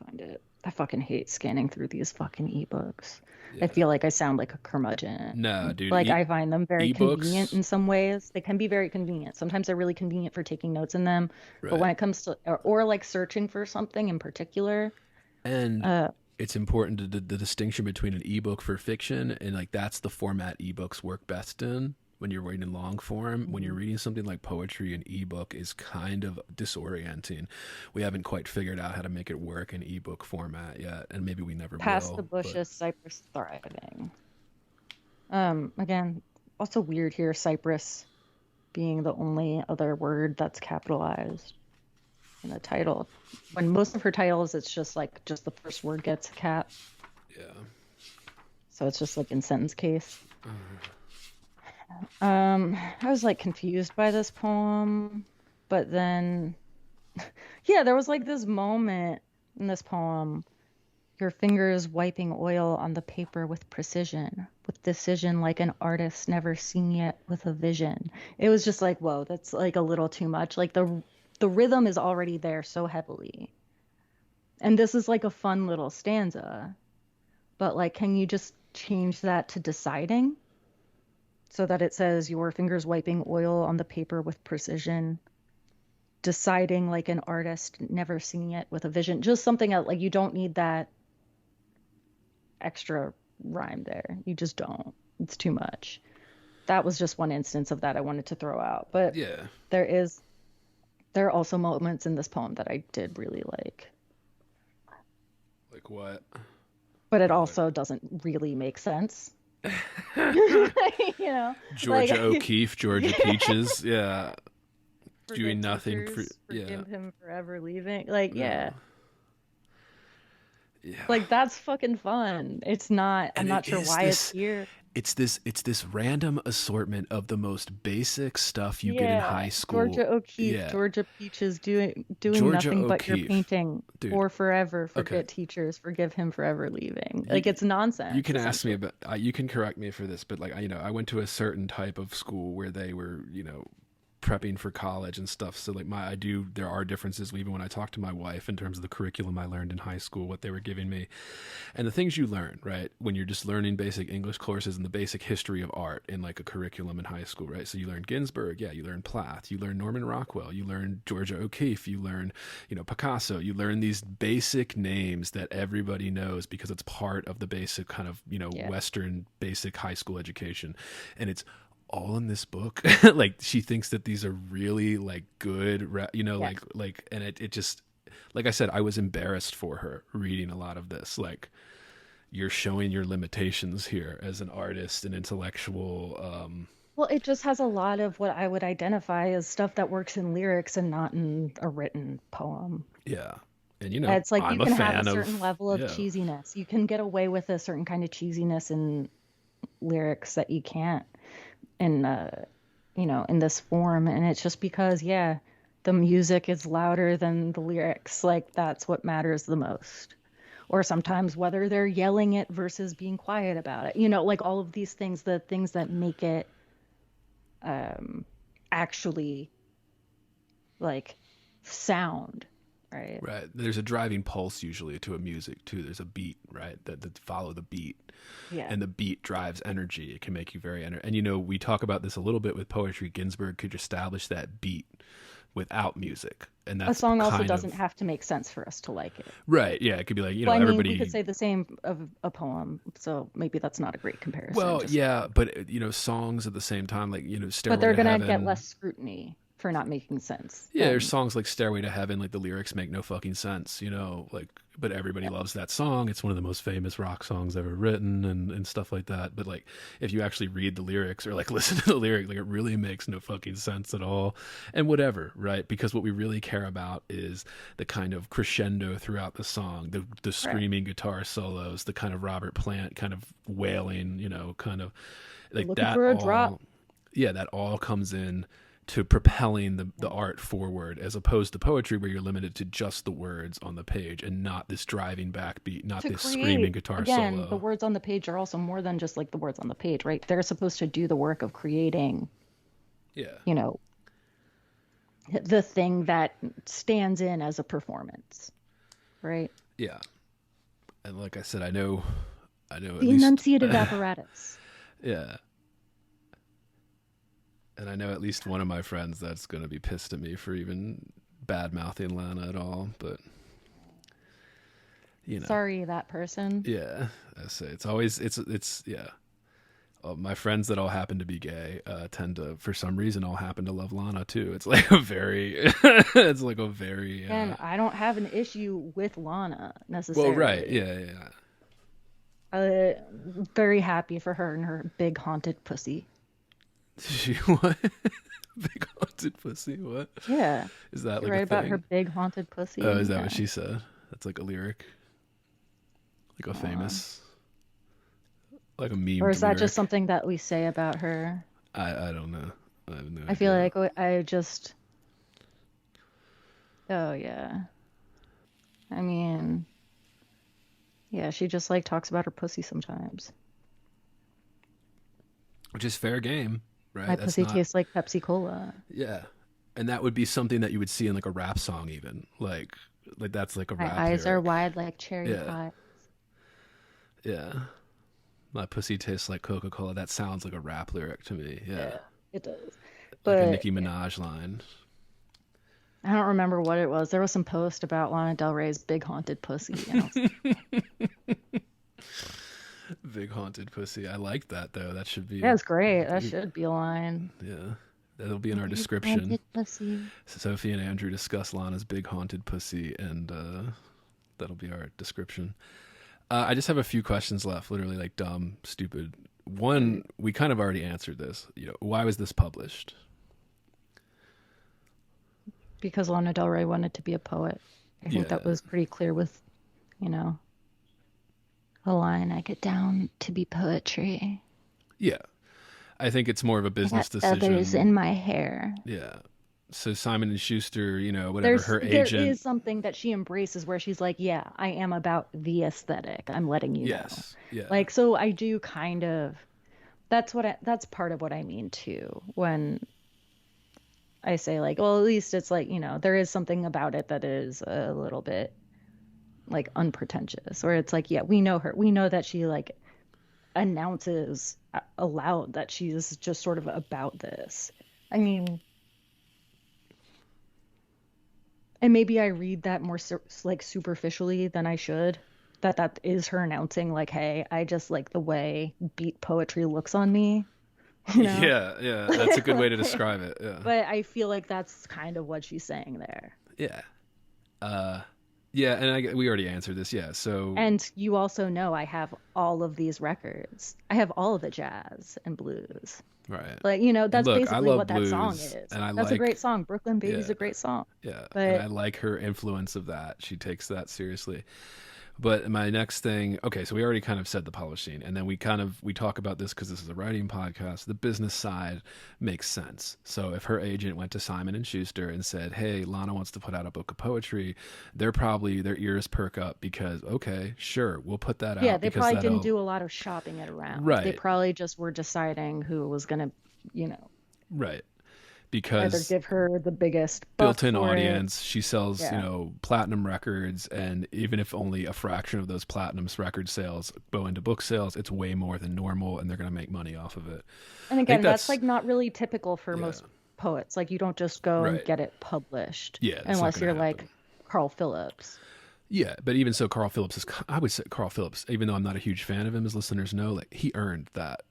Find it. I fucking hate scanning through these fucking ebooks. Yeah. I feel like I sound like a curmudgeon. No, dude. I find them very convenient in some ways. They can be very convenient. Sometimes they're really convenient for taking notes in them. Right. But when it comes to, or searching for something in particular. And it's important the distinction between an ebook for fiction and that's the format ebooks work best in. When you're reading long form, when you're reading something like poetry, an ebook is kind of disorienting. We haven't quite figured out how to make it work in ebook format yet, and maybe we never will. Past the bushes, Cypress thriving. Again, also weird here, Cypress being the only other word that's capitalized in the title. When most of her titles, it's just the first word gets a cap. Yeah. So it's just in sentence case. I was confused by this poem, but then there was this moment in this poem, your fingers wiping oil on the paper with precision, with decision, like an artist never seen yet with a vision. It was just whoa, that's a little too much. The rhythm is already there so heavily, and this is a fun little stanza, but can you just change that to deciding? So that it says, your fingers wiping oil on the paper with precision, deciding like an artist never seen it with a vision. Just something else. You don't need that extra rhyme there. You just don't. It's too much. That was just one instance of that I wanted to throw out. But yeah, there are also moments in this poem that I did really like. Like what? But it also doesn't really make sense. Georgia O'Keeffe, Georgia Peaches, yeah, doing nothing. Forgive him forever leaving. Yeah. That's fucking fun. It's not. I'm not sure why it's here. it's this random assortment of the most basic stuff you get in Yeah, high school. Georgia O'Keeffe, Yeah, Georgia Peaches doing Georgia nothing but your O'Keeffe, painting dude. for forever, Okay, forget teachers, forgive him forever leaving. Like you it's you nonsense, can ask me essentially. about you can correct me for this, but like I went to a certain type of school where they were prepping for college and stuff. So like there are differences even when I talk to my wife in terms of the curriculum I learned in high school, what they were giving me, and the things you learn, right? When you're just learning basic English courses and the basic history of art in like a curriculum in high school, right? So you learn Ginsberg, yeah, you learn Plath, you learn Norman Rockwell, you learn Georgia O'Keeffe, you learn, Picasso, you learn these basic names that everybody knows because it's part of the basic kind of, Yeah. Western basic high school education. And it's all in this book. Like she thinks that these are really like good, Yeah. and it just, like I said, I was embarrassed for her reading a lot of this. Like, you're showing your limitations here as an artist and intellectual. Well, it just has a lot of what I would identify as stuff that works in lyrics and not in a written poem. Yeah, and It's like you I'm a can have a fan certain of, level of yeah, cheesiness. You can get away with a certain kind of cheesiness in lyrics that you can't in in this form, and it's just because, yeah, the music is louder than the lyrics. Like that's what matters the most. Or sometimes whether they're yelling it versus being quiet about it. Like all of these things, the things that make it actually like sound, right? right. There's a driving pulse usually to a music too. There's a beat, right? That follow the beat. Yeah. And the beat drives energy. It can make you very and we talk about this a little bit with poetry. Ginsberg could establish that beat without music, and A that's song also kind doesn't of have to make sense for us to like it. right. Yeah, it could be like Well, I mean, we everybody. could say the same of a poem, so maybe that's not a great comparison. Well, Just, yeah, but songs at the same time, like but Stairway they're to gonna get Heaven. less scrutiny for not making sense Yeah, there's than songs like Stairway to Heaven, like the lyrics make no fucking sense, like, but everybody loves that song. It's one of the most famous rock songs ever written and stuff like that. But like, if you actually read the lyrics or like listen to the lyric, like it really makes no fucking sense at all. And whatever, right? Because what we really care about is the kind of crescendo throughout the song, the right. screaming guitar solos, the kind of Robert Plant kind of wailing, kind of We're like looking that for a all, drop. yeah, that all comes in to propelling the art forward, as opposed to poetry where you're limited to just the words on the page and not this driving backbeat, not To this screaming create, guitar again, the solo. words on the page are also more than just like the words on the page, right? They're supposed to do the work of creating, Yeah, you know, the thing that stands in as a performance, right? yeah. And like I said, I know at The least enunciative apparatus. yeah. And I know at least one of my friends that's going to be pissed at me for even bad mouthing Lana at all, but Sorry, that person. yeah, I say it's always it's yeah. My friends that all happen to be gay tend to, for some reason, all happen to love Lana too. It's like a very, it's like a very. And I don't have an issue with Lana Well, right, necessarily. yeah, yeah. Very happy for her and her big haunted pussy. She what? Big haunted pussy. What Yeah. is that? She Like write a about her thing? big haunted pussy. Oh, is that Yeah. what she said? That's like a lyric, like a Hold on. famous, like a Or memed is that just lyric. something that we say about her? I don't know. I have no I feel idea. like I just. Oh, yeah. I mean, yeah, she just like talks about her pussy sometimes. Which is fair game, right? My That's pussy not. tastes like Pepsi Cola. Yeah, and that would be something that you would see in like a rap song, even like that's like a My rap eyes are lyric. wide like cherry Yeah, pie. yeah. My pussy tastes like Coca-Cola. That sounds like a rap lyric to me. Yeah, Yeah, it does. like a But Nicki Minaj line. I don't remember what it was. There was some post about Lana Del Rey's big haunted pussy. And I was like, Big haunted pussy. I like that though. That should yeah, be. it's great. That should be a line. Yeah, that'll be in our Big description. haunted pussy. Sophie and Andrew discuss Lana's big haunted pussy, and that'll be our description. I just have a few questions left, literally like dumb, stupid. One, we kind of already answered this. Why was this published? Because Lana Del Rey wanted to be a poet. I think Yeah, that was pretty clear with, you know, a line. I get down to be poetry. Yeah. I think it's more of a I business got feathers decision. in my hair. Yeah. So Simon and Schuster, whatever her There agent. is something that she embraces where she's like, yeah, I am about the aesthetic. I'm letting you know. Yes. Yeah. Like, so I do kind of, that's part of what I mean too when I say like, well, at least it's like, there is something about it that is a little bit like unpretentious, where it's like, yeah, we know her. We know that she like announces aloud that she's just sort of about this. I mean, and maybe I read that more like superficially than I should. That is her announcing like, hey, I just like the way beat poetry looks on me, you know? Yeah. Yeah. That's a good way to describe it. Yeah. But I feel like that's kind of what she's saying there. Yeah. Yeah. And we already answered this. Yeah. So. And you also know I have all of these records. I have all of the jazz and blues. Right. Like, And that's look, I basically love what that song blues, is. and I That's a like. great song. Brooklyn Baby's Yeah. a great song. Yeah. But And I like her influence of that. She takes that seriously. But my next thing, okay, so we already kind of said the publishing, and then we talk about this because this is a writing podcast. The business side makes sense. So if her agent went to Simon and Schuster and said, "Hey, Lana wants to put out a book of poetry," their ears perk up because, okay, sure, we'll put that out. yeah, they because probably that'll- didn't do a lot of shopping it around. Right. They probably just were deciding who was going to, right, either because give her the biggest buck built-in for it. audience. She sells, Yeah. platinum records, and even if only a fraction of those platinum record sales go into book sales, it's way more than normal, and they're going to make money off of it. And I again, think that's like not really typical for Yeah. most poets. Like you don't just go and Right. get it published. Yeah, that's not unless gonna you're happen. like Carl Phillips. Yeah, but even so, I would say Carl Phillips, even though I'm not a huge fan of him, as listeners know, like he earned that.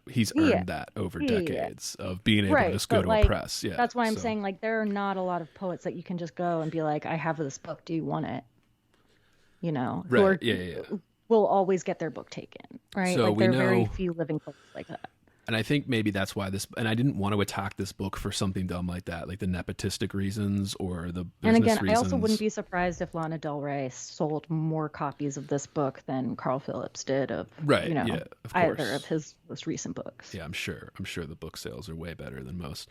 He's earned Yeah. that over Yeah. decades of being able Right, to just go but, to like, a press. Yeah, That's why I'm so- saying like there are not a lot of poets that you can just go and be like, I have this book. Do you want it? Who Right. are- Yeah. will always get their book taken, right? So like we there are very know- few living poets like that. And I think maybe that's why and I didn't want to attack this book for something dumb like that, like the nepotistic reasons or the business And again, reasons. I also wouldn't be surprised if Lana Del Rey sold more copies of this book than Carl Phillips did of Right, yeah, of either course. of his most recent books. Yeah, I'm sure the book sales are way better than most.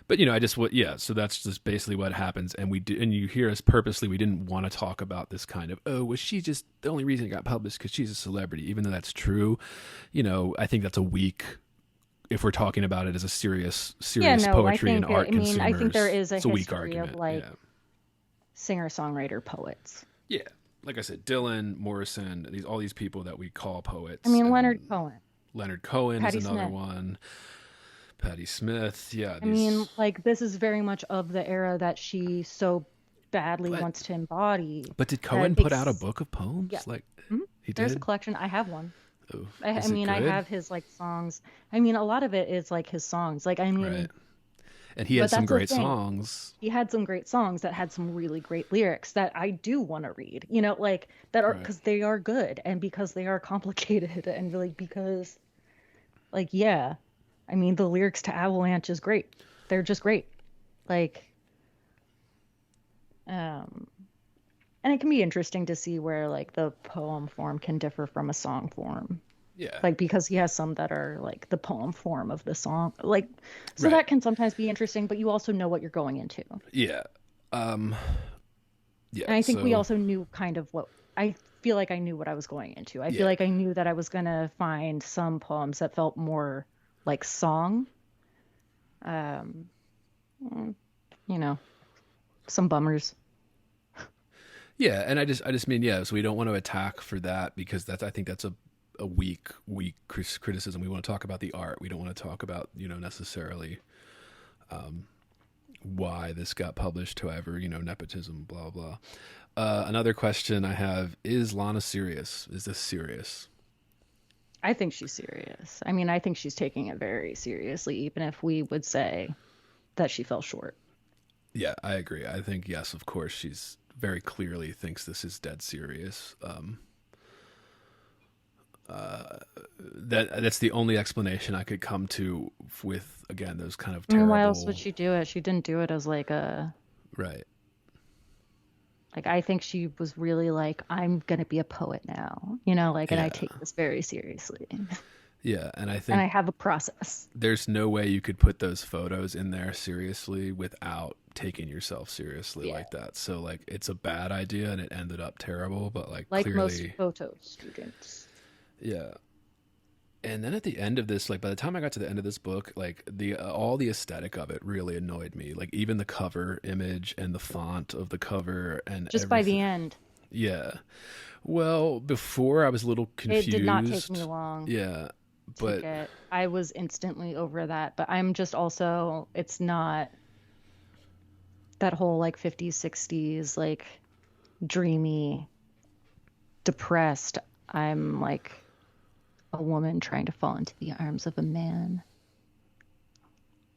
But so that's just basically what happens, and you hear us purposely. We didn't want to talk about this kind of, was she just the only reason it got published because she's a celebrity, even though that's true. I think that's a weak. If we're talking about it as a serious poetry and art consumers, I think there is a it's a weak history argument. of like yeah. singer-songwriter poets. Yeah, like I said, Dylan, Morrison, all these people that we call poets. I mean, and Leonard Cohen. Leonard Cohen Patti is another Smith. one. Patti Smith, yeah. I mean, like this is very much of the era that she so badly But- wants to embody. But did Cohen that put out a ex- book of poems? Yeah. Like he There's a did. collection. I have one. Oh, I is it mean, I good? have his like songs. I mean, a lot of it is like his songs. Like, I mean, Right. And he But had some that's the great thing. songs. he had some great songs that had some really great lyrics that I do want to read. Like that are Right. because they are good and because they are complicated and like because, like, yeah, I mean, the lyrics to Avalanche is great. They're just great. Like, and it can be interesting to see where like the poem form can differ from a song form. Yeah. Like because he has some that are like the poem form of the song. Like so Right. that can sometimes be interesting, but you also know what you're going into. Yeah. Yeah. And I think we so- also knew kind of what I feel like I knew what I was going into. I Yeah. feel like I knew that I was going to find some poems that felt more like song. Some bummers. Yeah, and I just mean, yeah, so we don't want to attack for that because I think that's a weak criticism. We want to talk about the art. We don't want to talk about, necessarily why this got published, however, nepotism, blah, blah. Another question I have, is Lana serious? Is this serious? I think she's serious. I mean, I think she's taking it very seriously, even if we would say that she fell short. Yeah, I agree. I think, yes, of course, she's very clearly thinks this is dead serious. That's the only explanation I could come to with, again, those kind of I mean, terrible... why else would she do it? She didn't do it as like a... Right. Like, I think she was really like, I'm going to be a poet now, and I Yeah. take this very seriously. Yeah, and I and think I have a process. there's no way you could put those photos in there seriously without taking yourself seriously Yeah. like that. So like it's a bad idea and it ended up terrible, but like Like most clearly, photo students. yeah. And then at the end of this, like by the time I got to the end of this book, like the all the aesthetic of it really annoyed me. Like even the cover image and the font of the cover and Just by the everything. end. Yeah. Well, before I was a little It did not take me confused. long Yeah, to but get. I was instantly over that, but I'm just also, it's not that whole like 50s, 60s, like dreamy, depressed. I'm like a woman trying to fall into the arms of a man.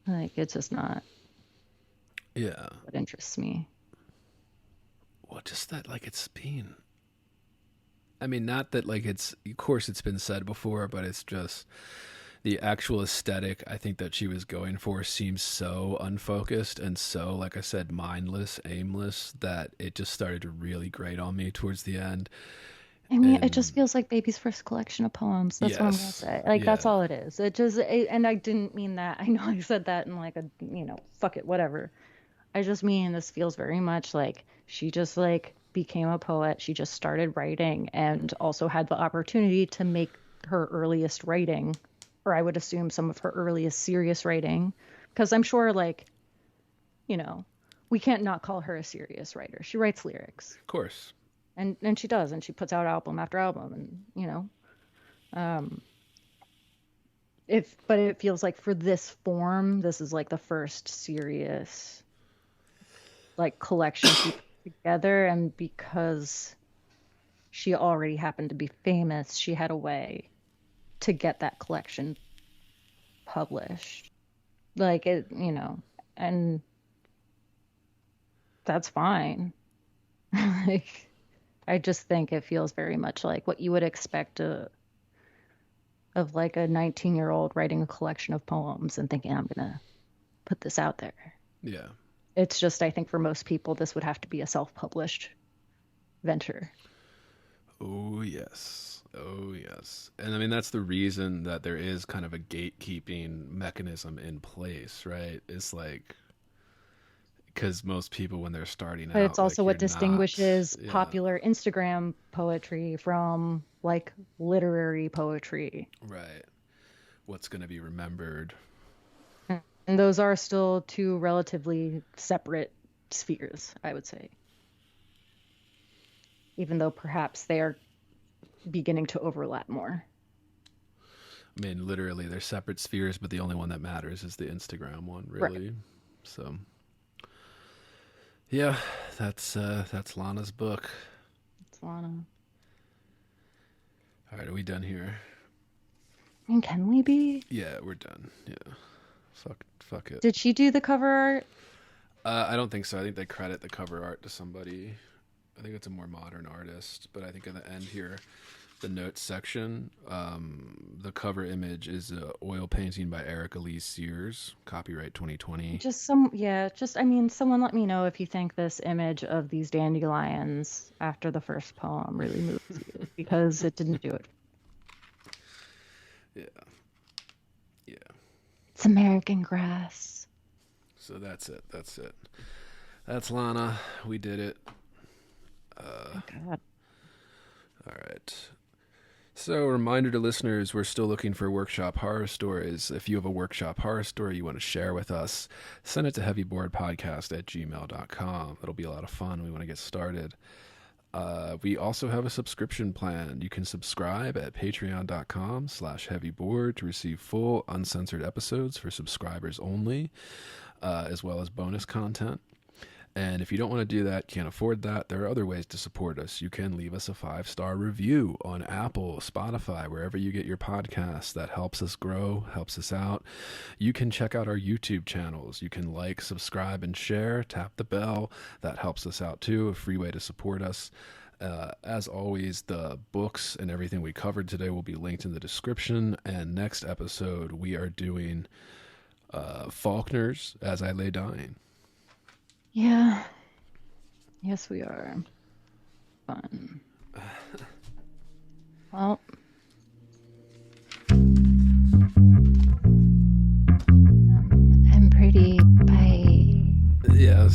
Like it's just not yeah. what interests me. Well, just that like it's been. I mean, not that like it's. Of course, it's been said before, but it's just the actual aesthetic I think that she was going for seems so unfocused and so, like I said, mindless, aimless that it just started to really grate on me towards the end. I mean, it just And feels like baby's first collection of poems. That's what I'm gonna yes, say. Like yeah, that's all it is. And I didn't mean that. I know I said that in like a, fuck it, whatever. I just mean this feels very much like she just like became a poet. She just started writing and also had the opportunity to make her earliest writing, or I would assume some of her earliest serious writing, because I'm sure like, you know, we can't not call her a serious writer. She writes lyrics. of course, And she does, and she puts out album after album, and but it feels like for this form, this is like the first serious like collection she put together, and because she already happened to be famous, she had a way to get that collection published. Like it, and that's fine. Like I just think it feels very much like what you would expect of like a 19-year-old writing a collection of poems and thinking, I'm gonna put this out there. yeah. It's just, I think for most people, this would have to be a self-published venture. Oh yes, oh yes. And I mean that's the reason that there is kind of a gatekeeping mechanism in place, right? It's like because most people when they're starting But it's out, also like what you're distinguishes not, yeah, popular Instagram poetry from like literary poetry. right. What's going to be remembered? And those are still two relatively separate spheres, I would say. Even though perhaps they are beginning to overlap more. I mean, literally, they're separate spheres, but the only one that matters is the Instagram one, Right. really. So, yeah, that's Lana's book. It's Lana. All right, are we done here? I mean, can we be? Yeah, we're done. Yeah, fuck it. Did she do the cover art? I don't think so. I think they credit the cover art to somebody. I think it's a more modern artist, but I think at the end here, the notes section, the cover image is an oil painting by Eric Elise Sears, copyright 2020. I mean, someone let me know if you think this image of these dandelions after the first poem really moves you, because it didn't do it. Yeah. Yeah. It's American grass. So that's it. That's Lana. We did it. Oh, God. All right. So, reminder to listeners, we're still looking for workshop horror stories. If you have a workshop horror story you want to share with us, send it to heavyboardpodcast@gmail.com. It'll be a lot of fun. We want to get started. We also have a subscription plan. You can subscribe at patreon.com/heavyboard to receive full uncensored episodes for subscribers only, as well as bonus content. And if you don't want to do that, can't afford that, there are other ways to support us. You can leave us a 5-star review on Apple, Spotify, wherever you get your podcasts. That helps us grow, helps us out. You can check out our YouTube channels. You can like, subscribe, and share. Tap the bell. That helps us out too, a free way to support us. As always, the books and everything we covered today will be linked in the description. And next episode, we are doing Faulkner's As I Lay Dying. Yeah. Yes, we are. Fun. Well.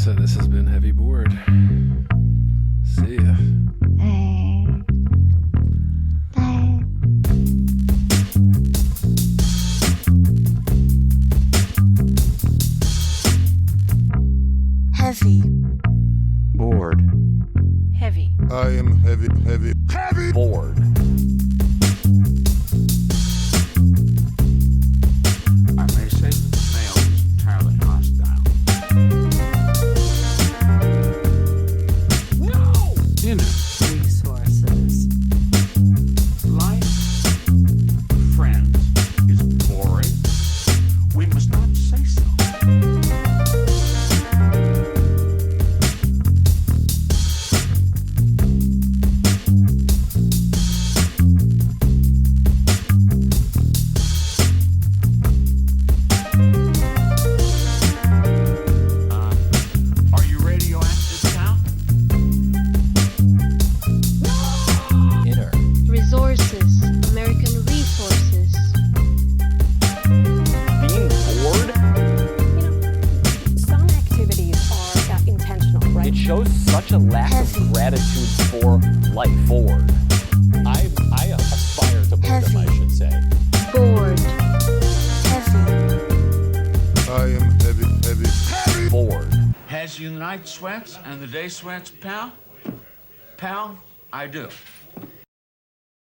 So this has been Heavy Board. See ya. Hey. Bye. Heavy. Bored. Heavy. I am heavy, heavy, heavy. Bored. I may say that the male is entirely hostile. No! You know, Resources. life, friends, is boring. We must not say so. Are you radioactive now? Inner. Resources. American resources. Being bored? Some activities are intentional, right? It shows such a lack Heavy. of gratitude for life. Bored. I aspire to boredom, Heavy. I should say. Bored. Heavy. I am heavy, heavy, heavy. Bored. Has you the night sweats and the day sweats, pal? Pal, I do.